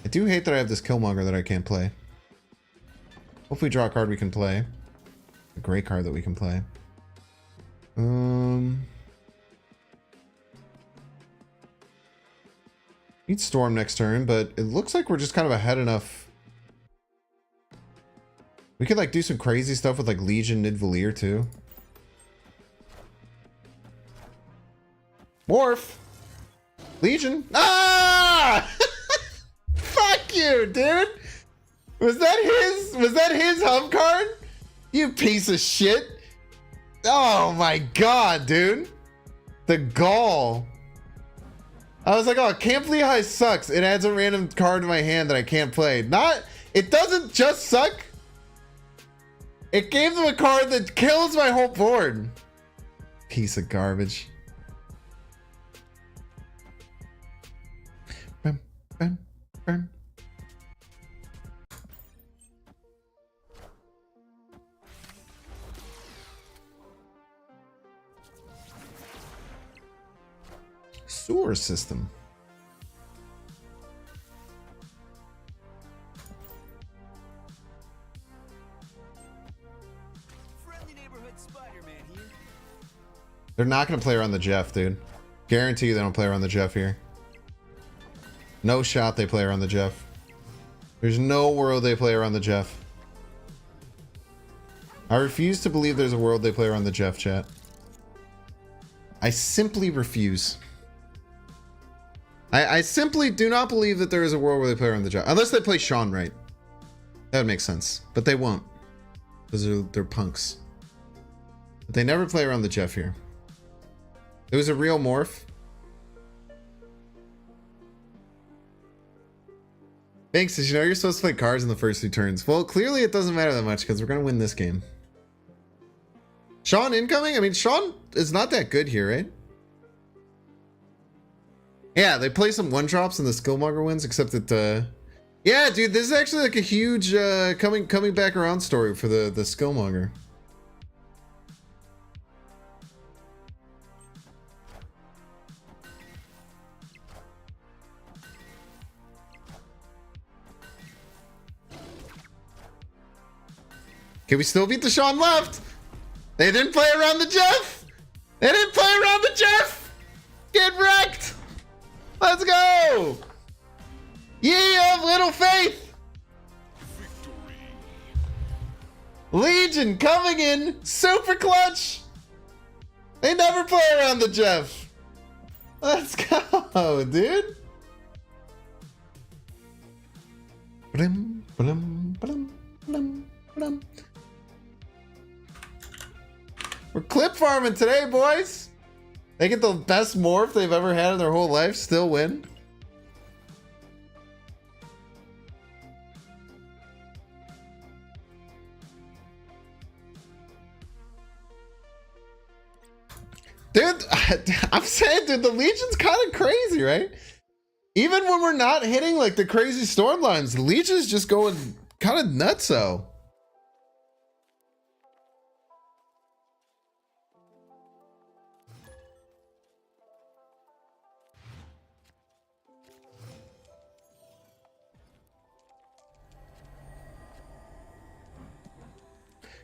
S1: I do hate that I have this Killmonger that I can't play. Hopefully draw a card we can play. A great card that we can play. Need Storm next turn, but it looks like we're just kind of ahead enough. We could like do some crazy stuff with like Legion Nidavellir too. Morph! Legion! Ah! Fuck you, dude! Was that his hub card? You piece of shit! Oh my god, dude! The gall. I was like, oh, Camp Lehigh sucks. It adds a random card to my hand that I can't play. It doesn't just suck. It gave them a card that kills my whole board. Piece of garbage. Bam, bam, bam. Sewer system.
S3: Friendly neighborhood Spider-Man here.
S1: They're not going to play around the Jeff, dude. Guarantee you they don't play around the Jeff here. No shot they play around the Jeff. There's no world they play around the Jeff. I refuse to believe there's a world they play around the Jeff, chat. I simply refuse. I simply do not believe that there is a world where they play around the Jeff. Unless they play Sean right. That would make sense. But they won't. Because they're punks. But they never play around the Jeff here. It was a real morph. Thanks. Did you know you're supposed to play cards in the first 2 turns? Well, clearly it doesn't matter that much because we're going to win this game. Sean incoming? I mean, Sean is not that good here, right? Yeah, they play some 1-drops and the Skillmonger wins, except that, yeah, dude, this is actually like a huge, coming back around story for the Skillmonger. Can we still beat the Sean left? They didn't play around the Jeff! They didn't play around the Jeff! Get wrecked! Let's go! Ye of little faith! Victory. Legion coming in super clutch! They never play around the Jeff. Let's go, dude! Blim, blim, blim, blim, blim. We're clip farming today, boys! They get the best morph they've ever had in their whole life, still win. Dude, I'm saying, dude, the Legion's kind of crazy, right? Even when we're not hitting like the crazy storm lines, the Legion's just going kind of nutso.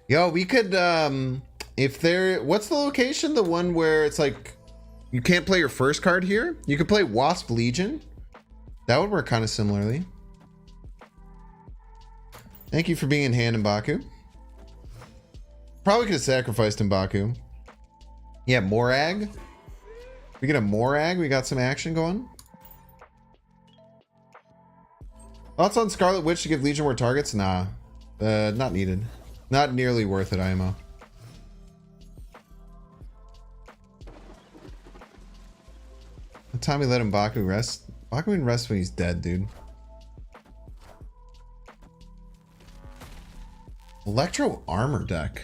S1: Yo, we could, if there, what's the location? The one where it's like, you can't play your first card here? You could play Wasp Legion. That would work kind of similarly. Thank you for being in hand, M'Baku. Probably could have sacrificed M'Baku. Yeah, Morag. We get a Morag, we got some action going. Thoughts on Scarlet Witch to give Legion more targets? Nah, not needed. Not nearly worth it, IMO. What time we let M'Baku rest? M'Baku can rest when he's dead, dude. Electro armor deck.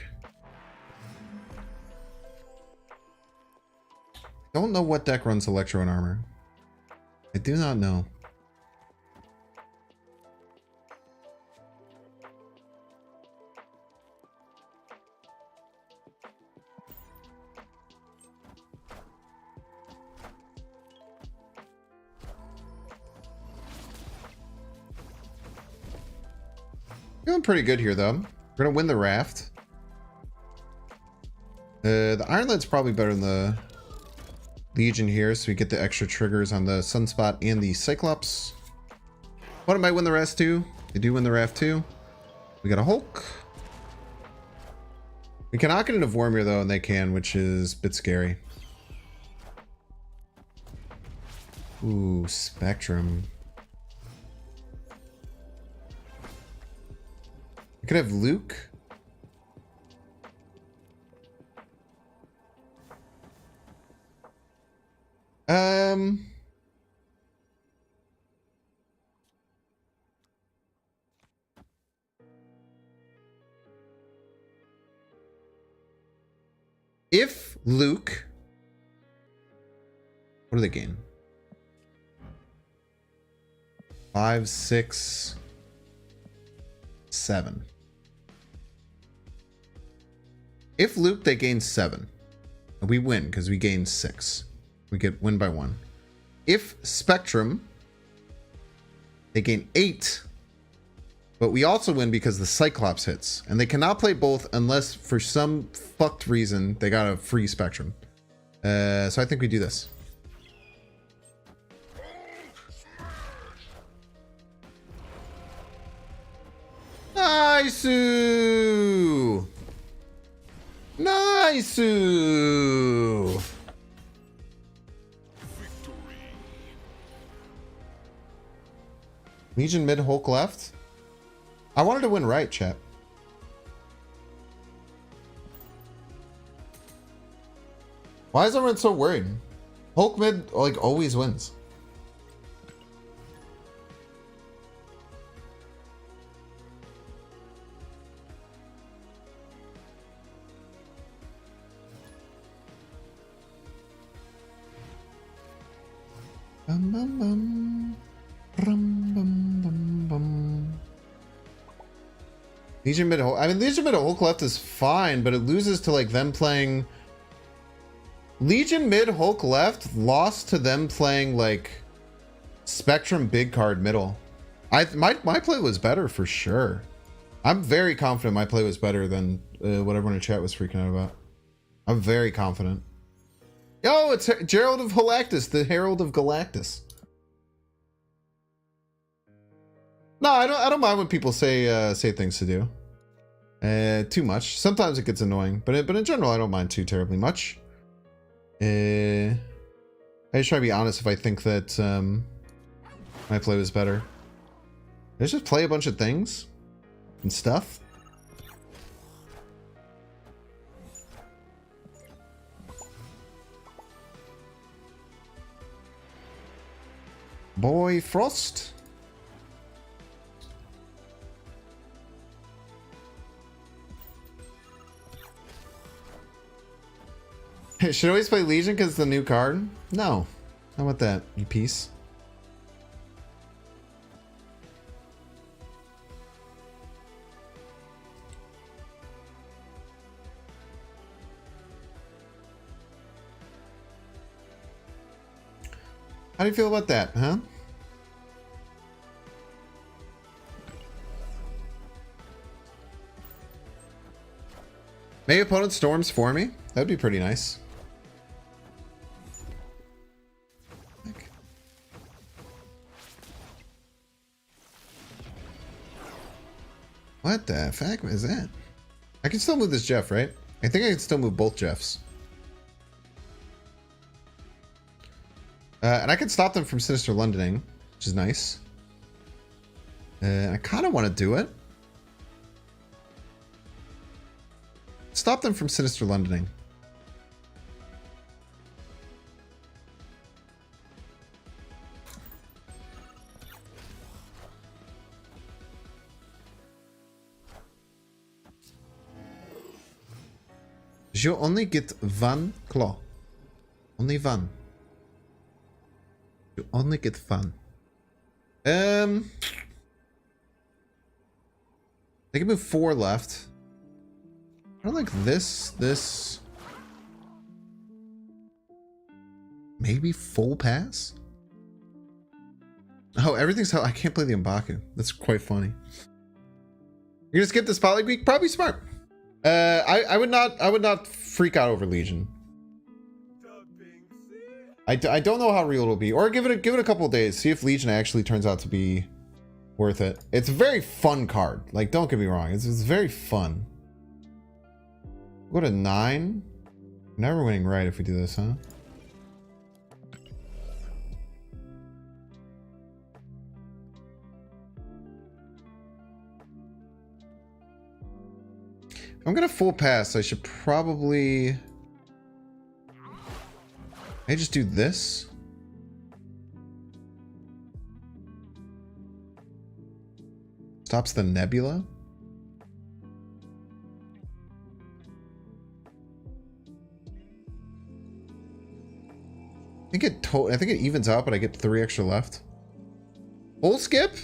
S1: Don't know what deck runs electro and armor. I do not know. Feeling pretty good here, though. We're gonna win the raft. The Iron Led's probably better than the Legion here, so we get the extra triggers on the Sunspot and the Cyclops. What might win the rest too? They do win the raft too. We got a Hulk. We cannot get into Vormir though, and they can, which is a bit scary. Ooh, Spectrum. We could have Luke. If Luke, what do they gain? 5, 6, 7. If Luke, they gain 7. We win because we gain 6. We get win by 1. If Spectrum, they gain 8. But we also win because the Cyclops hits. And they cannot play both unless for some fucked reason they got a free Spectrum. So I think we do this. Nice! Nice! Legion mid, Hulk left. I wanted to win right, chat. Why is everyone so worried? Hulk mid, like, always wins. Bum, bum, bum. Bum, bum, bum, bum. Legion mid Hulk. I mean, Legion mid Hulk left is fine, but it loses to like them playing. Legion mid Hulk left lost to them playing like Spectrum big card middle. My play was better for sure. I'm very confident my play was better than what everyone in chat was freaking out about. I'm very confident. Yo, it's Gerald of Galactus, the Herald of Galactus. No, I don't mind when people say things to do. Too much. Sometimes it gets annoying, but in general, I don't mind too terribly much. I just try to be honest if I think that my play was better. Let's just play a bunch of things and stuff. Boy Frost. Should always play Legion because it's the new card? No. How about that, you piece? How do you feel about that, huh? Maybe opponent storms for me? That'd be pretty nice. What the fuck is that? I can still move this Jeff, right? I think I can still move both Jeffs. And I can stop them from Sinister Londoning, which is nice. I kind of want to do it. Stop them from Sinister Londoning. You only get one claw. Only one. You only get one. They can move 4 left. I don't like this. Maybe full pass? Oh, everything's how I can't play the M'Baku. That's quite funny. You're gonna skip the spotlight week? Probably smart. I would not freak out over Legion. I don't know how real it'll be, or give it a couple of days, see if Legion actually turns out to be worth it. It's a very fun card. Like, don't get me wrong, it's very fun. Go to 9. Never winning right if we do this, huh? I'm gonna full pass. I should probably. I just do this. Stops the nebula. I think it evens out, but I get 3 extra left. Full skip?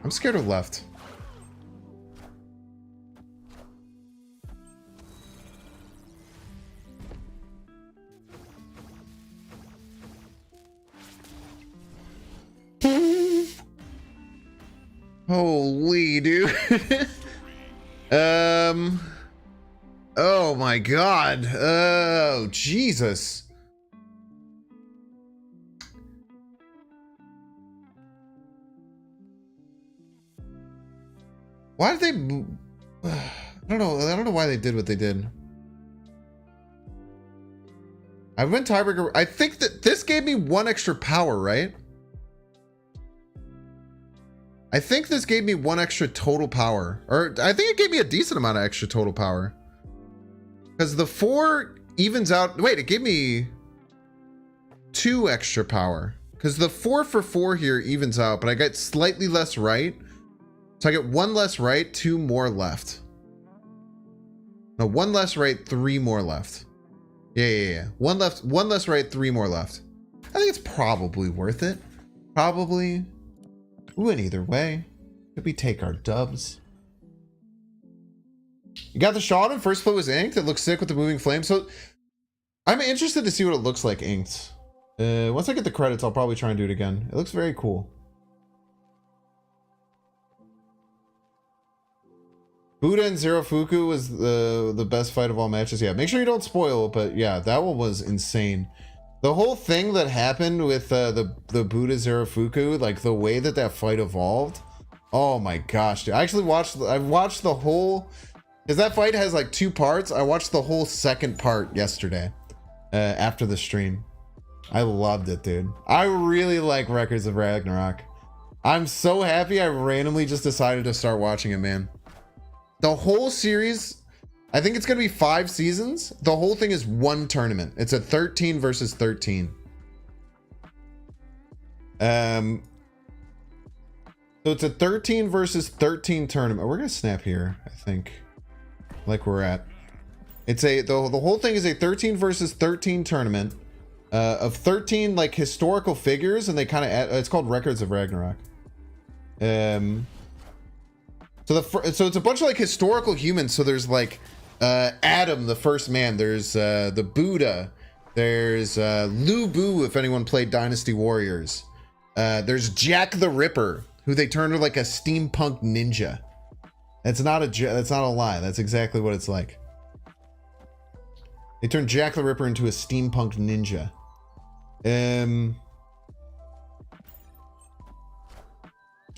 S1: I'm scared of left. Holy dude. Oh my god. Oh Jesus. Why did they I don't know why they did what they did. I went tiebreaker. I think that this gave me 1 extra power, right? I think this gave me 1 extra total power. Or I think it gave me a decent amount of extra total power. Because the 4 evens out. Wait, it gave me 2 extra power. Because the 4 for 4 here evens out, but I get slightly less right. So I get 1 less right, 2 more left. No, 1 less right, 3 more left. Yeah. 1 less right, 3 more left. I think it's probably worth it. Probably. Ooh, and either way, could we take our dubs? You got the shot and first play was inked. It looks sick with the moving flame. So I'm interested to see what it looks like inked. Once I get the credits, I'll probably try and do it again. It looks very cool. Buddha and Zero Fuku was the best fight of all matches. Yeah, make sure you don't spoil, but yeah, that one was insane. The whole thing that happened with the Buddha Zero Fuku, like the way that fight evolved. Oh my gosh, dude. I actually watched the whole, because that fight has like 2 parts. I watched the whole second part yesterday after the stream. I loved it, dude. I really like Records of Ragnarok. I'm so happy I randomly just decided to start watching it, man. The whole series, I think it's going to be 5 seasons. The whole thing is 1 tournament. It's a 13 versus 13. So it's a 13 versus 13 tournament. We're going to snap here, I think. Like we're at. It's the whole thing is a 13 versus 13 tournament of 13 like historical figures, and they kind of it's called Records of Ragnarok. So it's a bunch of like historical humans. So there's like Adam, the first man. There's the Buddha. There's Lu Bu, if anyone played Dynasty Warriors. There's Jack the Ripper, who they turned into like a steampunk ninja. That's not a lie. That's exactly what it's like. They turned Jack the Ripper into a steampunk ninja.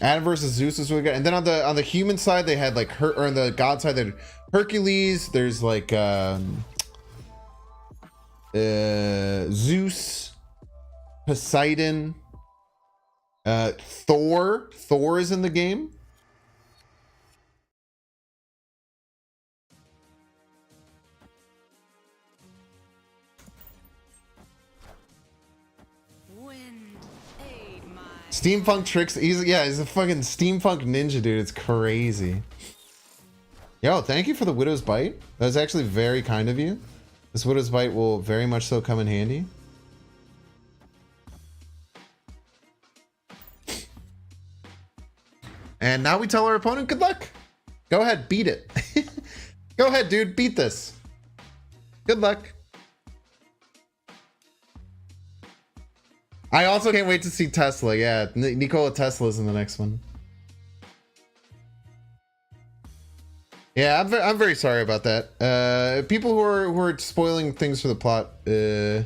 S1: Adam versus Zeus is what we got, and then on the human side they had like or on the god side they had Hercules. There's like Zeus, Poseidon, Thor. Thor is in the game. Steampunk tricks. He's a fucking steampunk ninja, dude. It's crazy. Yo, thank you for the Widow's Bite. That was actually very kind of you. This Widow's Bite will very much so come in handy. And now we tell our opponent, good luck. Go ahead, beat it. Go ahead, dude, beat this. Good luck. I also can't wait to see Tesla. Yeah, Nikola Tesla's in the next one. Yeah, I'm very sorry about that. People who are spoiling things for the plot, you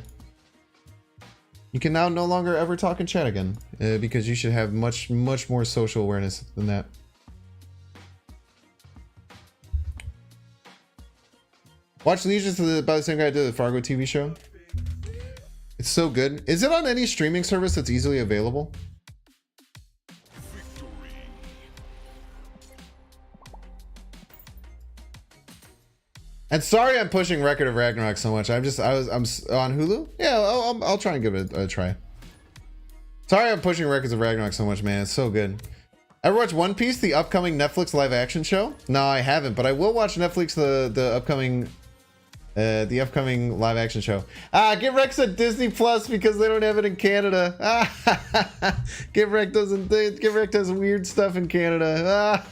S1: can now no longer ever talk in chat again, because you should have much more social awareness than that. Watch Legions by the same guy who did the Fargo TV show. It's so good. Is it on any streaming service that's easily available? And sorry I'm pushing Record of Ragnarok so much. I'm on Hulu. Yeah, I'll try and give it a try. Sorry I'm pushing Records of Ragnarok so much, man. It's so good. Ever watch One Piece, the upcoming Netflix live action show? No, I haven't, but I will watch Netflix the upcoming live action show. Get Rex a Disney Plus because they don't have it in Canada. Get Rex does weird stuff in Canada.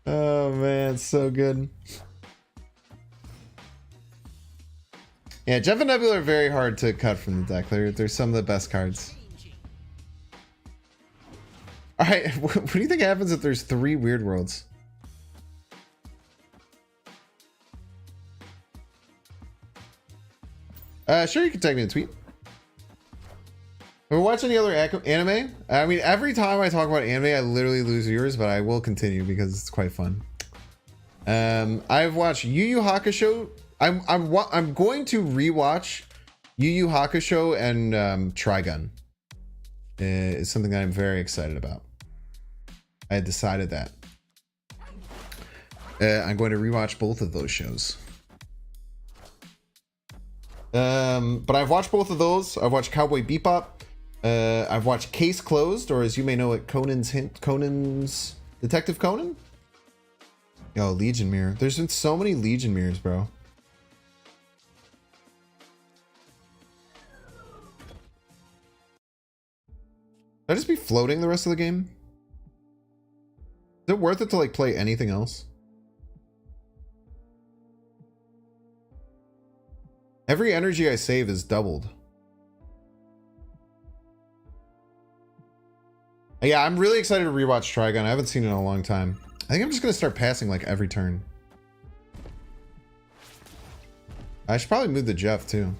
S1: Oh man, it's so good. Yeah, Jeff and Nebula are very hard to cut from the deck. They're some of the best cards. Alright, what do you think happens if there's 3 Weird Worlds? Sure, you can tag me a tweet. We're watching the other anime. I mean, every time I talk about anime, I literally lose viewers, but I will continue because it's quite fun. I've watched Yu Yu Hakusho. I'm going to rewatch Yu Yu Hakusho and Trigun. It's something that I'm very excited about. I had decided that. I'm going to rewatch both of those shows. But I've watched both of those. I've watched Cowboy Bebop. I've watched Case Closed, or as you may know it, Conan's Detective Conan. Yo, Legion Mirror. There's been so many Legion Mirrors, bro. Should I just be floating the rest of the game? Is it worth it to like play anything else? Every energy I save is doubled. Yeah, I'm really excited to rewatch Trigun. I haven't seen it in a long time. I think I'm just gonna start passing like every turn. I should probably move the Jeff too.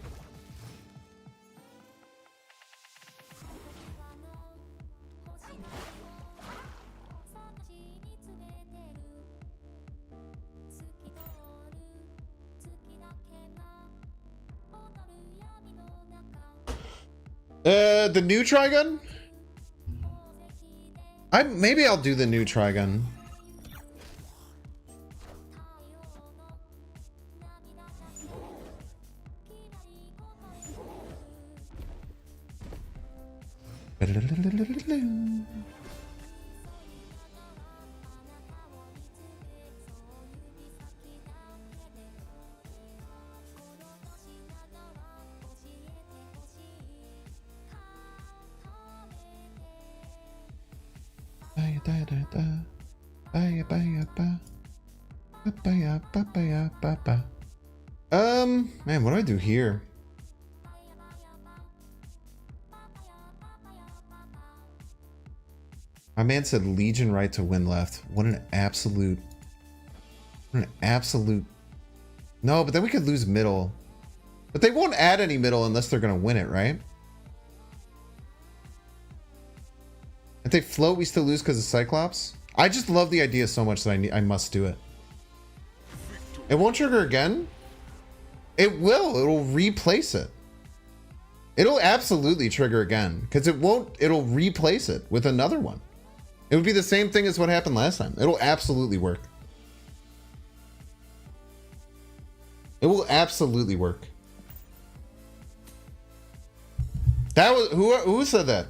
S1: The new Trigun? Maybe I'll do the new Trigun. Man, what do I do here? My man said Legion right to win left. What an absolute. No, but then we could lose middle. But they won't add any middle unless they're gonna win it, right? If they float, we still lose because of Cyclops. I just love the idea so much that I must do it. It won't trigger again? It will. It'll replace it. It'll absolutely trigger again because it won't. It'll replace it with another one. It would be the same thing as what happened last time. It'll absolutely work. It will absolutely work. That was who said that?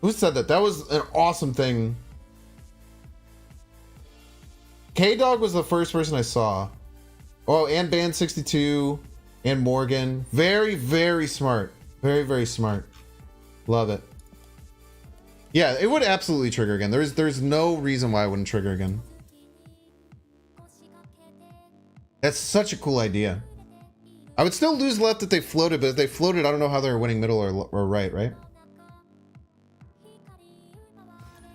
S1: Who said that? That was an awesome thing. K-Dog was the first person I saw. Oh, and Band 62 and Morgan. Very, very smart. Very, very smart. Love it. Yeah, it would absolutely trigger again. There's no reason why I wouldn't trigger again. That's such a cool idea. I would still lose left if they floated, but if they floated, I don't know how they're winning middle or right, right?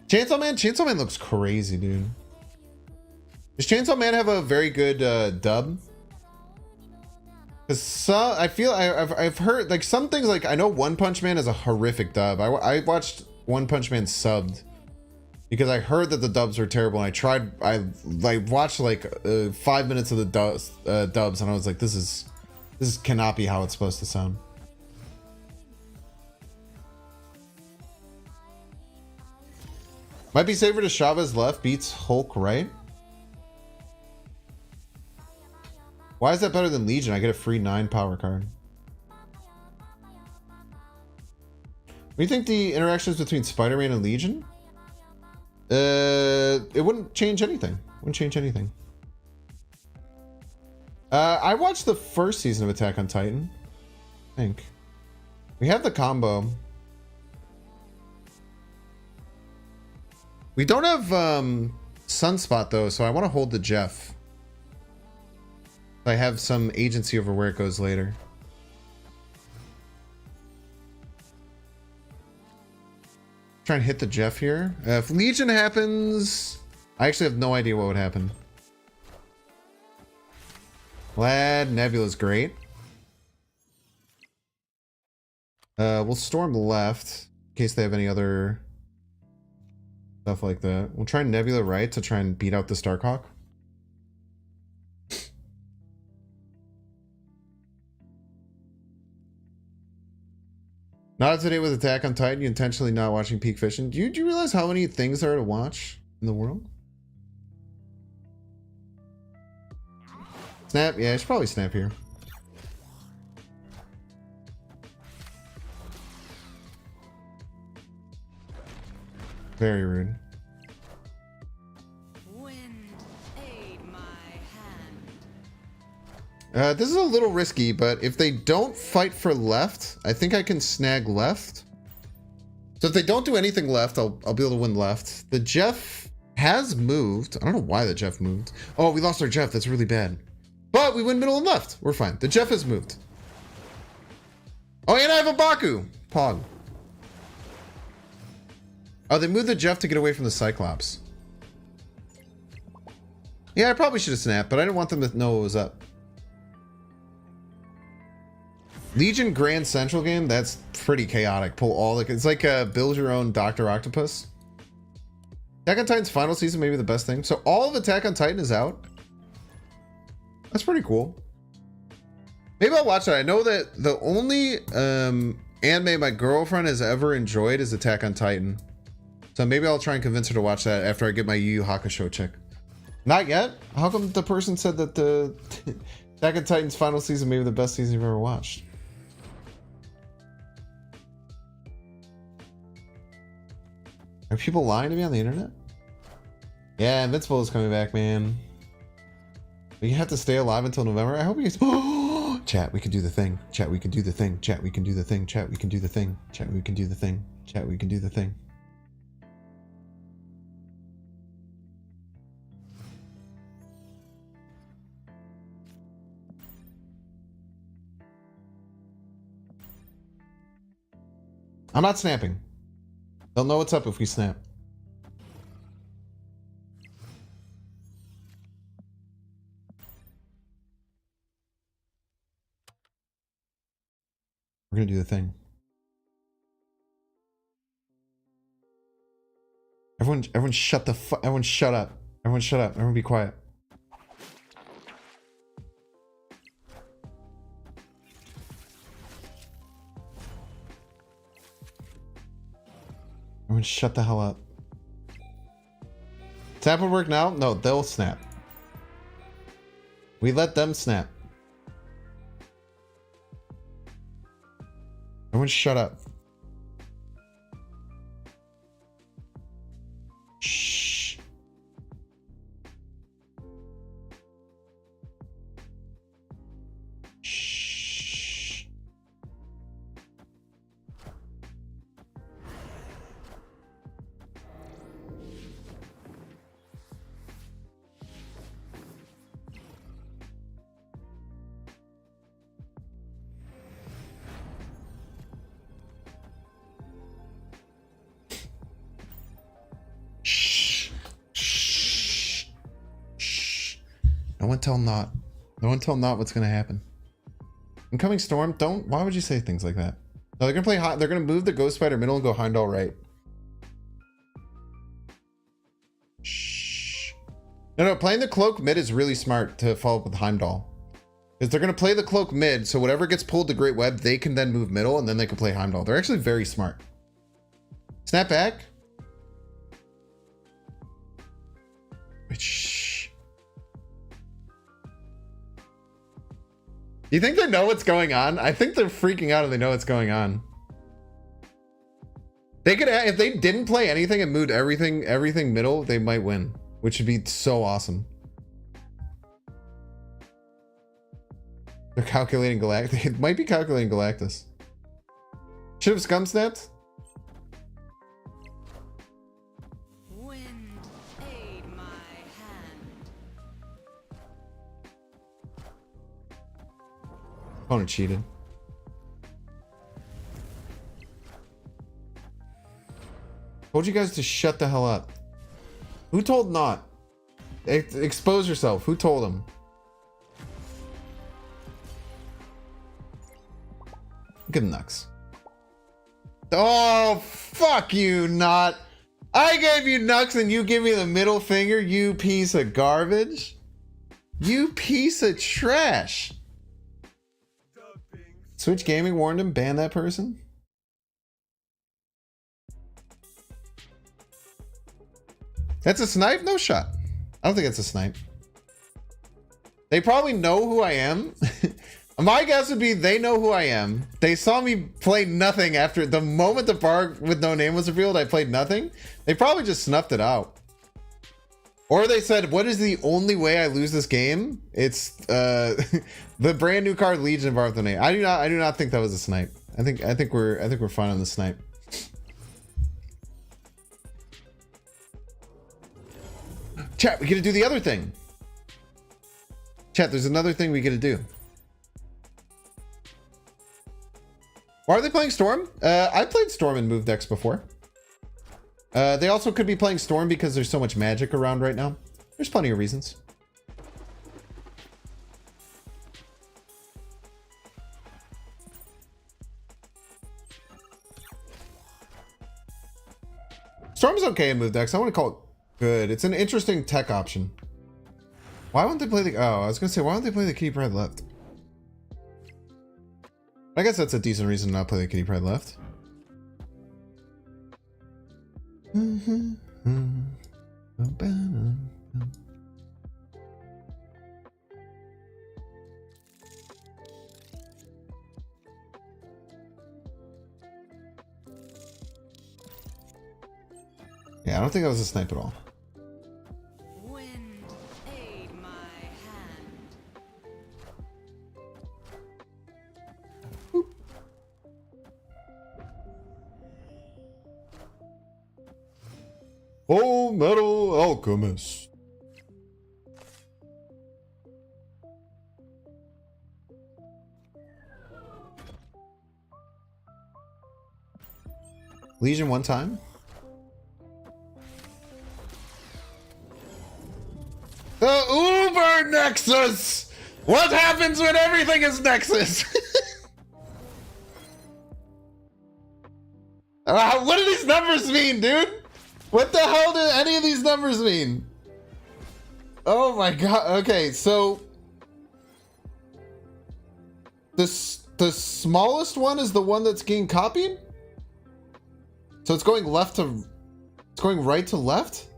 S1: Chainsaw Man looks crazy, dude. Does Chainsaw Man have a very good dub? Because I feel I've heard like some things, like I know One Punch Man is a horrific dub. I watched One Punch Man subbed because I heard that the dubs were terrible, and I watched like 5 minutes of the dubs, and I was like, this cannot be how it's supposed to sound. Might be safer to Chavez left beats Hulk right. Why is that better than Legion? I get a free 9 power card. What do you think the interactions between Spider-Man and Legion? It wouldn't change anything. Wouldn't change anything. I watched the first season of Attack on Titan. I think. We have the combo. We don't have Sunspot though, so I want to hold the Jeff. I have some agency over where it goes later. Try and hit the Jeff here. If Legion happens, I actually have no idea what would happen. Glad Nebula's great. We'll storm left in case they have any other stuff like that. We'll try Nebula right to try and beat out the Starkhawk. Not up to date with Attack on Titan. You intentionally not watching Peak Fishing. Do you realize how many things there are to watch in the world? Snap? Yeah, I should probably snap here. Very rude.
S2: Wind, aid my hand.
S1: This is a little risky, but if they don't fight for left, I think I can snag left. So if they don't do anything left, I'll be able to win left. The Jeff has moved. I don't know why the Jeff moved. Oh, we lost our Jeff. That's really bad. But we win middle and left. We're fine. The Jeff has moved. Oh, and I have a Baku. Pog. Oh, they moved the Jeff to get away from the Cyclops. Yeah, I probably should have snapped, but I didn't want them to know what was up. Legion Grand Central game, that's pretty chaotic. Pull all the... It's like build your own Dr. Octopus. Attack on Titan's final season may be the best thing. So all of Attack on Titan is out? That's pretty cool. Maybe I'll watch that. I know that the only anime my girlfriend has ever enjoyed is Attack on Titan. So maybe I'll try and convince her to watch that after I get my Yu Yu Hakusho check. Not yet? How come the person said that the Attack on Titan's final season may be the best season you've ever watched? Are people lying to me on the internet? Yeah, Invincible is coming back, man. But you have to stay alive until November. I hope you guys... Chat, we can do the thing. Chat, we can do the thing. Chat, we can do the thing. Chat, we can do the thing. Chat, we can do the thing. Chat, we can do the thing. I'm not snapping. They'll know what's up if we snap. We're gonna do the thing. Everyone shut the fuck. Everyone shut up. Everyone shut up. Everyone be quiet. Everyone shut the hell up. Snap would work now? No, they'll snap. We let them snap. Everyone shut up. Shh. No one tell Not. No one tell Not what's gonna happen. Incoming storm. Don't. Why would you say things like that? No, they're gonna play hot. They're gonna move the Ghost Spider middle and go Heimdall right. Shh. No, playing the cloak mid is really smart to follow up with Heimdall. Because they're going to play the cloak mid, so whatever gets pulled to Great Web, they can then move middle, and then they can play Heimdall. They're actually very smart. Snap back. Wait, shh. You think they know what's going on? I think they're freaking out and they know what's going on. They could, if they didn't play anything and moved everything middle, they might win, which would be so awesome. They're calculating Galactus. It might be calculating Galactus. Should have scum snapped.
S2: Wind, aid my hand.
S1: Opponent cheated. Told you guys to shut the hell up. Who told Not? Expose yourself. Who told him? Good Nux. Oh, fuck you, Not. I gave you Nux and you give me the middle finger, you piece of garbage. You piece of trash. Switch Gaming warned him, ban that person. That's a snipe? No shot. I don't think it's a snipe. They probably know who I am. My guess would be they know who I am. They saw me play nothing after the moment the bar with no name was revealed. I played nothing. They probably just snuffed it out. Or they said, what is the only way I lose this game? It's the brand new card Legion of Arthonate. I do not think that was a snipe. I think we're fine on the snipe. Chat, we gotta do the other thing. Chat, there's another thing we gotta do. Why are they playing Storm? I played Storm in move decks before. They also could be playing Storm because there's so much magic around right now. There's plenty of reasons. Storm's okay in move decks. I want to call it good. It's an interesting tech option. Why won't they play the... Oh, I was going to say, why don't they play the Kitty Pride left? I guess that's a decent reason to not play the Kitty Pride left. Yeah, I don't think that was a snipe at all.
S2: Wind, aid my hand.
S1: Oh, Metal Alchemist. Legion one time. The Uber Nexus! What happens when everything is Nexus? What do these numbers mean, dude? What the hell do any of these numbers mean? Oh my god. Okay, so the smallest one is the one that's getting copied? So it's going left to... It's going right to left?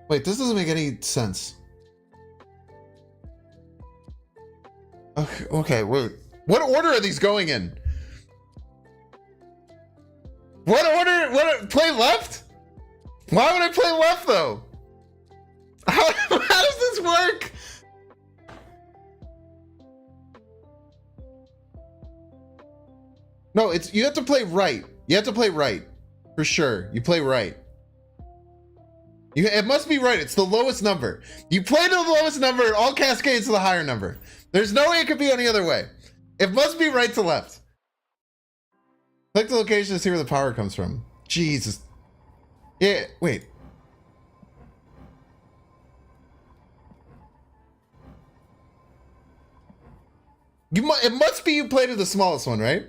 S1: Wait, this doesn't make any sense. Okay, wait. What order are these going in? What order? What? Play left? Why would I play left though? How does this work? No, it's you have to play right. You have to play right for sure. You play right. It must be right. It's the lowest number. You play to the lowest number. It all cascades to the higher number. There's no way it could be any other way. It must be right to left. Click the location to see where the power comes from. Jesus. Yeah, wait. It must be you played with the smallest one, right?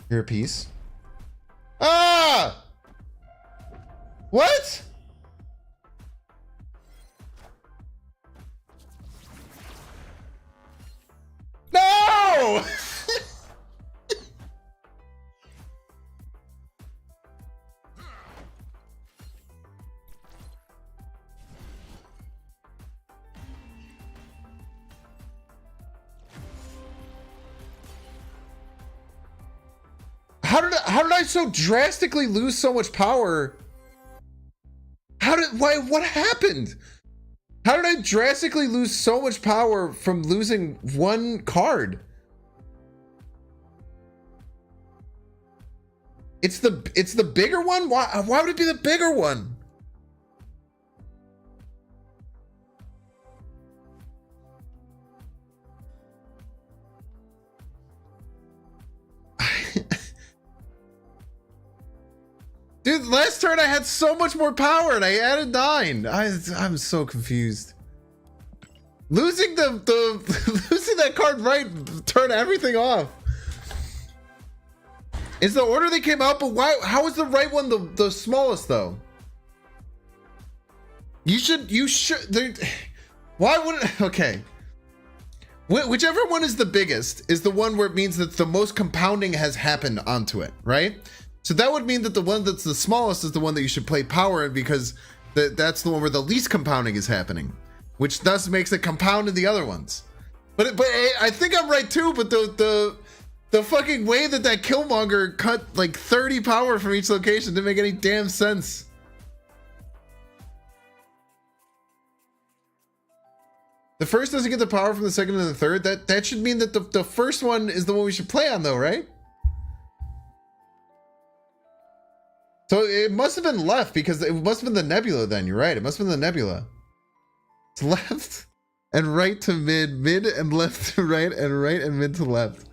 S1: Here a piece. Ah! What? No! How did I so drastically lose so much power? What happened? How did I drastically lose so much power from losing one card? It's the bigger one? Why would it be the bigger one? Dude, last turn I had so much more power and I added 9. I'm so confused. Losing losing that card right turned everything off. Is the order they came out, but why? How is the right one the smallest though? You should. Why wouldn't? Okay. Whichever one is the biggest is the one where it means that the most compounding has happened onto it, right? So that would mean that the one that's the smallest is the one that you should play power in, because that's the one where the least compounding is happening, which thus makes it compound in the other ones. But I think I'm right too. But the fucking way that Killmonger cut like 30 power from each location didn't make any damn sense. The first doesn't get the power from the second and the third. That should mean that the first one is the one we should play on though, right? So it must have been left, because it must have been the nebula then. You're right. It must have been the nebula. It's left and right to mid, mid and left to right, and right and mid to left.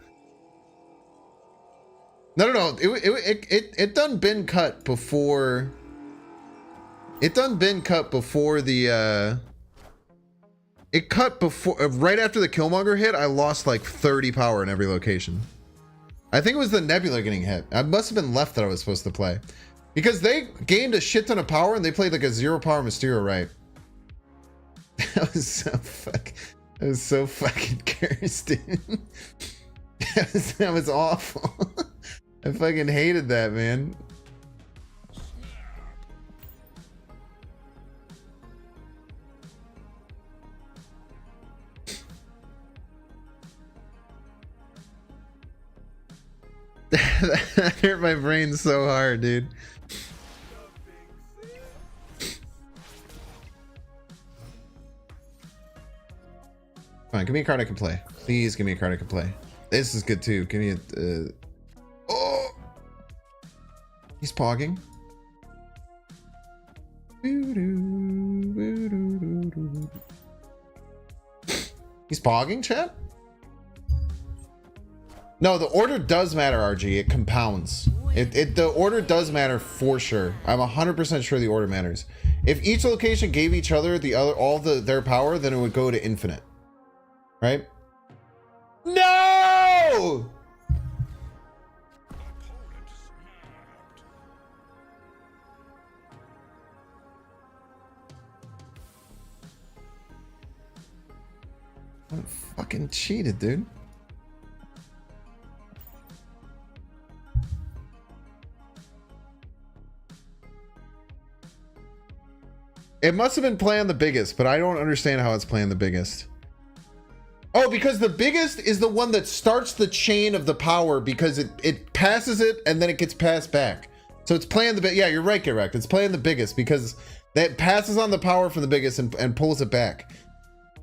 S1: No. It done been cut before. It done been cut before the. It cut before, right after the Killmonger hit. I lost like 30 power in every location. I think it was the nebula getting hit. I must have been left that I was supposed to play. Because they gained a shit ton of power and they played like a 0 power Mysterio, right? That was so fucking cursed, dude. That was awful. I fucking hated that, man. That hurt my brain so hard, dude. Fine, give me a card I can play. Please give me a card I can play. This is good too. Give me a. Oh! He's pogging. He's pogging, chat? No, the order does matter, RG. It compounds. The order does matter for sure. I'm 100% sure the order matters. If each location gave each other their power, then it would go to infinite. Right? No! I fucking cheated, dude. It must have been playing the biggest, but I don't understand how it's playing the biggest. Oh, because the biggest is the one that starts the chain of the power, because it passes it and then it gets passed back. So it's playing the yeah, you're right, correct. It's playing the biggest because that passes on the power from the biggest and pulls it back.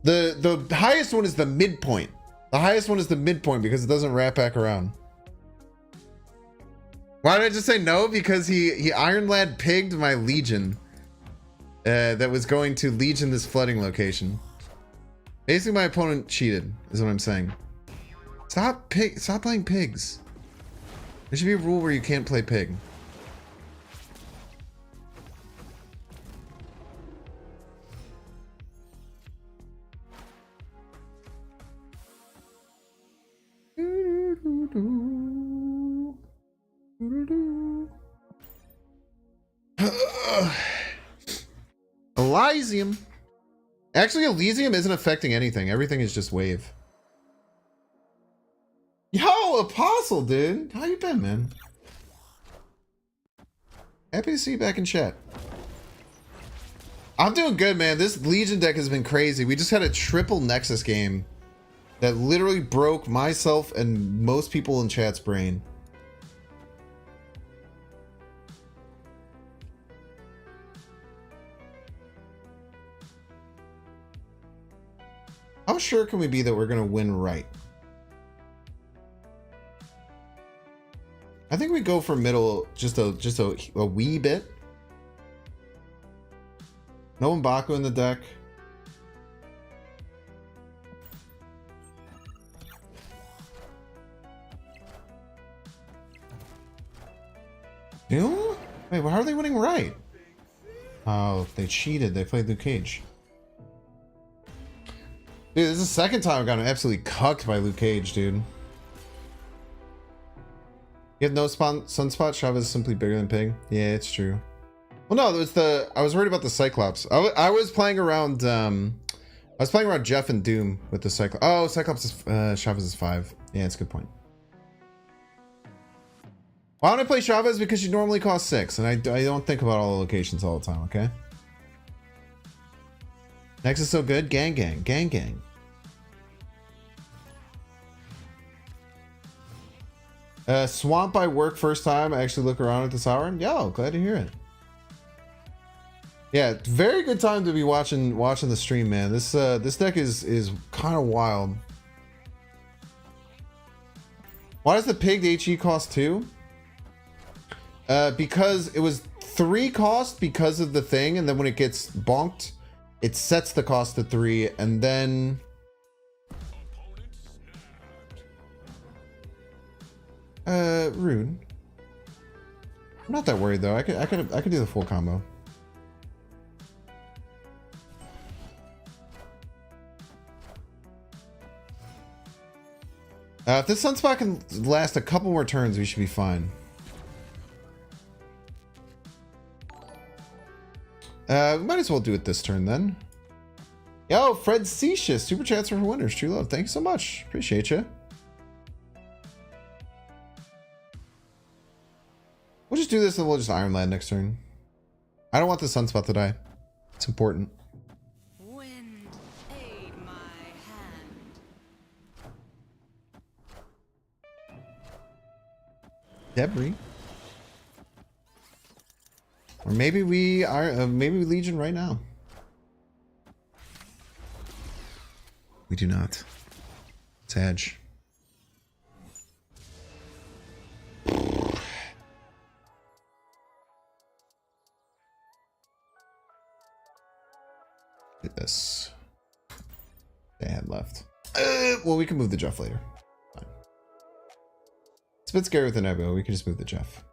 S1: The highest one is the midpoint. The highest one is the midpoint because it doesn't wrap back around. Why did I just say no? Because he Iron Lad pigged my Legion that was going to Legion this flooding location. Basically, my opponent cheated, is what I'm saying. Stop playing pigs. There should be a rule where you can't play pig. Elysium. Actually, Elysium isn't affecting anything. Everything is just wave. Yo, Apostle, dude. How you been, man? Happy to see you back in chat. I'm doing good, man. This Legion deck has been crazy. We just had a triple Nexus game that literally broke myself and most people in chat's brain. How sure can we be that we're going to win right? I think we go for middle just a wee bit. No M'Baku in the deck. Doom? Wait, how are they winning right? Oh, they cheated. They played Luke Cage. Dude, this is the second time I've gotten absolutely cucked by Luke Cage, dude. You have no sunspot? Chavez is simply bigger than Pig? Yeah, it's true. Well, no, it was I was worried about the Cyclops. I was playing around, Jeff and Doom with the Cyclops. Oh, Cyclops is, Chavez is 5. Yeah, it's a good point. Why don't I play Chavez? Because she normally costs 6, and I don't think about all the locations all the time, okay? Nexus is so good. Gang, gang, gang, gang. Swamp, I work first time. I actually look around at this hour. Yo, glad to hear it. Yeah, very good time to be watching the stream, man. This deck is kind of wild. Why does the Pig HE cost 2? Because it was 3 cost because of the thing, and then when it gets bonked, it sets the cost to 3, and then rude. I'm not that worried though. I could do the full combo. If this Sunspot can last a couple more turns, we should be fine. We might as well do it this turn then. Yo, Fred Cetius, super chats for winners. True love. Thank you so much. Appreciate you. We'll just do this and we'll just Iron Land next turn. I don't want the Sunspot to die. It's important.
S2: Wind, aid my hand.
S1: Debris. Or maybe we are, maybe we Legion right now. We do not. It's Edge. Get this. They had left. Well, we can move the Jeff later. Fine. It's a bit scary with the Nebula. We can just move the Jeff.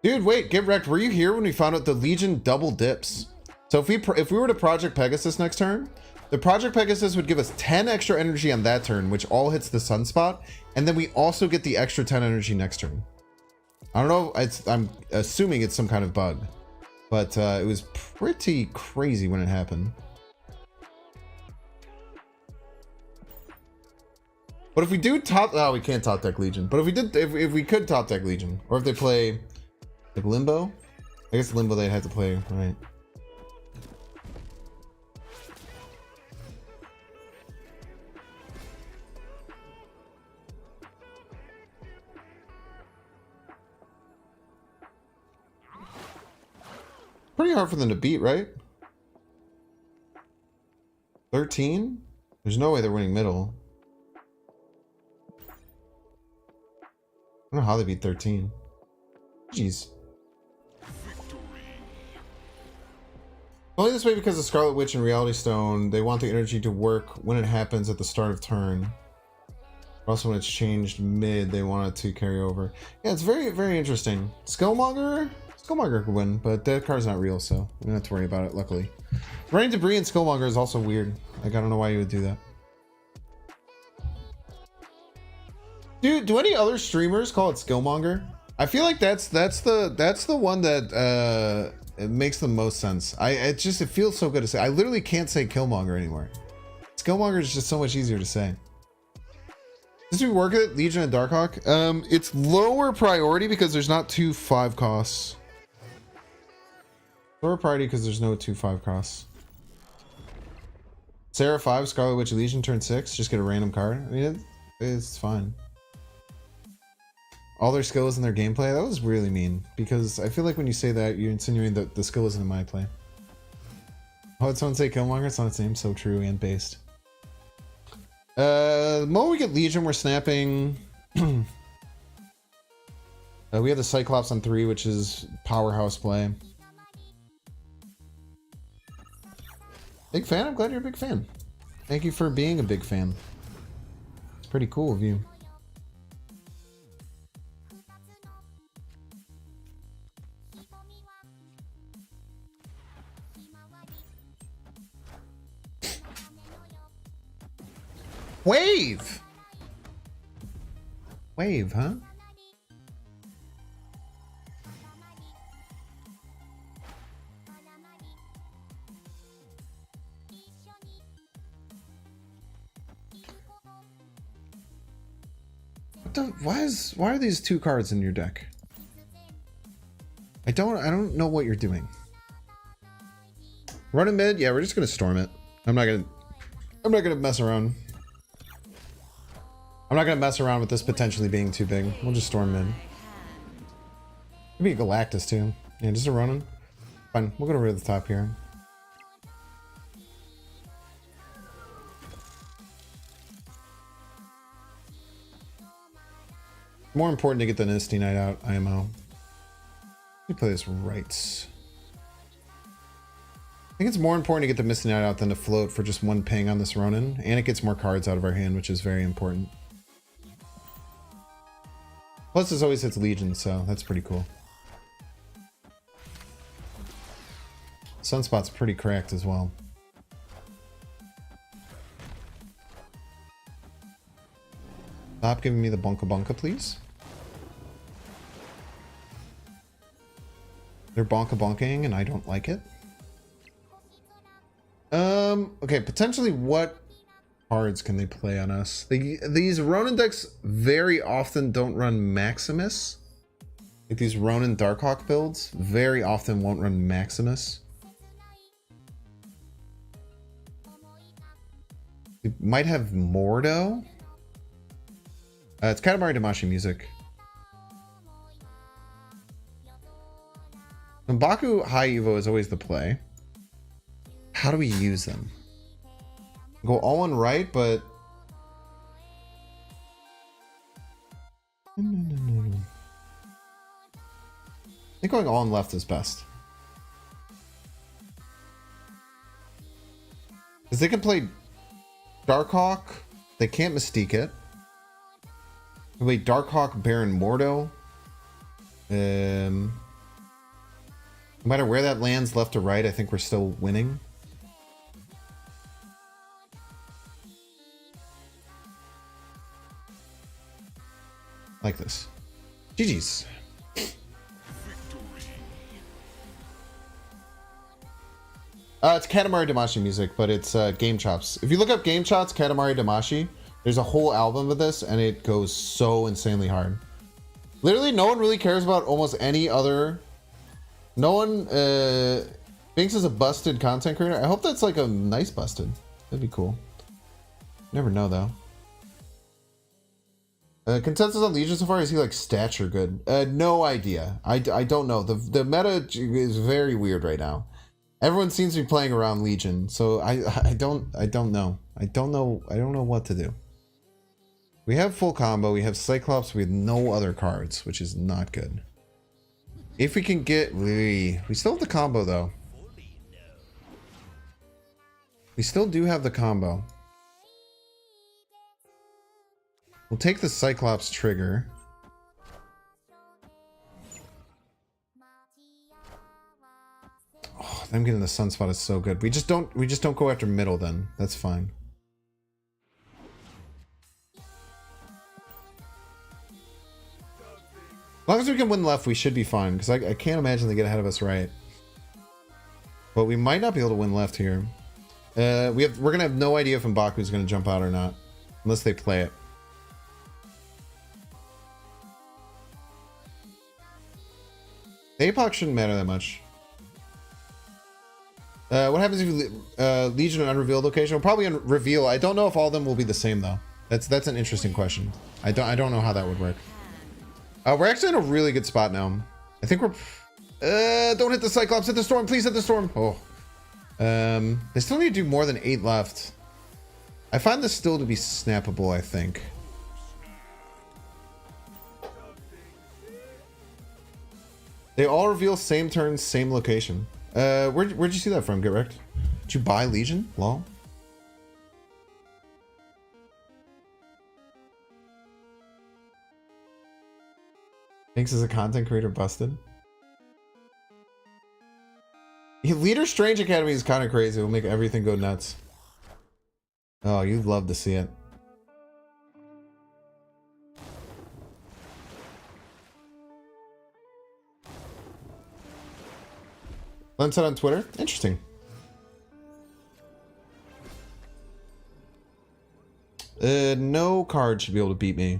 S1: Dude, wait, get wrecked. Were you here when we found out the Legion double dips? So if we were to Project Pegasus next turn, the Project Pegasus would give us 10 extra energy on that turn, which all hits the Sunspot, and then we also get the extra 10 energy next turn. I don't know. I'm assuming it's some kind of bug, but it was pretty crazy when it happened. But if we do top, oh, we can't top deck Legion. But if we could top deck Legion, or if they play like Limbo, I guess Limbo they'd have to play, right? Pretty hard for them to beat, right? 13? There's no way they're winning middle. I don't know how they beat 13. Jeez. Only this way because of Scarlet Witch and Reality Stone. They want the energy to work when it happens at the start of turn. Also, when it's changed mid, they want it to carry over. Yeah, it's very, very interesting. Skillmonger could win, but that card's not real, so we don't have to worry about it, luckily. Running Debris and Skillmonger is also weird. Like, I don't know why you would do that. Dude, do any other streamers call it Skillmonger? I feel like that's the one that it makes the most sense. It feels so good to say. I literally can't say Killmonger anymore. Skillmonger is just so much easier to say. Does we work at Legion and Darkhawk? It's lower priority because there's not 2 5 costs. Lower priority because there's no 2 5 costs. Sarah 5, Scarlet Witch Legion turn 6. Just get a random card. I mean, it's fine. All their skills and their gameplay? That was really mean. Because I feel like when you say that, you're insinuating that the skill isn't in my play. Oh, did someone say Killmonger? It's not its name. So true and based. The moment we get Legion, we're snapping. We have the Cyclops on 3, which is powerhouse play. Big fan? I'm glad you're a big fan. Thank you for being a big fan. It's pretty cool of you. Wave! Wave, huh? Why are these 2 cards in your deck? I don't know what you're doing. Run a mid? Yeah, we're just gonna storm it. I'm not gonna mess around. I'm not gonna mess around with this potentially being too big. We'll just storm mid. Maybe a Galactus too. Yeah, just a Ronin. Fine, we'll go to the top here. More important to get the Misty Knight out, IMO. Let me play this right. I think it's more important to get the Misty Knight out than to float for just 1 ping on this Ronin. And it gets more cards out of our hand, which is very important. Plus, this always hits Legion, so that's pretty cool. Sunspot's pretty cracked as well. Stop giving me the Bunka Bunka, please. They're Bonka Bonking, and I don't like it. Okay, potentially what cards can they play on us? These Ronin decks very often don't run Maximus. Like these Ronin Darkhawk builds very often won't run Maximus. It might have Mordo. It's Katamari Damacy music. And Baku High Evo is always the play. How do we use them? Go all on right, but... I think going all on left is best. Because they can play Darkhawk. They can't Mystique it. They play Darkhawk, Baron Mordo. No matter where that lands, left or right, I think we're still winning. Like this. GG's. It's Katamari Damacy music, but it's Game Chops. If you look up Game Chops Katamari Damacy, there's a whole album of this, and it goes so insanely hard. Literally, no one really cares about almost any other... No one... Binks is a busted content creator. I hope that's like a nice busted. That'd be cool. Never know, though. Consensus on Legion so far, is he like stature good? No idea. I don't know. The meta is very weird right now. Everyone seems to be playing around Legion, so I don't know. I don't know what to do. We have full combo, we have Cyclops, we have no other cards, which is not good. If we can get we still have the combo though. We still do have the combo. We'll take the Cyclops trigger. Oh, them getting the sunspot is so good. We just don't go after middle then. That's fine. As long as we can win left, we should be fine. Because I can't imagine they get ahead of us right. But we might not be able to win left here. We're gonna have no idea if M'Baku's gonna jump out or not. Unless they play it. The APOC shouldn't matter that much. What happens if you Legion an unrevealed location? We'll probably reveal. I don't know if all of them will be the same though. That's an interesting question. I don't know how that would work. We're actually in a really good spot now. I think we're don't hit the Cyclops, hit the storm, please hit the storm. Oh. They still need to do more than 8 left. I find this still to be snappable, I think. They all reveal same turn, same location. Where'd you see that from? Get wrecked. Did you buy Legion? Lol. Thanks as a content creator busted. Leader Strange Academy is kind of crazy. It'll make everything go nuts. Oh, you'd love to see it. Len said on Twitter. Interesting. No card should be able to beat me.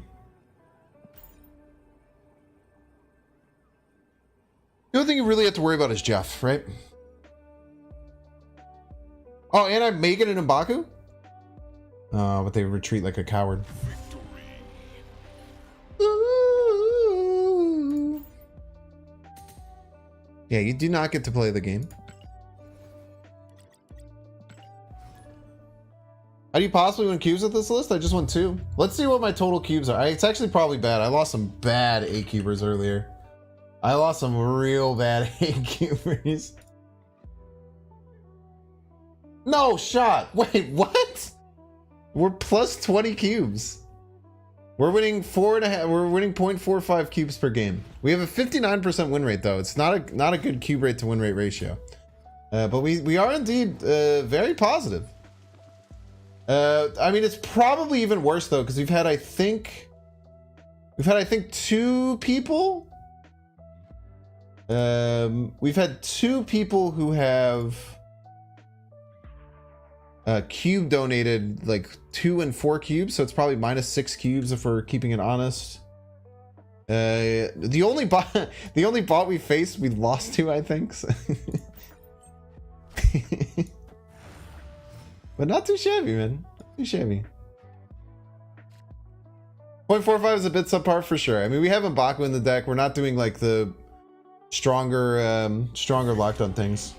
S1: The only thing you really have to worry about is Jeff, right? Oh, and I'm Megan and M'Baku? Oh, but they retreat like a coward. Ooh. Yeah, you do not get to play the game. How do you possibly win cubes with this list? I just won 2. Let's see what my total cubes are. It's actually probably bad. I lost some bad 8-cubers earlier. I lost some real bad 8-cubers. No shot. Wait, what? We're plus 20 cubes. We're winning 4.5. We're winning 0.45 cubes per game. We have a 59% win rate though. It's not a good cube rate to win rate ratio. But we are indeed very positive. I mean, it's probably even worse though because we've had I think 2 people. We've had 2 people who have cube donated like 2 and 4 cubes, so it's probably minus 6 cubes if we're keeping it honest. The only bot we faced we lost to, I think. So. But not too shabby, man. Not too shabby. 0.45 is a bit subpar for sure. I mean, we have M'Baku in the deck. We're not doing like the stronger lockdown things.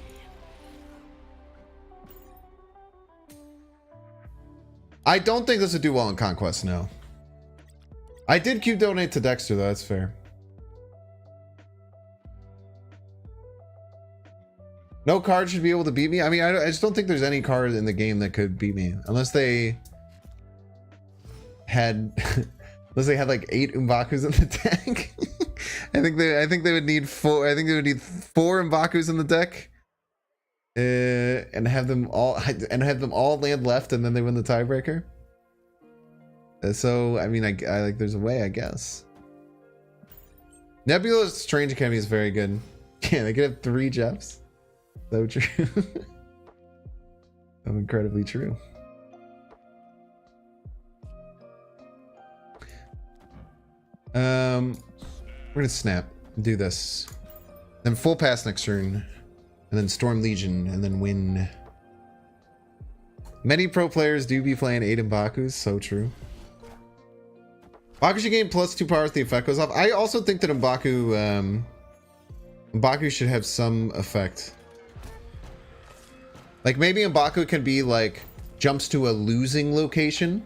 S1: I don't think this would do well in Conquest, no. I did cube donate to Dexter though, that's fair. No card should be able to beat me. I mean, I just don't think there's any card in the game that could beat me. Unless they had like 8 M'Bakus in the deck. I think they would need 4. I think they would need 4 M'Bakus in the deck. And have them all land left, and then they win the tiebreaker. So I mean, I like. There's a way, I guess. Nebula's Strange Academy is very good. Yeah, they could have 3 Jeffs. So true. So incredibly true. We're gonna snap and do this, then full pass next turn. And then Storm Legion, and then win. Many pro players do be playing 8 M'Bakus, so true. M'Baku should gain plus 2 power if the effect goes off. I also think that M'Baku should have some effect. Like maybe M'Baku can be like jumps to a losing location,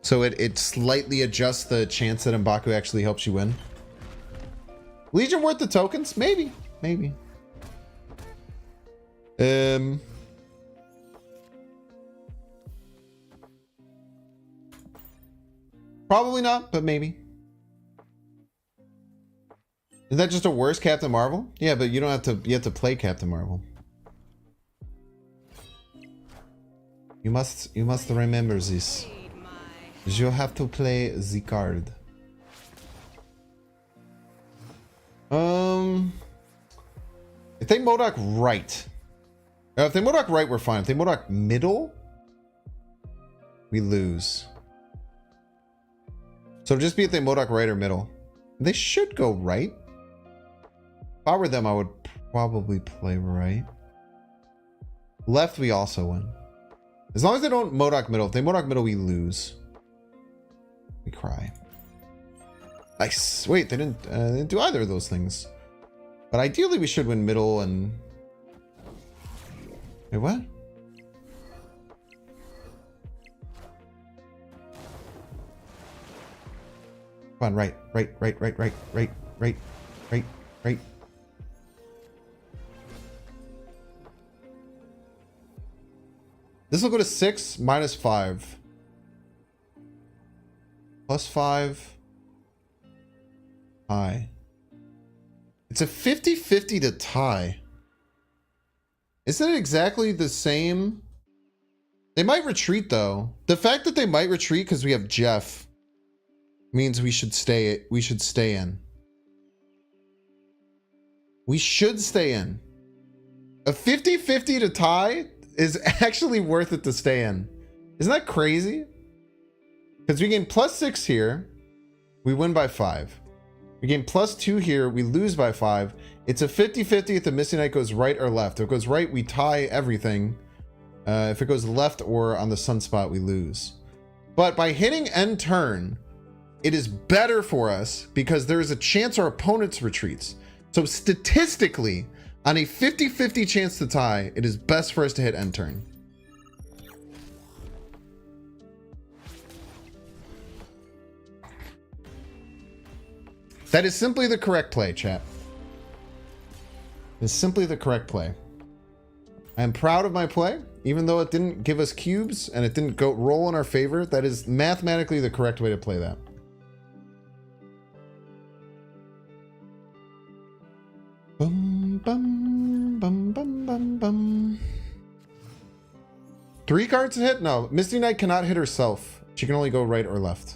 S1: so it slightly adjusts the chance that M'Baku actually helps you win. Legion worth the tokens? Maybe. Probably not, but maybe. Is that just a worse Captain Marvel? Yeah, but you don't have to. You have to play Captain Marvel. You must remember this.
S2: Aid my
S1: You have to play the card. If they Modok right. If they Modok right, we're fine. If they Modok middle, we lose. So it'll just be if they Modok right or middle. They should go right. If I were them, I would probably play right. Left, we also win. As long as they don't Modok middle. If they Modok middle, we lose. We cry. Nice. Wait, they didn't do either of those things. But ideally, we should win middle and... Wait, what? Come on, right. This will go to 6 minus 5. Plus 5. Tie. It's a 50-50 to tie. Isn't it exactly the same? They might retreat though. The fact that they might retreat because we have Jeff means we should stay in. We should stay in. A 50-50 to tie is actually worth it to stay in. Isn't that crazy? Because we gain plus 6 here. We win by 5. We gain plus 2 here. We lose by 5. It's a 50-50 if the Misty Knight goes right or left. If it goes right, we tie everything. If it goes left or on the sunspot, we lose. But by hitting end turn, it is better for us because there is a chance our opponents retreats. So statistically, on a 50-50 chance to tie, it is best for us to hit end turn. That is simply the correct play, chat. It's simply the correct play. I am proud of my play, even though it didn't give us cubes and it didn't go roll in our favor. That is mathematically the correct way to play that. Bum, bum, bum, bum, bum, bum. 3 cards to hit? No, Misty Knight cannot hit herself. She can only go right or left.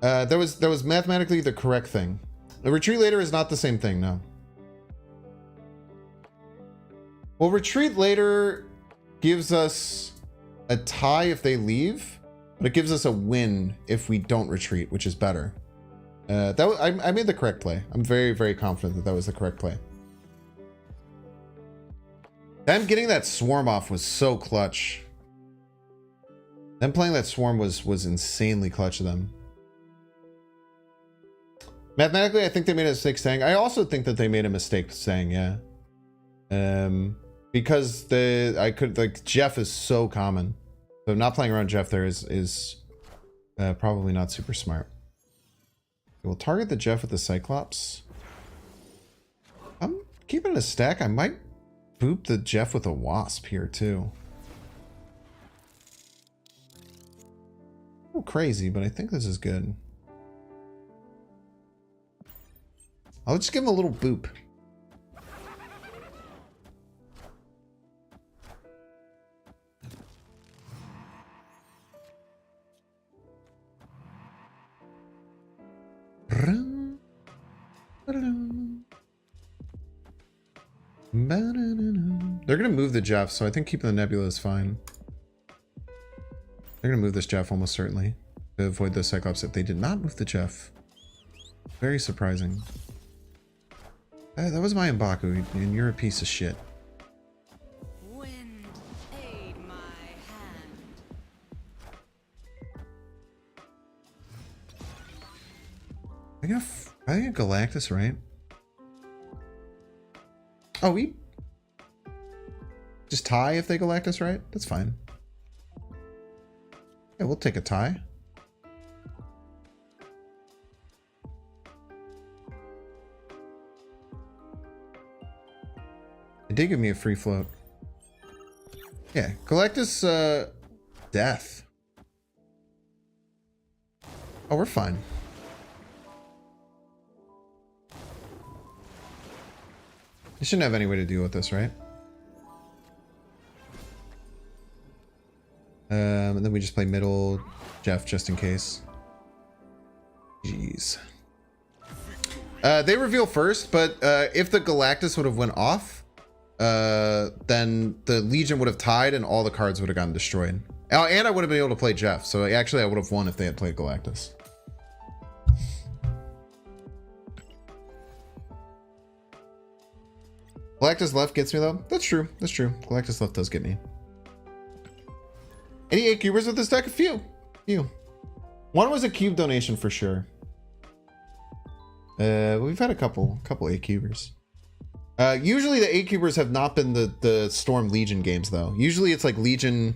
S1: That was mathematically the correct thing. The retreat later is not the same thing, no. Well, retreat later gives us a tie if they leave, but it gives us a win if we don't retreat, which is better. I made the correct play. I'm very, very confident that that was the correct play. Them getting that swarm off was so clutch. Them playing that swarm was insanely clutch of them. Mathematically, I think they made a mistake saying. I also think that they made a mistake saying, yeah. Because Jeff is so common. So not playing around Jeff there is probably not super smart. We'll target the Jeff with the Cyclops. I'm keeping a stack. I might boop the Jeff with a Wasp here too. A little crazy, but I think this is good. I'll just give him a little boop. They're gonna move the Jeff, so I think keeping the Nebula is fine. They're gonna move this Jeff almost certainly to avoid the Cyclops if they did not move the Jeff. Very surprising. That was my M'Baku, and you're a piece of shit.
S2: wind, aid my hand.
S1: I think a Galactus, right? Oh, we just tie if they Galactus, right? That's fine. Yeah, we'll take a tie. It did give me a free float. Yeah, Galactus, death. Oh, we're fine. You shouldn't have any way to deal with this, right? And then we just play middle Jeff just in case. Jeez. They reveal first, but if the Galactus would have went off, then the Legion would have tied and all the cards would have gotten destroyed. Oh, and I would have been able to play Jeff. So actually I would have won if they had played Galactus. Galactus left gets me though. That's true. That's true. Galactus left does get me. Any 8 cubers with this deck? A few. One was a cube donation for sure. We've had a couple 8 cubers. Usually the 8 cubers have not been the Storm Legion games though. Usually it's like Legion.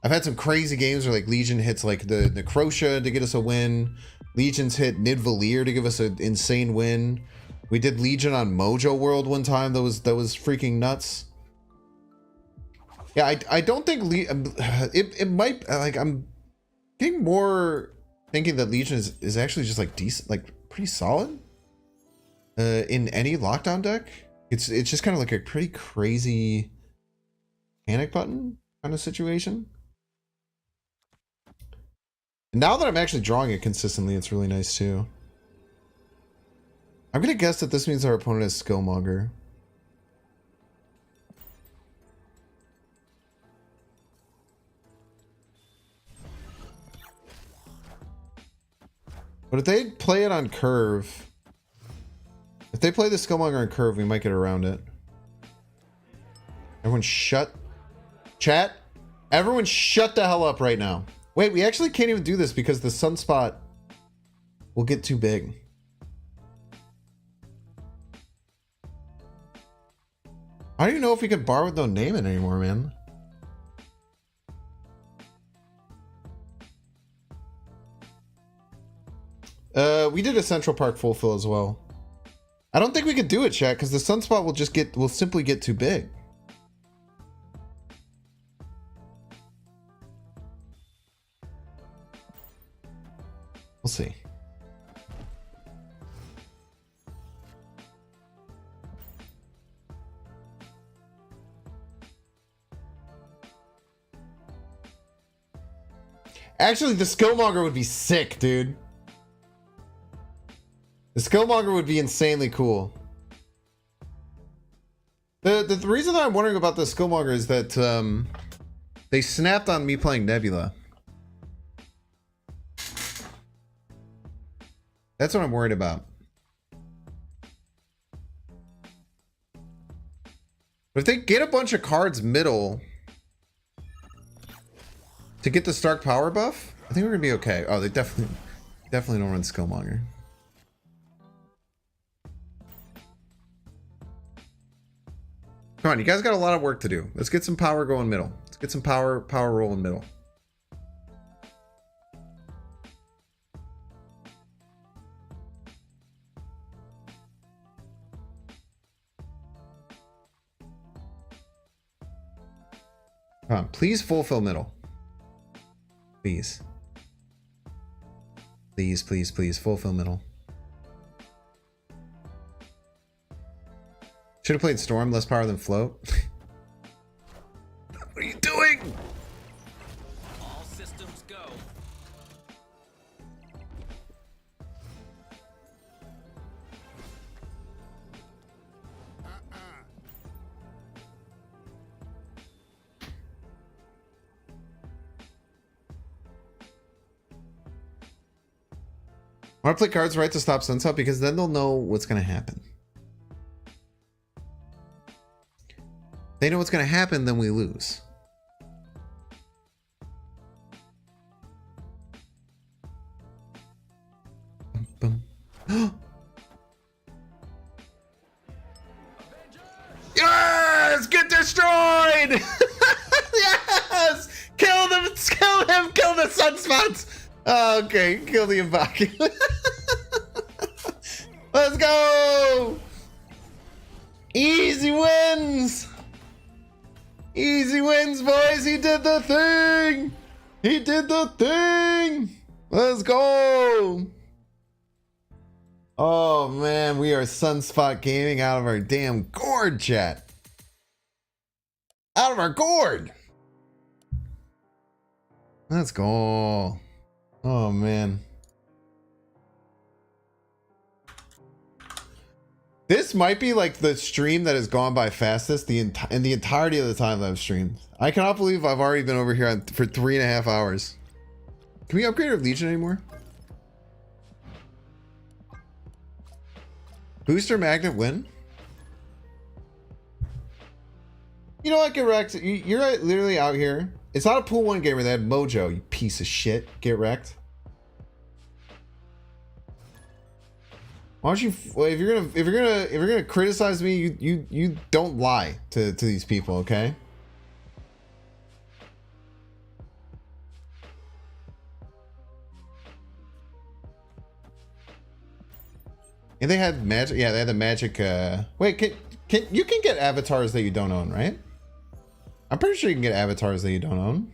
S1: I've had some crazy games where like Legion hits like the Necrotia to get us a win. Legions hit Nidvalir to give us an insane win. We did Legion on Mojo World one time. That was freaking nuts. Yeah, I don't think it might, like, I'm getting more thinking that Legion is actually just like decent, like pretty solid in any lockdown deck. It's just kind of like a pretty crazy panic button kind of situation. And now that I'm actually drawing it consistently, it's really nice too. I'm gonna guess that this means our opponent is Skillmonger. But if they play it on curve, if they play the Skillmonger on curve, we might get around it. Everyone shut. Chat, everyone shut the hell up right now. Wait, we actually can't even do this because the sunspot will get too big. I don't even know if we can bar with no name in anymore, man. We did a Central Park full fill as well. I don't think we could do it, chat, because the sunspot will simply get too big. We'll see. Actually, the Skillmonger would be sick, dude. The Skillmonger would be insanely cool. The reason that I'm wondering about the Skillmonger is that they snapped on me playing Nebula. That's what I'm worried about. But if they get a bunch of cards middle to get the Stark power buff, I think we're gonna be okay. Oh, they definitely don't run Skillmonger. Come on, you guys got a lot of work to do. Let's get some power going middle. Let's get some power rolling middle. Come on, please fulfill middle. Please. Please, please, please, fulfill middle. Should have played Storm, less power than Float. What are you doing?
S3: All systems go.
S1: I want to play cards right to stop Sunspot because then they'll know what's going to happen. They know what's going to happen, then we lose. Boom. Yes! Get destroyed! Yes! Kill them! Kill him! Kill the Sunspots! Oh, okay, kill the Ibaki. Let's go! Easy wins! Easy wins, boys! He did the thing! He did the thing! Let's go! Oh man, we are Sunspot gaming out of our damn gourd, chat. Out of our gourd! Let's go. Oh man. This might be like the stream that has gone by fastest in the entirety of the time that I've streamed. I cannot believe I've already been over here for 3.5 hours. Can we upgrade our Legion anymore? Booster Magnet win? You know what, get wrecked. You're literally out here. It's not a pool one gamer that had Mojo, you piece of shit. Get wrecked. Why don't you? Well, if you're gonna criticize me, you don't lie to these people, okay? And they had magic. Yeah, they had the magic. Wait, you can get avatars that you don't own, right? I'm pretty sure you can get avatars that you don't own.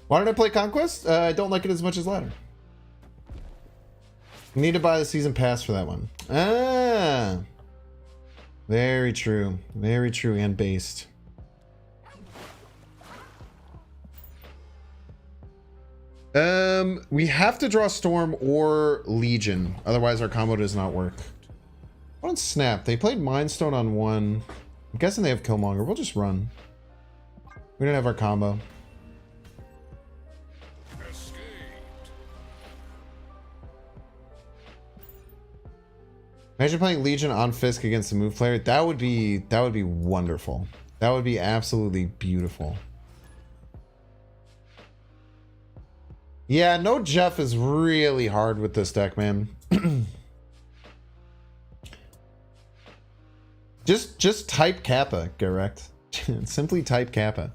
S1: Why did I play Conquest? I don't like it as much as Ladder. You need to buy the season pass for that one. Ah, very true and based. We have to draw Storm or Legion, otherwise our combo does not work. On Snap, they played Mind Stone on one. I'm guessing they have Killmonger. We'll just run. We don't have our combo. Imagine playing Legion on Fisk against a move player. That would be wonderful. That would be absolutely beautiful. Yeah, no Jeff is really hard with this deck, man. just type Kappa, correct? Simply type Kappa.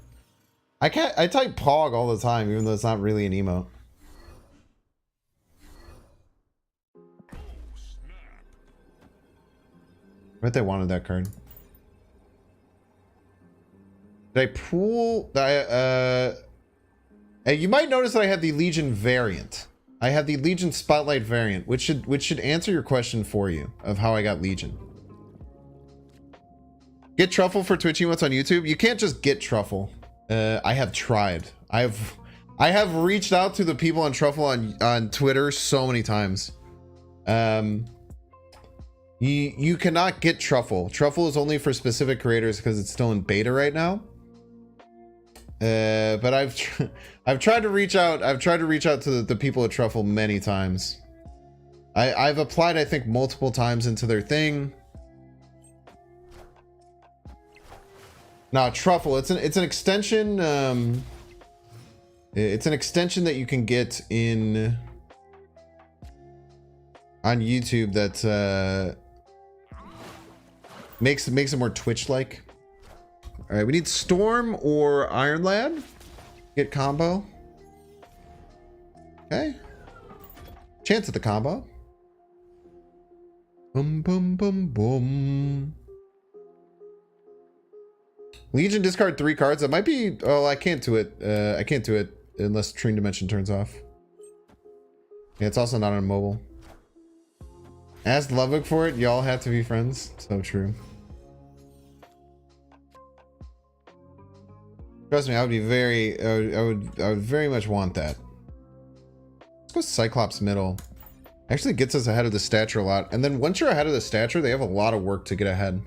S1: I type Pog all the time, even though it's not really an emote. I bet they wanted that card. Did I pool? You might notice that I have the Legion variant. I have the Legion Spotlight variant, which should answer your question for you of how I got Legion. Get Truffle for Twitch emotes on YouTube. You can't just get Truffle. I have tried. I have reached out to the people on Truffle on Twitter so many times. You cannot get Truffle. Truffle is only for specific creators because it's still in beta right now. But I've tried to reach out. I've tried to reach out to the people at Truffle many times. I've applied, I think, multiple times into their thing. Nah, Truffle. It's an extension. It's an extension that you can get in on YouTube that makes it more Twitch-like. All right, we need Storm or Iron Lad. Get combo. Okay. Chance at the combo. Boom, boom, boom, boom. Legion discard 3 cards. That might be. Oh, I can't do it. I can't do it unless Train Dimension turns off. Yeah, it's also not on mobile. Ask Lubbock for it. Y'all have to be friends. So true. Trust me, I would be very. I would very much want that. Let's go Cyclops middle. Actually gets us ahead of the stature a lot. And then once you're ahead of the stature, they have a lot of work to get ahead.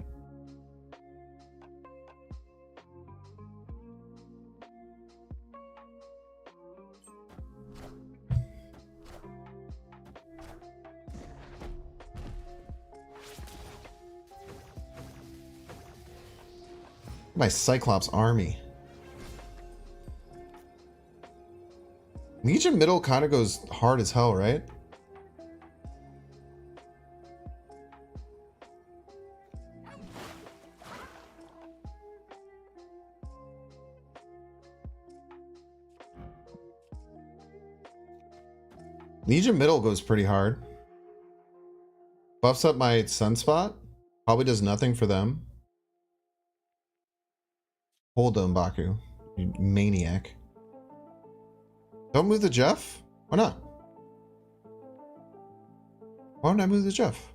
S1: My Cyclops army. Legion middle kind of goes hard as hell, right? Legion middle goes pretty hard. Buffs up my Sunspot. Probably does nothing for them. Hold on, Baku. You maniac. Don't move the Jeff? Why not? Why don't I move the Jeff?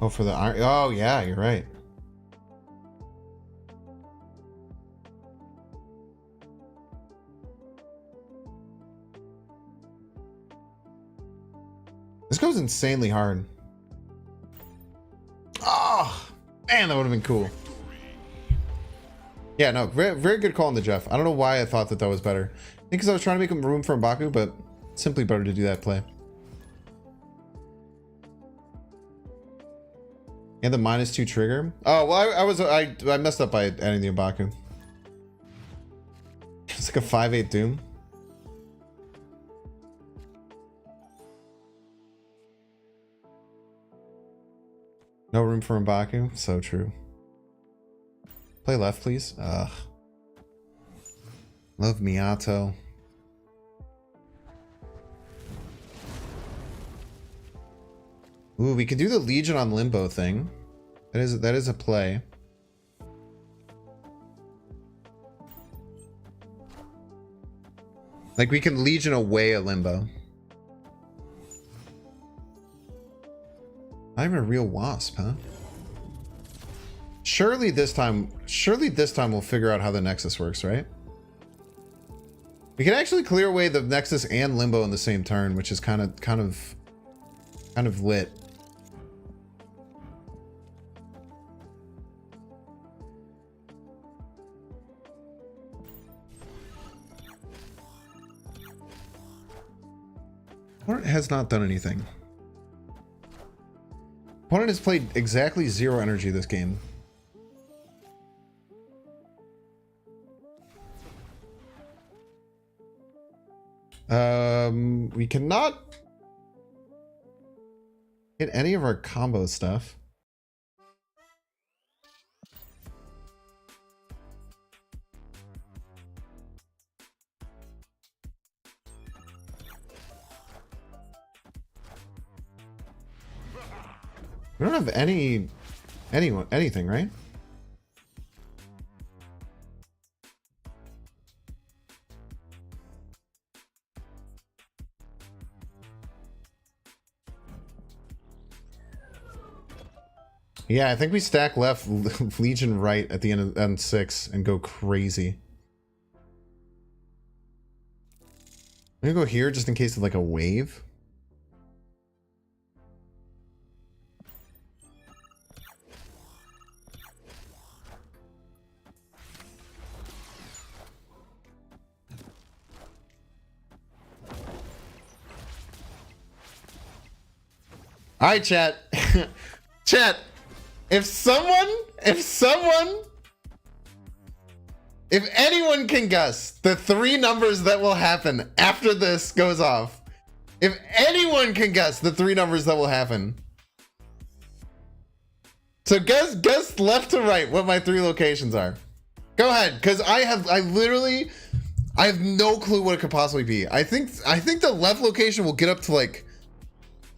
S1: Oh, for the iron. Oh, yeah, you're right. This goes insanely hard. Oh, man, that would have been cool. Yeah, no, very, very good call on the Jeff. I don't know why I thought that was better. I think because I was trying to make him room for M'Baku, but simply better to do that play. And the -2 trigger. Oh, well, I messed up by adding the M'Baku. It's like a 5/8 Doom. No room for M'Baku. So true. Play left, please. Ugh. Love Miato. Ooh, we could do the Legion on Limbo thing. That is a play. Like we can Legion away a Limbo. I'm a real wasp, huh? Surely this time we'll figure out how the Nexus works, right? We can actually clear away the Nexus and Limbo in the same turn, which is kind of lit. Opponent has not done anything. Opponent has played exactly 0 energy this game. We cannot hit any of our combo stuff. We don't have anything, right? Yeah, I think we stack left, Legion right at the end of N6 and go crazy. I'm gonna go here just in case of like a wave. All right, chat. Chat. If anyone can guess the 3 numbers that will happen after this goes off, if anyone can guess the 3 numbers that will happen, so guess left to right what my 3 locations are. Go ahead, because I have no clue what it could possibly be. I think the left location will get up to like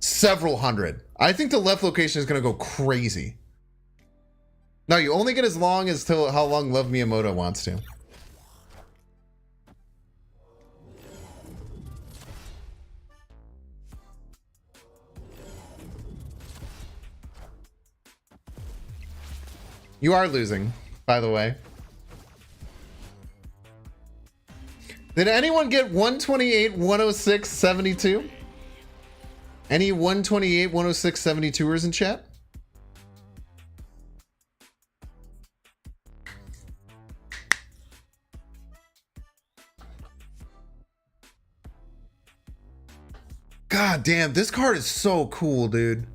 S1: several hundred. I think the left location is gonna go crazy. No, you only get as long as till how long Love Miyamoto wants to. You are losing, by the way. Did anyone get 128, 106, 72? Any 128, 106, 72ers in chat? God damn, this card is so cool, dude.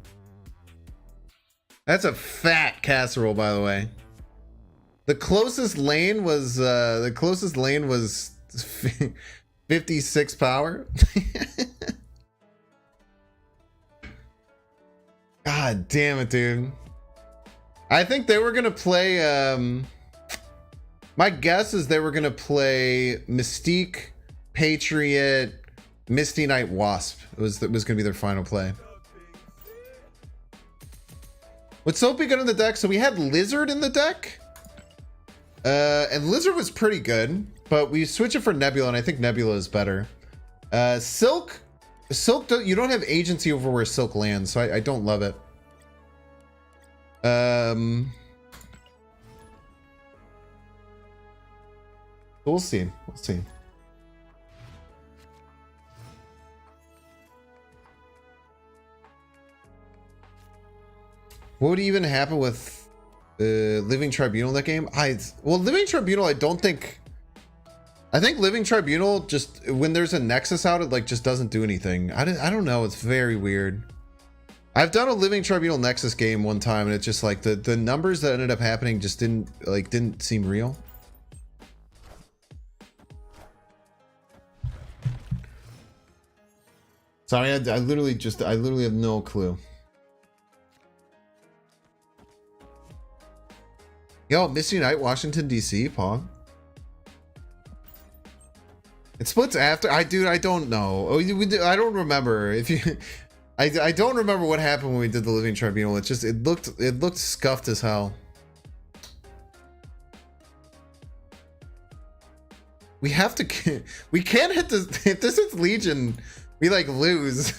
S1: That's a fat casserole, by the way. The closest lane was 56 power. God damn it, dude. I think they were gonna play my guess is they were gonna play Mystique, Patriot, Misty Knight, Wasp. It was gonna be their final play. What's Soapy good in the deck? So we had Lizard in the deck. And Lizard was pretty good, but we switch it for Nebula, and I think Nebula is better. Silk. Silk, you don't have agency over where Silk lands, so I don't love it. We'll see. We'll see. What would even happen with Living Tribunal in that game? Well, Living Tribunal, I don't think. I think Living Tribunal, just when there's a Nexus out, it like just doesn't do anything. I don't know. It's very weird. I've done a Living Tribunal Nexus game one time, and it's just like the numbers that ended up happening just didn't seem real. Sorry, I literally have no clue. Yo, Misty Knight, Washington D.C. Paul. It splits after. I don't know. Oh, I don't remember. If you, I don't remember what happened when we did the Living Tribunal. It just it looked scuffed as hell. We have to. We can't hit this. If this is Legion, we like lose.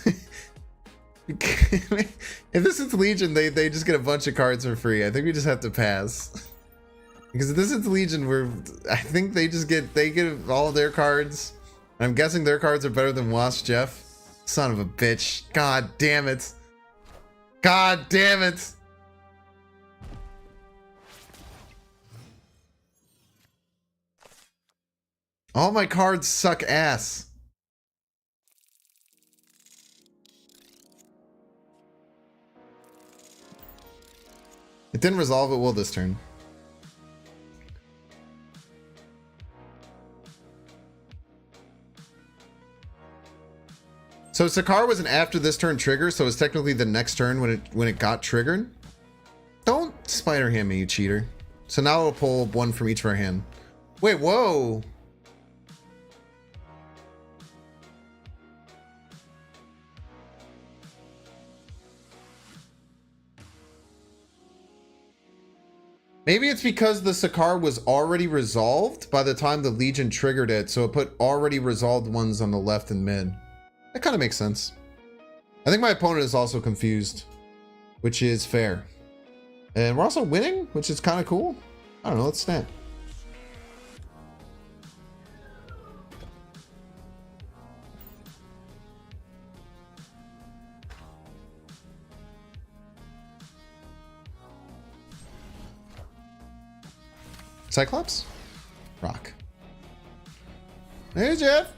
S1: If this is Legion, they just get a bunch of cards for free. I think we just have to pass. Because if this is Legion, I think they get all of their cards. I'm guessing their cards are better than Wasp Jeff. Son of a bitch. God damn it. God damn it. All my cards suck ass. It didn't resolve, it will this turn. So Sakar was an after this turn trigger, so it's technically the next turn when it got triggered. Don't spider hand me, you cheater. So now we'll pull one from each of our hand. Wait, whoa. Maybe it's because the Sakar was already resolved by the time the Legion triggered it, so it put already resolved ones on the left and mid. That kind of makes sense. I think my opponent is also confused, which is fair. And we're also winning, which is kind of cool. I don't know, let's stand. Cyclops? Rock. Hey, Jeff.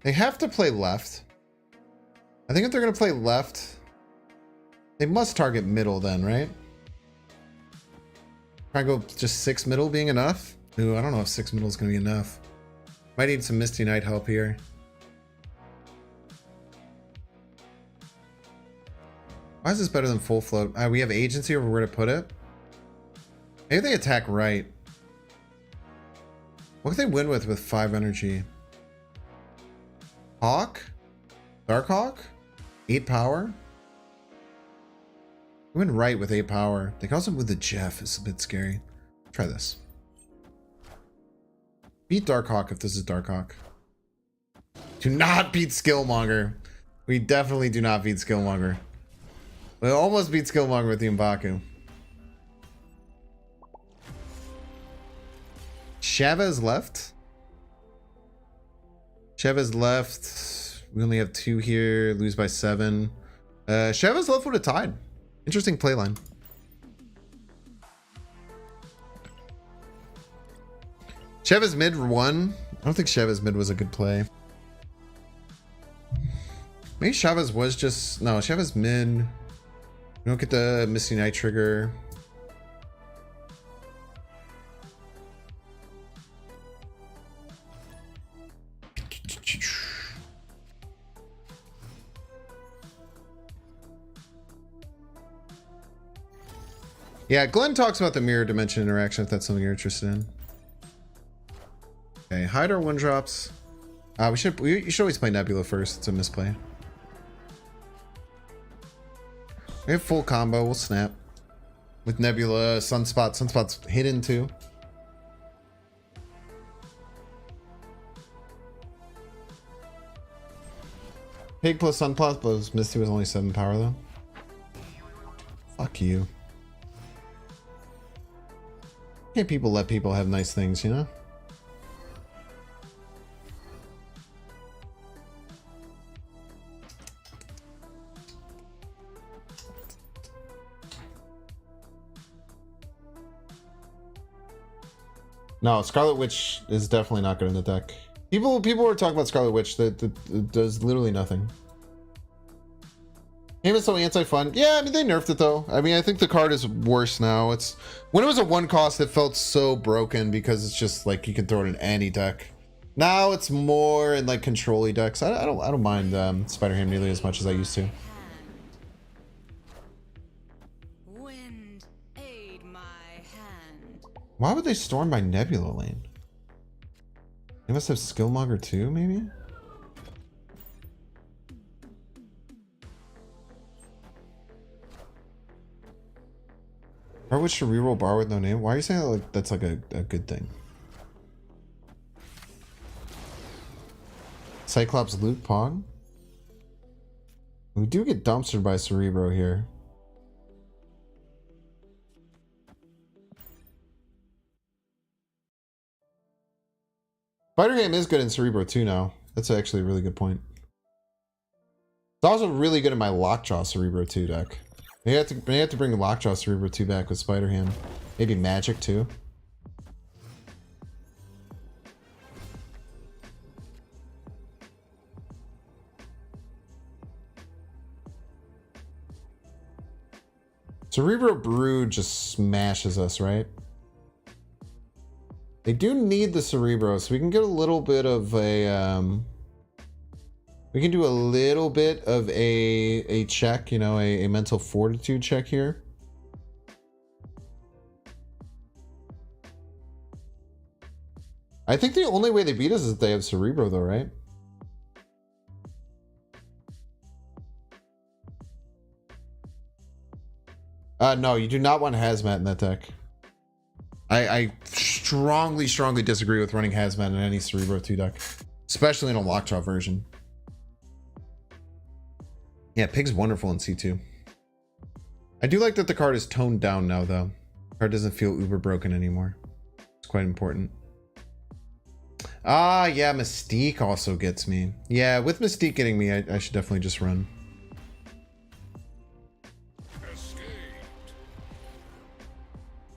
S1: They have to play left. I think if they're going to play left, they must target middle then, right? Try to go just 6 middle being enough? Ooh, I don't know if 6 middle is going to be enough. Might need some Misty Knight help here. Why is this better than full float? We have agency over where to put it. Maybe they attack right. What could they win with 5 energy? Hawk? Dark Hawk? 8 power? We went right with 8 power. They can also move the Jeff. It's a bit scary. Try this. Beat Dark Hawk if this is Dark Hawk. Do not beat Skillmonger. We definitely do not beat Skillmonger. We almost beat Skillmonger with the M'Baku. Chavez left. Chavez left. We only have 2 here. Lose by 7. Chavez left would have tied. Interesting playline. Chavez mid 1. I don't think Chavez mid was a good play. Maybe Chavez was just... No, Chavez mid. We don't get the Misty Knight trigger. Yeah, Glenn talks about the mirror dimension interaction if that's something you're interested in. Okay, hide our 1-drops. You should always play Nebula first. It's a misplay. We have full combo. We'll snap. With Nebula, Sunspot. Sunspot's hidden too. Pig plus Sunspot plus Misty was only 7 power though. Fuck you. Can't people let people have nice things, you know? No, Scarlet Witch is definitely not good in the deck. People were talking about Scarlet Witch that does literally nothing. Game is so anti-fun. Yeah, I mean they nerfed it though. I mean I think the card is worse now. It's when it was a 1 cost it felt so broken because it's just like you can throw it in any deck. Now it's more in like control-y decks. I don't mind Spider-Ham nearly as much as I used to.
S2: Wind, aid my hand.
S1: Why would they storm by Nebula lane? They must have Skillmonger too, maybe? Bar Witch to reroll bar with no name? Why are you saying that like that's like a good thing? Cyclops loot Pog? We do get dumpstered by Cerebro here. Spider-Ham is good in Cerebro too now. That's actually a really good point. It's also really good in my Lockjaw Cerebro 2 deck. They have to bring Lockjaw Cerebro 2 back with Spider-Ham. Maybe Magic too. Cerebro Brood just smashes us, right? They do need the Cerebro, so we can get a little bit of a we can do a little bit of a check, you know, a mental fortitude check here. I think the only way they beat us is if they have Cerebro though, right? No, you do not want Hazmat in that deck. I strongly disagree with running Hazmat in any Cerebro 2 deck, especially in a Lockjaw version. Yeah, Pig's wonderful in C2. I do like that the card is toned down now, though. The card doesn't feel uber broken anymore. It's quite important. Ah, yeah, Mystique also gets me. Yeah, with Mystique getting me, I should definitely just run.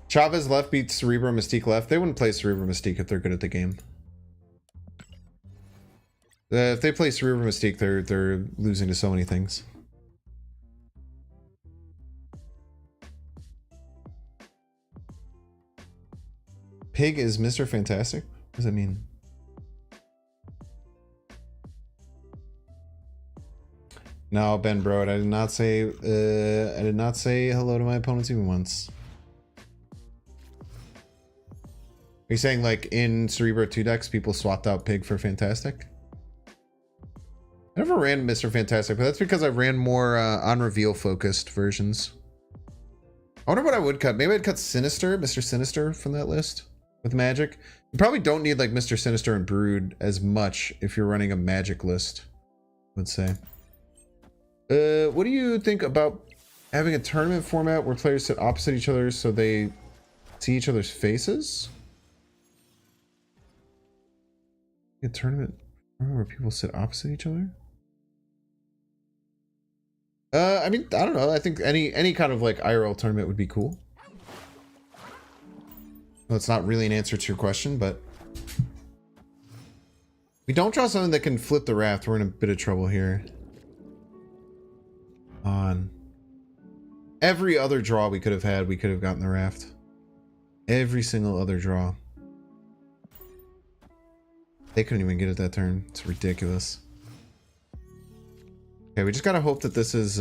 S1: Chavez left beats Cerebro, Mystique left. They wouldn't play Cerebro Mystique if they're good at the game. If they play Cerebro Mystique, they're losing to so many things. Pig is Mr. Fantastic? What does that mean? No, Ben Brode, I did not say hello to my opponents even once. Are you saying like in Cerebro 2 decks people swapped out Pig for Fantastic? I never ran Mr. Fantastic, but that's because I ran more on reveal focused versions. I wonder what I would cut. Maybe I'd cut Sinister, Mr. Sinister from that list with Magic. You probably don't need like Mr. Sinister and Brood as much if you're running a Magic list, I would say. What do you think about having a tournament format where players sit opposite each other so they see each other's faces? A tournament where people sit opposite each other? I mean, I don't know. I think any kind of like IRL tournament would be cool. Well, it's not really an answer to your question, but we don't draw something that can flip the raft. We're in a bit of trouble here. On every other draw we could have had, we could have gotten the raft. Every single other draw. They couldn't even get it that turn. It's ridiculous. Okay, we just gotta hope that this is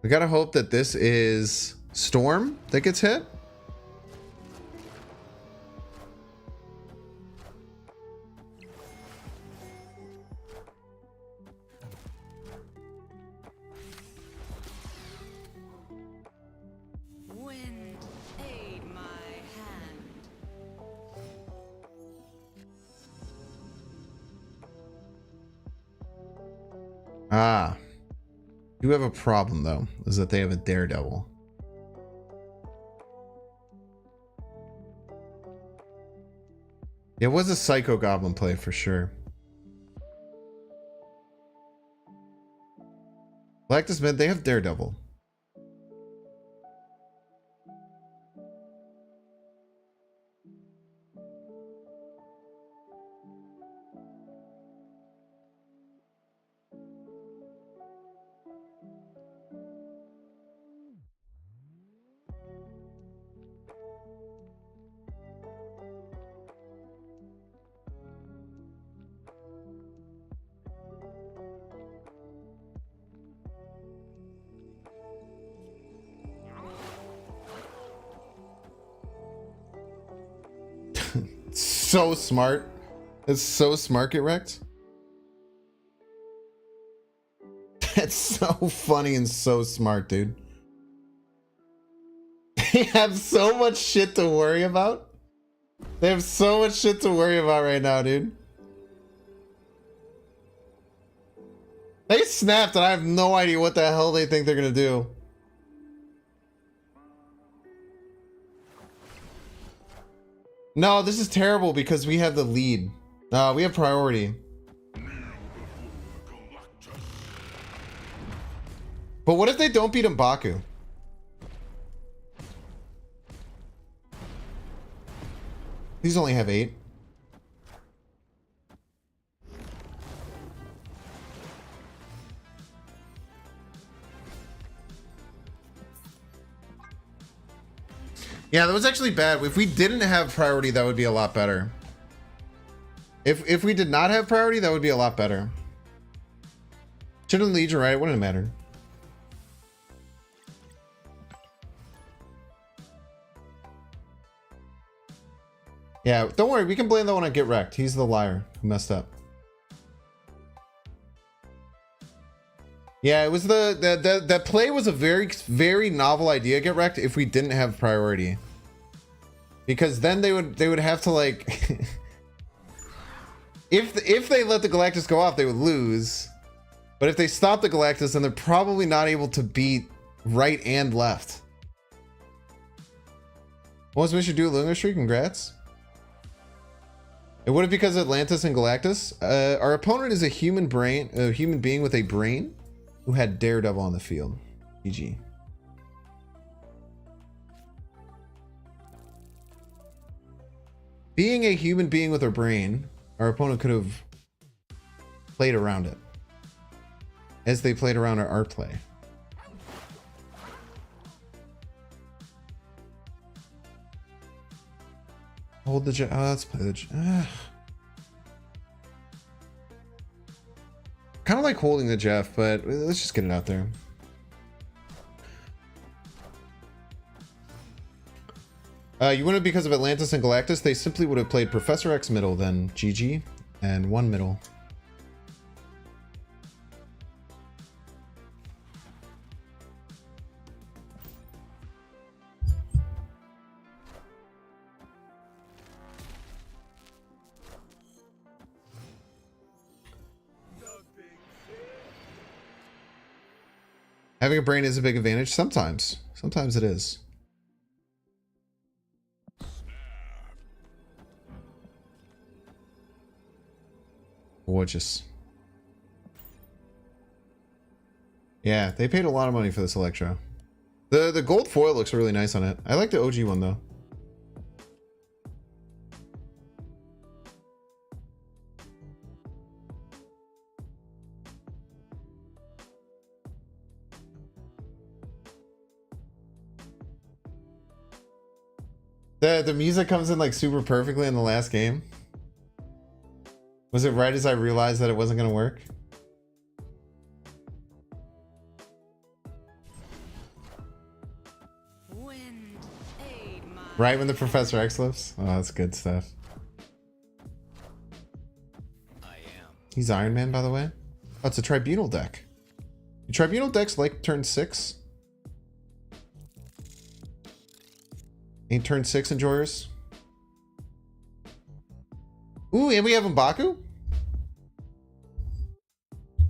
S1: we gotta hope that this is Storm that gets hit. Ah. You have a problem, though, is that they have a Daredevil. It was a Psycho Goblin play for sure. Galactus Mid, they have Daredevil. So smart. It's so smart, get wrecked. That's so funny and so smart, dude. They have so much shit to worry about. They have so much shit to worry about right now, dude. They snapped and I have no idea what the hell they think they're gonna do. No, this is terrible because we have the lead. We have priority. But what if they don't beat M'Baku? These only have 8. Yeah, that was actually bad. If we didn't have priority, that would be a lot better. If we did not have priority, that would be a lot better. Shouldn't Legion, right? It wouldn't matter. Yeah, don't worry. We can blame that one on Get Wrecked. He's the liar who messed up. Yeah, it was that play was a very novel idea, Get Wrecked, if we didn't have priority. Because then they would have to like if they let the Galactus go off, they would lose. But if they stop the Galactus, then they're probably not able to beat right and left. What was Mr. Do Lunar Streak? Congrats. And what if because of Atlantis and Galactus? Our opponent is a human being with a brain who had Daredevil on the field. GG. Being a human being with a brain, our opponent could have played around it as they played around our play. Hold the Jeff. Oh, let's play the Jeff. Kind of like holding the Jeff, but let's just get it out there. You wouldn't because of Atlantis and Galactus. They simply would have played Professor X middle, then GG, and 1 middle. Having a brain is a big advantage. Sometimes. Sometimes it is. Gorgeous. Yeah, they paid a lot of money for this Electro. The gold foil looks really nice on it. I like the OG one though. The music comes in like super perfectly in the last game. Was it right as I realized that it wasn't gonna work?
S2: Wind, aid my
S1: Right when the Professor X lifts? Oh, that's good stuff.
S3: I am.
S1: He's Iron Man, by the way. Oh, it's a Tribunal deck. Do Tribunal decks like turn 6? Ain't turn 6 enjoyers? Ooh, and we have M'Baku?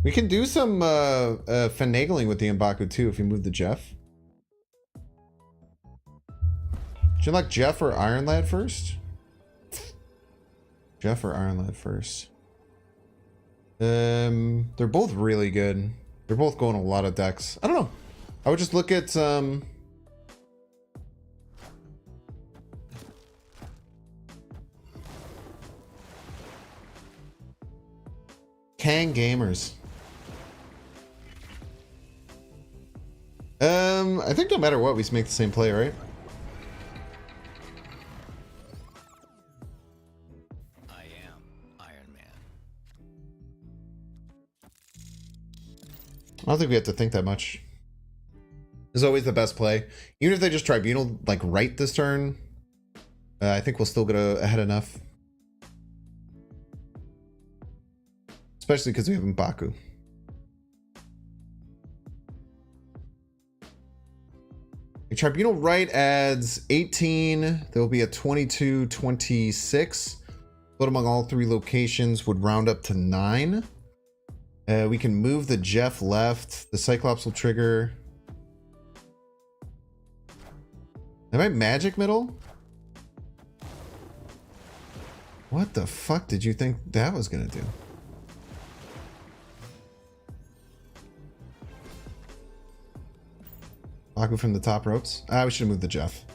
S1: We can do some finagling with the M'Baku too if we move the Jeff. Should you like Jeff or Iron Lad first? Jeff or Iron Lad first? They're both really good. They're both going a lot of decks. I don't know. I would just look at Kang Gamers. I think no matter what, we make the same play, right?
S3: I am Iron Man.
S1: I don't think we have to think that much. This is always the best play. Even if they just Tribunal, like, right this turn, I think we'll still get ahead enough. Especially because we have M'Baku. A Tribunal right adds 18. There will be a 22, 26. Split among all three locations would round up to 9. We can move the Jeff left. The Cyclops will trigger. Am I magic middle? What the fuck did you think that was gonna do? Baku from the top ropes. We should have moved the Jeff.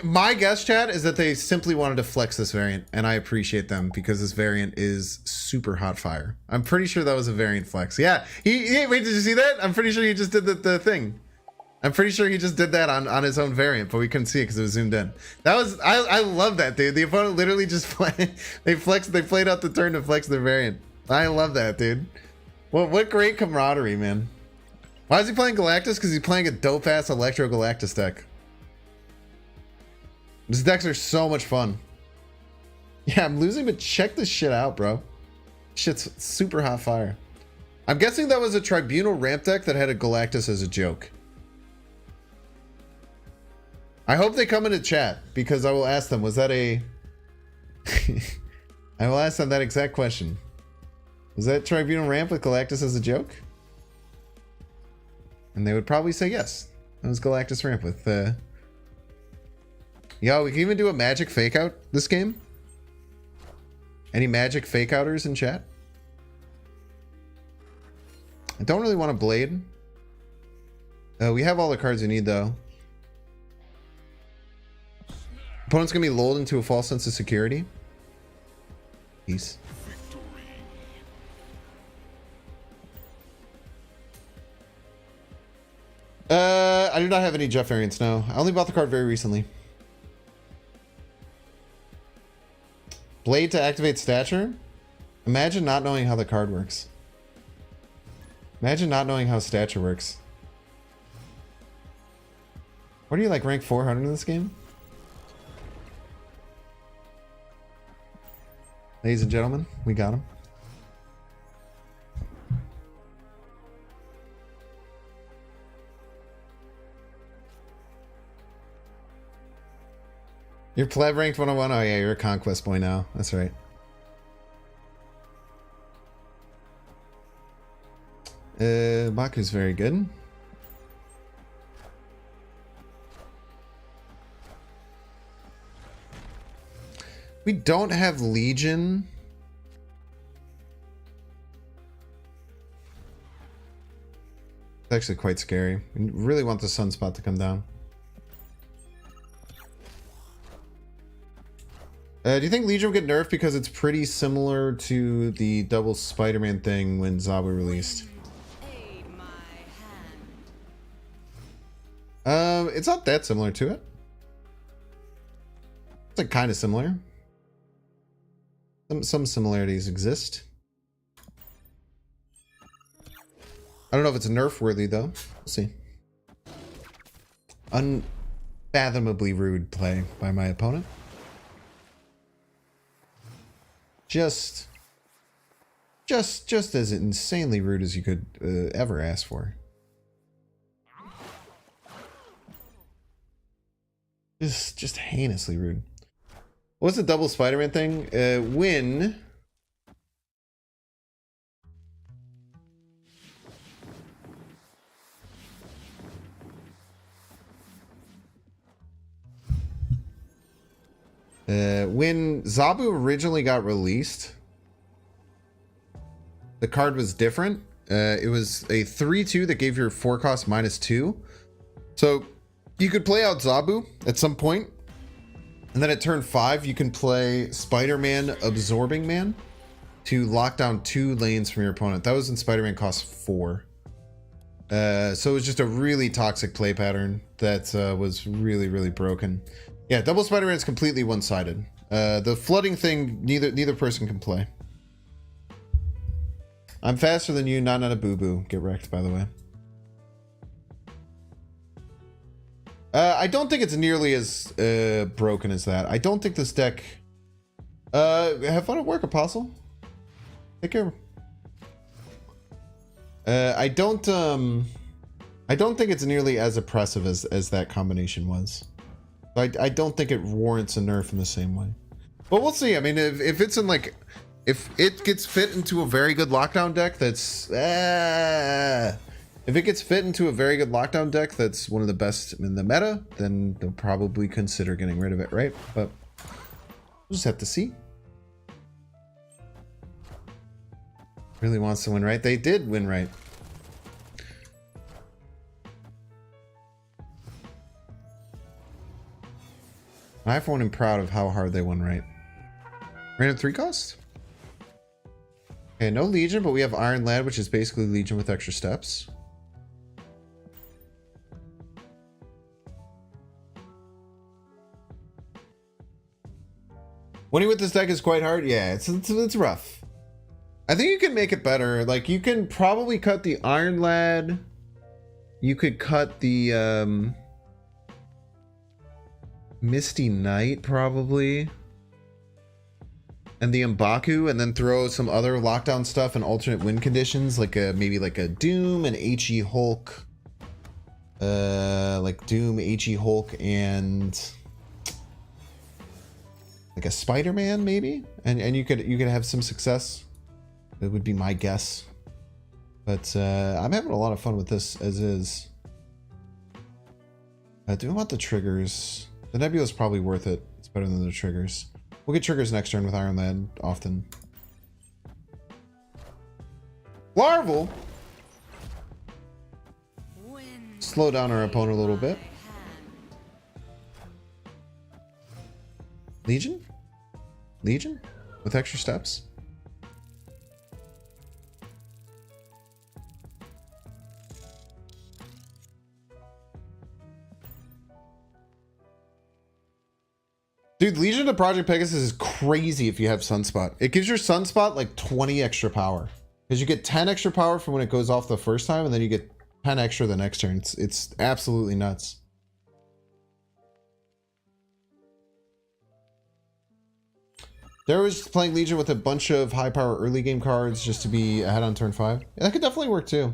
S1: My guess, Chad, is that they simply wanted to flex this variant, and I appreciate them because this variant is super hot fire. I'm pretty sure that was a variant flex. Yeah, wait, did you see that? I'm pretty sure he just did the thing. I'm pretty sure he just did that on his own variant, but we couldn't see it because it was zoomed in. That was I love that, dude. The opponent literally just they played out the turn to flex their variant. I love that, dude. What great camaraderie, man. Why is he playing Galactus? Because he's playing a dope-ass Electro Galactus deck. These decks are so much fun. Yeah, I'm losing, but check this shit out, bro. Shit's super hot fire. I'm guessing that was a Tribunal ramp deck that had a Galactus as a joke. I hope they come into chat, because I will ask them, was that a... I will ask them that exact question. Was that Tribunal ramp with Galactus as a joke? And they would probably say yes. That was Galactus ramp with... Yo, we can even do a magic fake out this game. Any magic fake outers in chat? I don't really want a blade. We have all the cards we need though. Opponent's gonna be lulled into a false sense of security. Peace. I do not have any Jeff variants, no. I only bought the card very recently. Blade to activate stature? Imagine not knowing how the card works. Imagine not knowing how stature works. What are you, like, rank 400 in this game? Ladies and gentlemen, we got him. You're pleb ranked 101? Oh yeah, you're a conquest boy now. That's right. Baku's very good. We don't have Legion. It's actually quite scary. We really want the Sunspot to come down. Do you think Legion will get nerfed because it's pretty similar to the double Spider-Man thing when Zabu released?
S2: Aid my hand.
S1: It's not that similar to it. It's like kind of similar. Some similarities exist. I don't know if it's nerf worthy though. We'll see. Unfathomably rude play by my opponent. Just as insanely rude as you could ever ask for. Just heinously rude. What's the double Spider-Man thing? When Zabu originally got released, the card was different. It was a 3/2 that gave your 4 cost -2. So you could play out Zabu at some point, and then at turn 5 you can play Spider-Man Absorbing Man to lock down 2 lanes from your opponent. That was in Spider-Man cost 4. So it was just a really toxic play pattern that was really broken. Yeah, double Spider-Man is completely one-sided. The flooding thing, neither person can play. I'm faster than you, not a boo-boo. Get wrecked, by the way. I don't think it's nearly as broken as that. I don't think this deck... have fun at work, Apostle. Take care. I don't think it's nearly as oppressive as that combination was. I don't think it warrants a nerf in the same way. But we'll see. I mean, if it's in like... If it gets fit into a very good lockdown deck that's... if it gets fit into a very good lockdown deck that's one of the best in the meta, then they'll probably consider getting rid of it, right? But we'll just have to see. Really wants to win right. They did win right. I, for one, am proud of how hard they won right. Random 3 cost? Okay, no Legion, but we have Iron Lad, which is basically Legion with extra steps. Winning with this deck is quite hard. Yeah, it's rough. I think you can make it better. Like, you can probably cut the Iron Lad. You could cut the Misty Knight, probably. And the M'Baku, and then throw some other lockdown stuff and alternate win conditions, like maybe like a Doom and HE Hulk. Like Doom, HE Hulk, and like a Spider-Man, maybe? And you could have some success. It would be my guess. But I'm having a lot of fun with this as is. Do we want the triggers? The Nebula is probably worth it. It's better than the triggers. We'll get triggers next turn with Iron Lad often. Larval! Slow down our opponent a little bit. Legion? Legion? With extra steps? Dude, Legion of Project Pegasus is crazy if you have Sunspot. It gives your Sunspot like 20 extra power. Because you get 10 extra power from when it goes off the first time, and then you get 10 extra the next turn. It's absolutely nuts. There was playing Legion with a bunch of high power early game cards just to be ahead on turn 5. Yeah, that could definitely work too.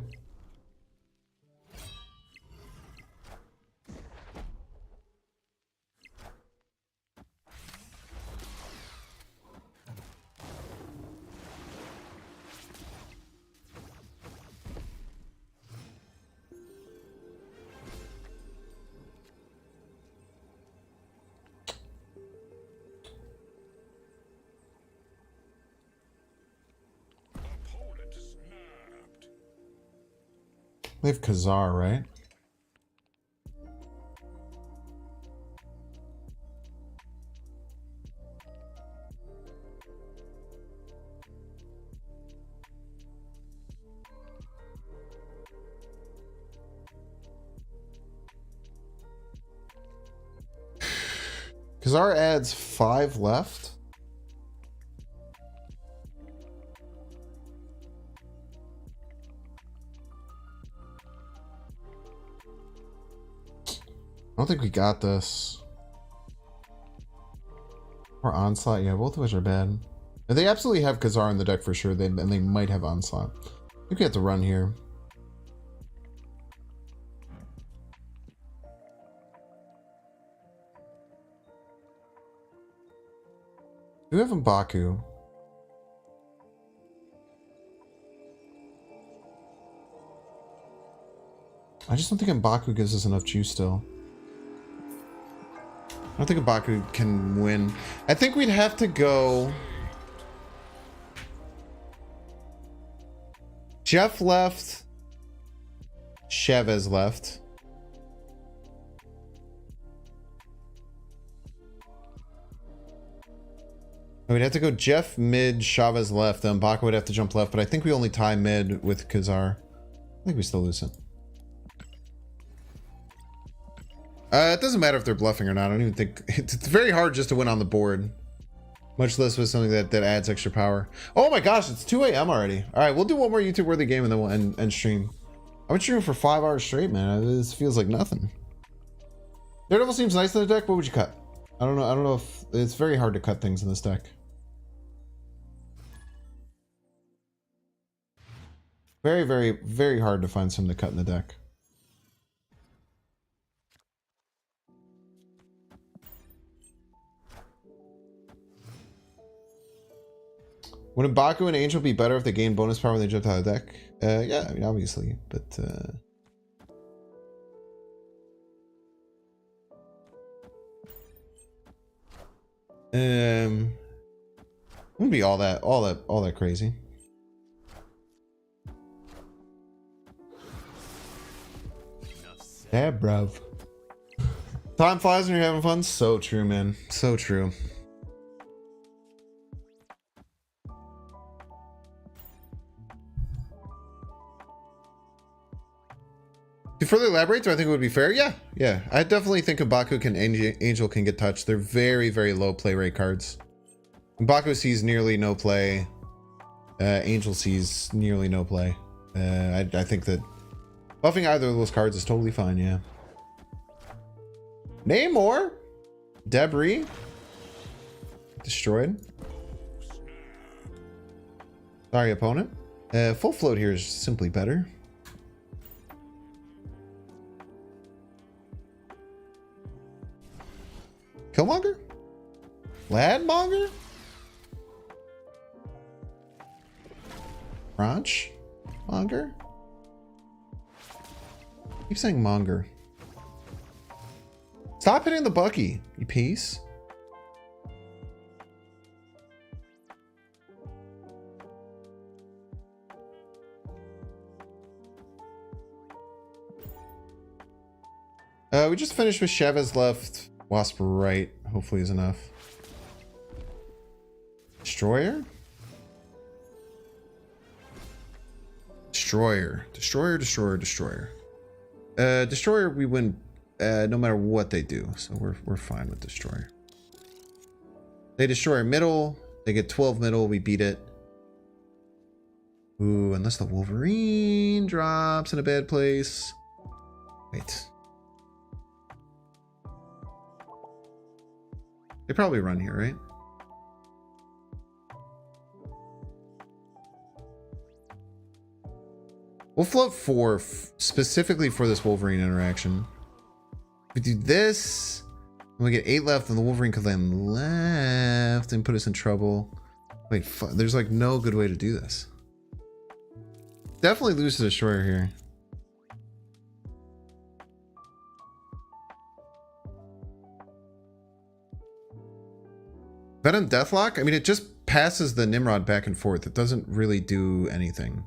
S1: They have Khazar, right? Khazar adds 5 left. I don't think we got this. Or Onslaught, yeah, both of which are bad. And they absolutely have Khazar in the deck for sure, and they might have Onslaught. I think we have to run here. Do we have M'Baku? I just don't think M'Baku gives us enough juice still. I don't think M'Baku can win. I think we'd have to go... Jeff left. Chavez left. We'd have to go Jeff mid, Chavez left, then M'Baku would have to jump left, but I think we only tie mid with Kazar. I think we still lose it. It doesn't matter if they're bluffing or not. I don't even think... It's very hard just to win on the board. Much less with something that adds extra power. Oh my gosh, it's 2 a.m. already. Alright, we'll do one more YouTube-worthy game and then we'll end stream. I've been streaming for 5 hours straight, man. This feels like nothing. Daredevil seems nice in the deck. What would you cut? I don't know if... It's very hard to cut things in this deck. Very, very, very hard to find something to cut in the deck. Would M'Baku and Angel be better if they gained bonus power when they jumped out of the deck? Yeah, I mean, obviously, but... Wouldn't be all that crazy. Yeah, bruv. Time flies when you're having fun. So true, man. So true. To further elaborate, do I think it would be fair? Yeah, yeah. I definitely think M'Baku and Angel can get touched. They're very, very low play rate cards. M'Baku sees nearly no play. Angel sees nearly no play. I think that buffing either of those cards is totally fine, yeah. Name more. Debris. Destroyed. Sorry, opponent. Full float here is simply better. Killmonger? Ladmonger? Ranch? Monger? Keep saying Monger. Stop hitting the Bucky, you piece. We just finished with Chavez left. Wasp right, hopefully is enough. Destroyer? Destroyer. Destroyer, destroyer, destroyer. Destroyer, we win no matter what they do, so we're fine with Destroyer. They destroy our middle, they get 12 middle, we beat it. Ooh, unless the Wolverine drops in a bad place. Wait. They probably run here, right? We'll float 4 specifically for this Wolverine interaction. If we do this, and we get 8 left, and the Wolverine could land left and put us in trouble. Wait, there's like no good way to do this. Definitely lose to Destroyer here. Venom Deathlock? I mean, it just passes the Nimrod back and forth. It doesn't really do anything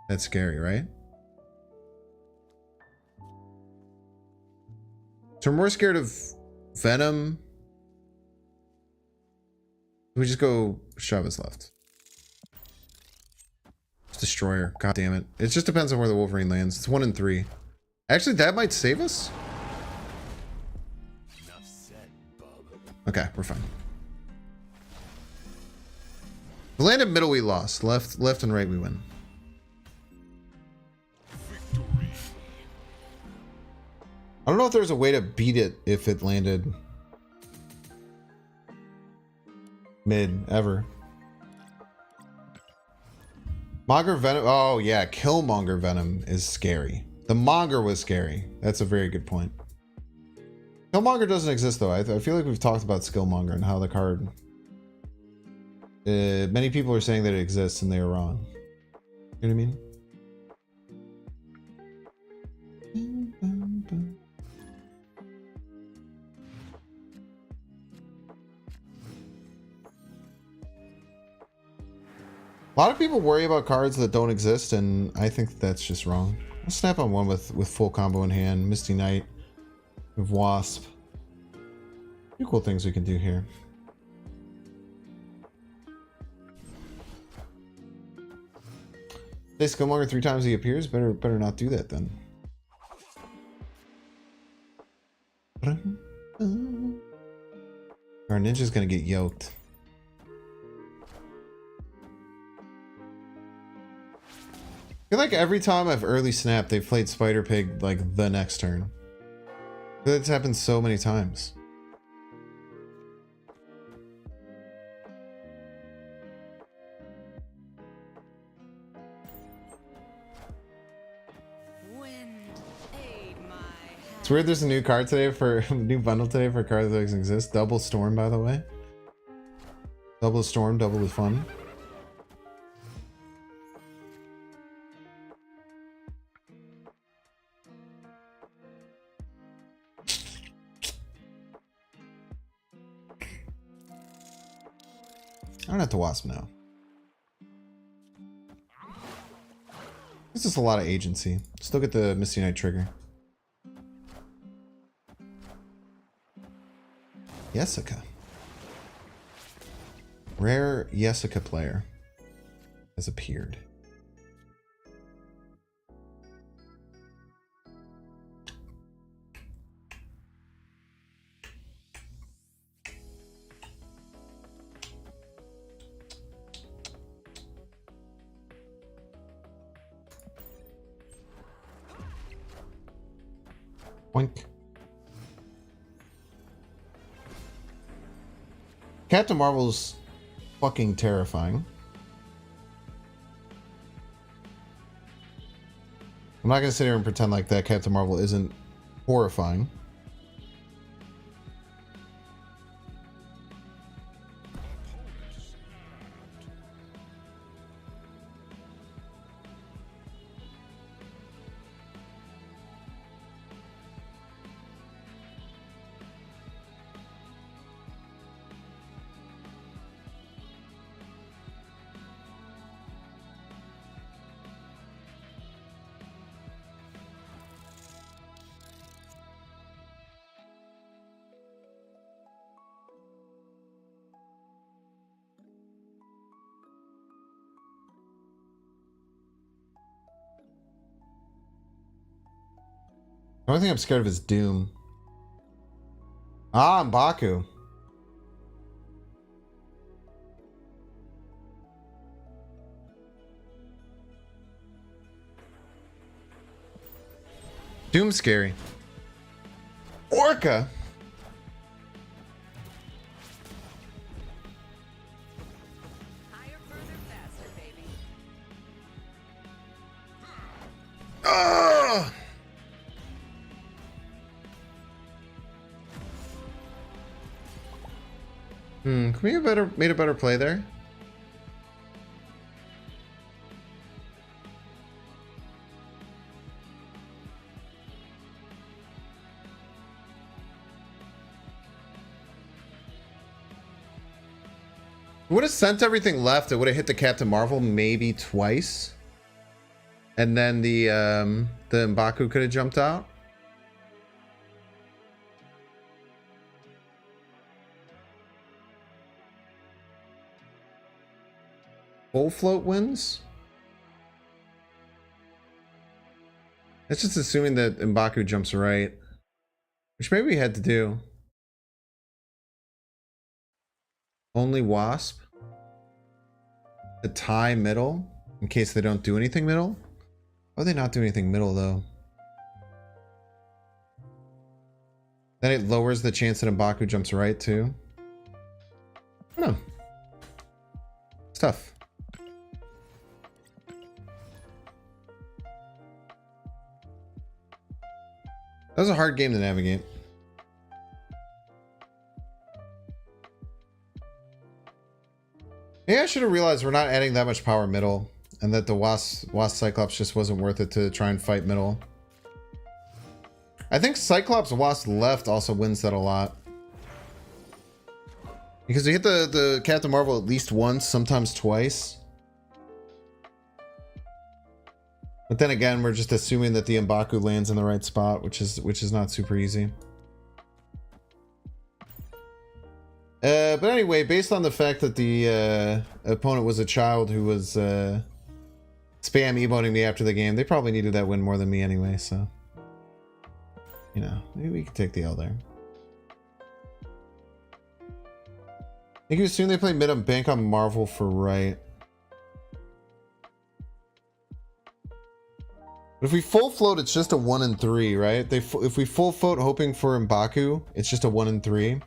S1: that's scary, right? So we're more scared of Venom. We just go Chavez left. Destroyer. God damn it. It just depends on where the Wolverine lands. It's 1 in 3. Actually, that might save us. Okay, we're fine. We landed middle, we lost. Left and right, we win. I don't know if there's a way to beat it if it landed mid ever. Monger Venom. Oh yeah, Killmonger Venom is scary. The Monger was scary. That's a very good point. Killmonger doesn't exist though. I feel like we've talked about Skillmonger and how the card Many people are saying that it exists and they are wrong. You know what I mean? A lot of people worry about cards that don't exist, and I think that's just wrong. I'll snap on one with full combo in hand. Misty Knight with Wasp. A few cool things we can do here. They Skillmonger 3 times he appears. Better not do that then. Our ninja's gonna get yoked. I feel like every time I've early snapped, they've played Spider Pig like the next turn. I feel like it's happened so many times. It's weird there's a new card today for a new bundle today for a card that doesn't exist. Double Storm, by the way. Double Storm, double the fun. I don't have to Wasp now. This is a lot of agency. Still get the Misty Knight trigger. Jessica. Rare Jessica player has appeared. Boink. Captain Marvel's fucking terrifying. I'm not gonna sit here and pretend like that Captain Marvel isn't horrifying. The only thing I'm scared of is Doom. Ah, M'Baku. Doom's scary. Orca.
S2: Higher, further, faster, baby.
S1: Ugh. Can we have made a better play there? Would have sent everything left. It would have hit the Captain Marvel maybe twice, and then the M'Baku could have jumped out. Full float wins. That's just assuming that M'Baku jumps right, which maybe we had to do. Only Wasp. The tie middle, in case they don't do anything middle. Why would they not do anything middle, though? Then it lowers the chance that M'Baku jumps right, too. I don't know. It's tough. That was a hard game to navigate. Maybe I should have realized we're not adding that much power middle, and that the Wasp Cyclops just wasn't worth it to try and fight middle. I think Cyclops Wasp left also wins that a lot. Because you hit the Captain Marvel at least once, sometimes twice. But then again, we're just assuming that the M'Baku lands in the right spot, which is not super easy. But anyway, based on the fact that the opponent was a child who was spam emoting me after the game, they probably needed that win more than me anyway, so... You know, maybe we can take the L there. I think you assume they play mid and bank on Marvel for right. But if we full float, it's just a 1 and 3, right? If we full float hoping for M'Baku, it's just a 1 and 3.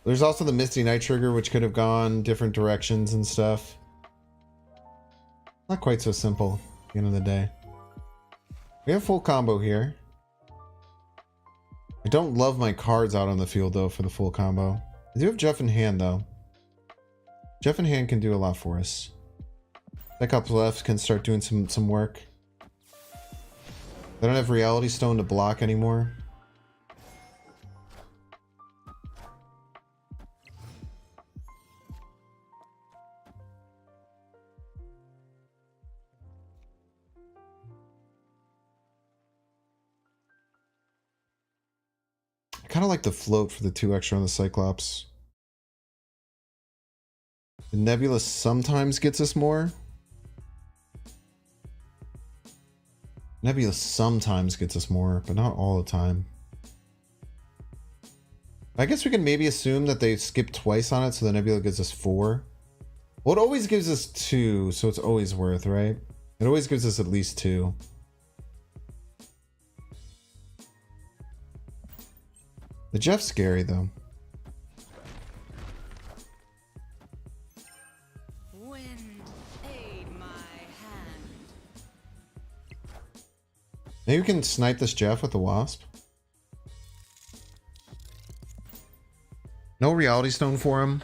S1: There's also the Misty Knight trigger, which could have gone different directions and stuff. Not quite so simple at the end of the day. We have full combo here. I don't love my cards out on the field, though, for the full combo. I do have Jeff in hand, though. Jeff in hand can do a lot for us. Deck up left can start doing some work. I don't have Reality Stone to block anymore. I kind of like the float for the 2 extra on the Cyclops. The Nebula sometimes gets us more. Nebula sometimes gets us more, but not all the time. I guess we can maybe assume that they skip twice on it, so the Nebula gives us 4. Well, it always gives us 2, so it's always worth, right? It always gives us at least 2. The Jeff's scary, though.
S2: Wind, aid my hand.
S1: Maybe we can snipe this Jeff with the Wasp. No Reality Stone for him.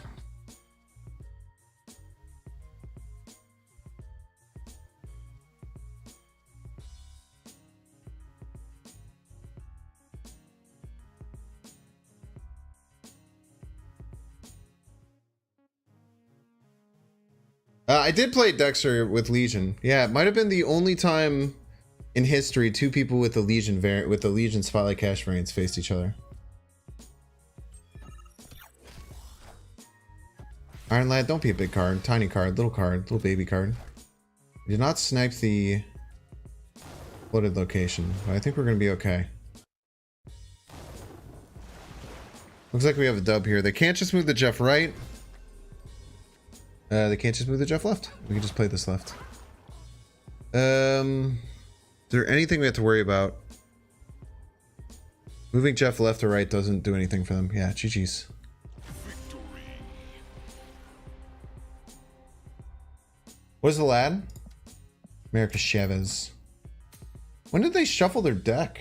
S1: I did play Dexter with Legion. Yeah, it might have been the only time in history 2 people with the Legion Spotlight Cash variants faced each other. Iron Lad, don't be a big card. Tiny card, little baby card. We did not snipe the floated location, but I think we're going to be okay. Looks like we have a dub here. They can't just move the Jeff right. They can't just move the Jeff left. We can just play this left. Is there anything we have to worry about? Moving Jeff left or right doesn't do anything for them. Yeah, GG's. What is the lad? America Chavez. When did they shuffle their deck?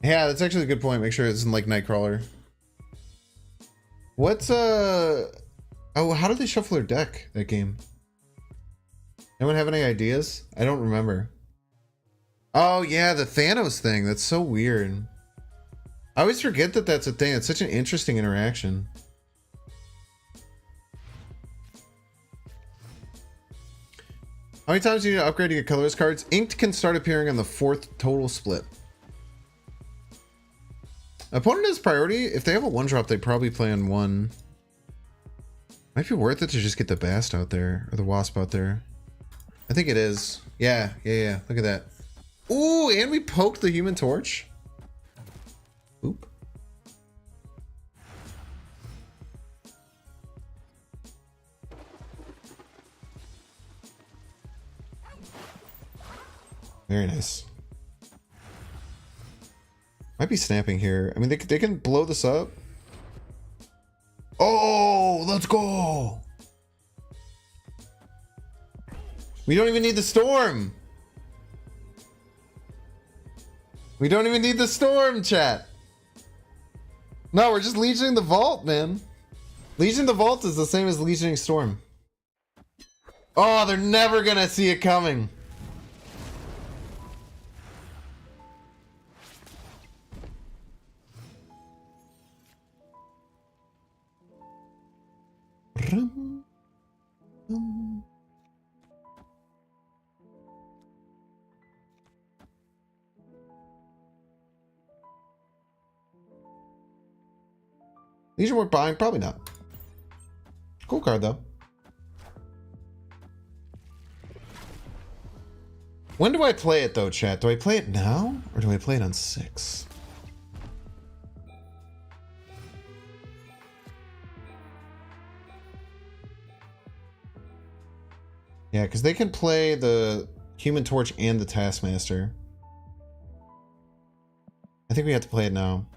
S1: Yeah, that's actually a good point. Make sure it isn't like Nightcrawler. What's oh, how did they shuffle their deck that game? Anyone have any ideas? I don't remember. Oh yeah, the Thanos thing. That's so weird. I always forget that that's a thing. It's such an interesting interaction. How many times do you need to upgrade to get colorless cards? Inked can start appearing on the 4th total split. Opponent has priority. If they have a 1-drop, they probably play on 1. Might be worth it to just get the Bast out there, or the Wasp out there. I think it is. Yeah. Look at that. Ooh, and we poked the Human Torch. Oop. Very nice. Might be snapping here. I mean, they can blow this up. Oh, let's go. We don't even need the storm. We don't even need the storm, chat. No, we're just legioning the vault, man. Legion the vault is the same as legioning storm. Oh, they're never gonna see it coming. Legion worth buying? Probably not. Cool card though. When do I play it though, chat? Do I play it now or do I play it on 6? Yeah, because they can play the Human Torch and the Taskmaster. I think we have to play it now.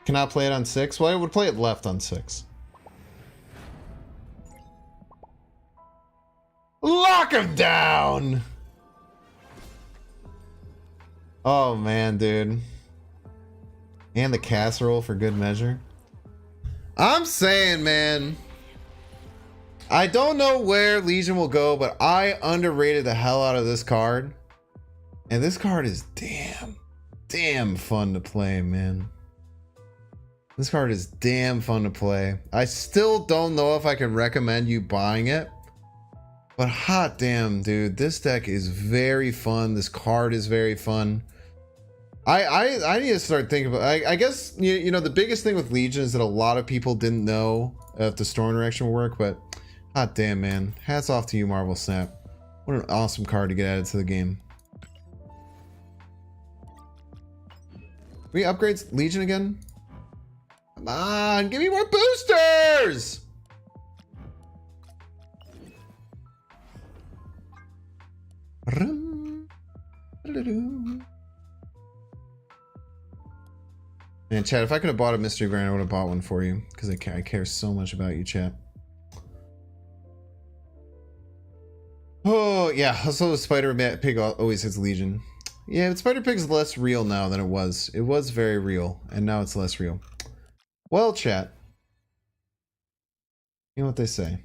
S1: Cannot play it on 6? Well, I would play it left on 6. Lock him down! Oh man, dude. And the casserole for good measure. I'm saying, man. I don't know where Legion will go, but I underrated the hell out of this card. And this card is damn fun to play, man. This card is damn fun to play. I still don't know if I can recommend you buying it. But hot damn, dude. This deck is very fun. This card is very fun. I need to start thinking about... I guess, you know, the biggest thing with Legion is that a lot of people didn't know if the Storm Direction would work. But hot damn, man. Hats off to you, Marvel Snap. What an awesome card to get added to the game. Can we upgrade Legion again? Come on, give me more boosters! Man, chat, if I could have bought a mystery brand, I would have bought one for you. Because I care so much about you, chat. Oh, yeah. Also, Spider Pig always hits Legion. Yeah, but Spider Pig's less real now than it was. It was very real, and now it's less real. Well, chat. You know what they say.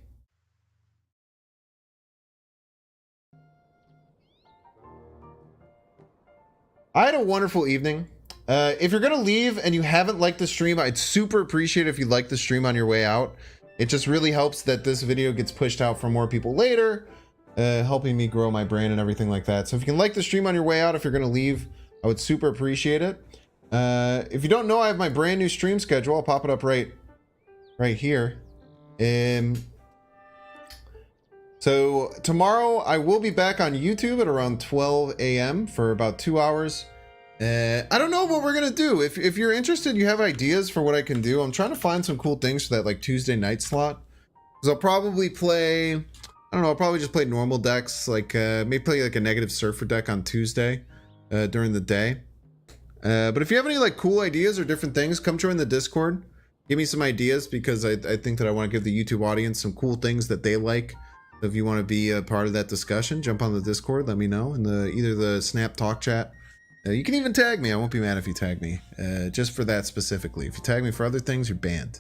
S1: I had a wonderful evening. If you're going to leave and you haven't liked the stream, I'd super appreciate it if you like the stream on your way out. It just really helps that this video gets pushed out for more people later, helping me grow my brand and everything like that. So if you can like the stream on your way out, if you're going to leave, I would super appreciate it. If you don't know, I have my brand new stream schedule. I'll pop it up right here. So tomorrow I will be back on YouTube at around 12 a.m. for about 2 hours. I don't know what we're gonna do. If you're interested, you have ideas for what I can do. I'm trying to find some cool things for that like Tuesday night slot. Because I'll probably play, I don't know, I'll probably just play normal decks. Like maybe play like a negative surfer deck on Tuesday during the day. But if you have any like cool ideas or different things, come join the Discord. Give me some ideas because I think that I want to give the YouTube audience some cool things that they like. So if you want to be a part of that discussion, jump on the Discord. Let me know in either the Snap Talk chat. You can even tag me. I won't be mad if you tag me. Just for that specifically. If you tag me for other things, you're banned.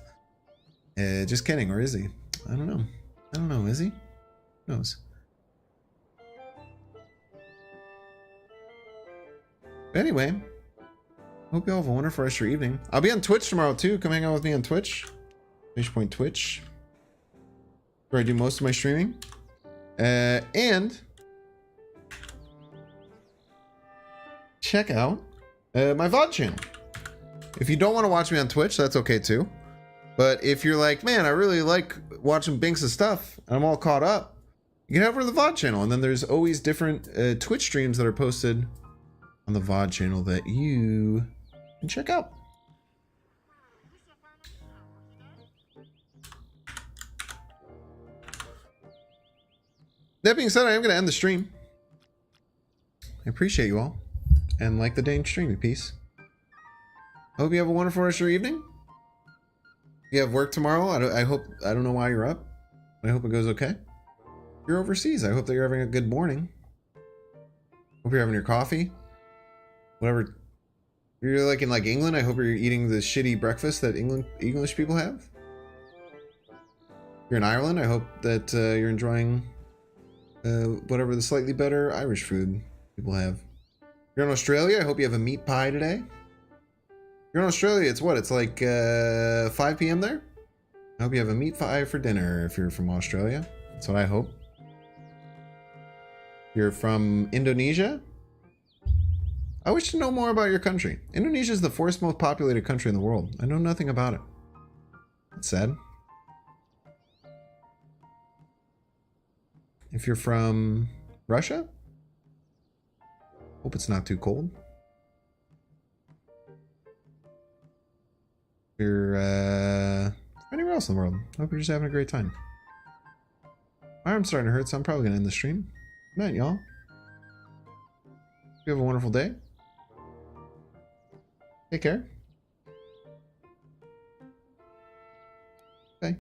S1: Just kidding. Or is he? I don't know. I don't know. Is he? Who knows? Anyway. Hope you all have a wonderful rest of your evening. I'll be on Twitch tomorrow too. Come hang out with me on Twitch. Fishpoint Twitch. Where I do most of my streaming. And check out my VOD channel. If you don't want to watch me on Twitch, that's okay too. But if you're like, man, I really like watching Binks' stuff, and I'm all caught up, you can head over to the VOD channel. And then there's always different Twitch streams that are posted on the VOD channel that you can check out. That being said, I am going to end the stream. I appreciate you all. And like the dang streamy piece. Hope you have a wonderful rest of your evening. You have work tomorrow? I don't know why you're up. I hope it goes okay. You're overseas. I hope that you're having a good morning. Hope you're having your coffee. Whatever. You're like in like England. I hope you're eating the shitty breakfast that English people have. You're in Ireland. I hope that you're enjoying whatever the slightly better Irish food people have. You're in Australia. I hope you have a meat pie today. You're in Australia. It's what? It's like 5 p.m. there. I hope you have a meat pie for dinner if you're from Australia. That's what I hope. You're from Indonesia? I wish to know more about your country. Indonesia is the 4th most populated country in the world. I know nothing about it. That's sad. If you're from Russia? Hope it's not too cold. If you're anywhere else in the world, I hope you're just having a great time. My arm's starting to hurt, so I'm probably going to end the stream. Good night, y'all. You have a wonderful day. Take care.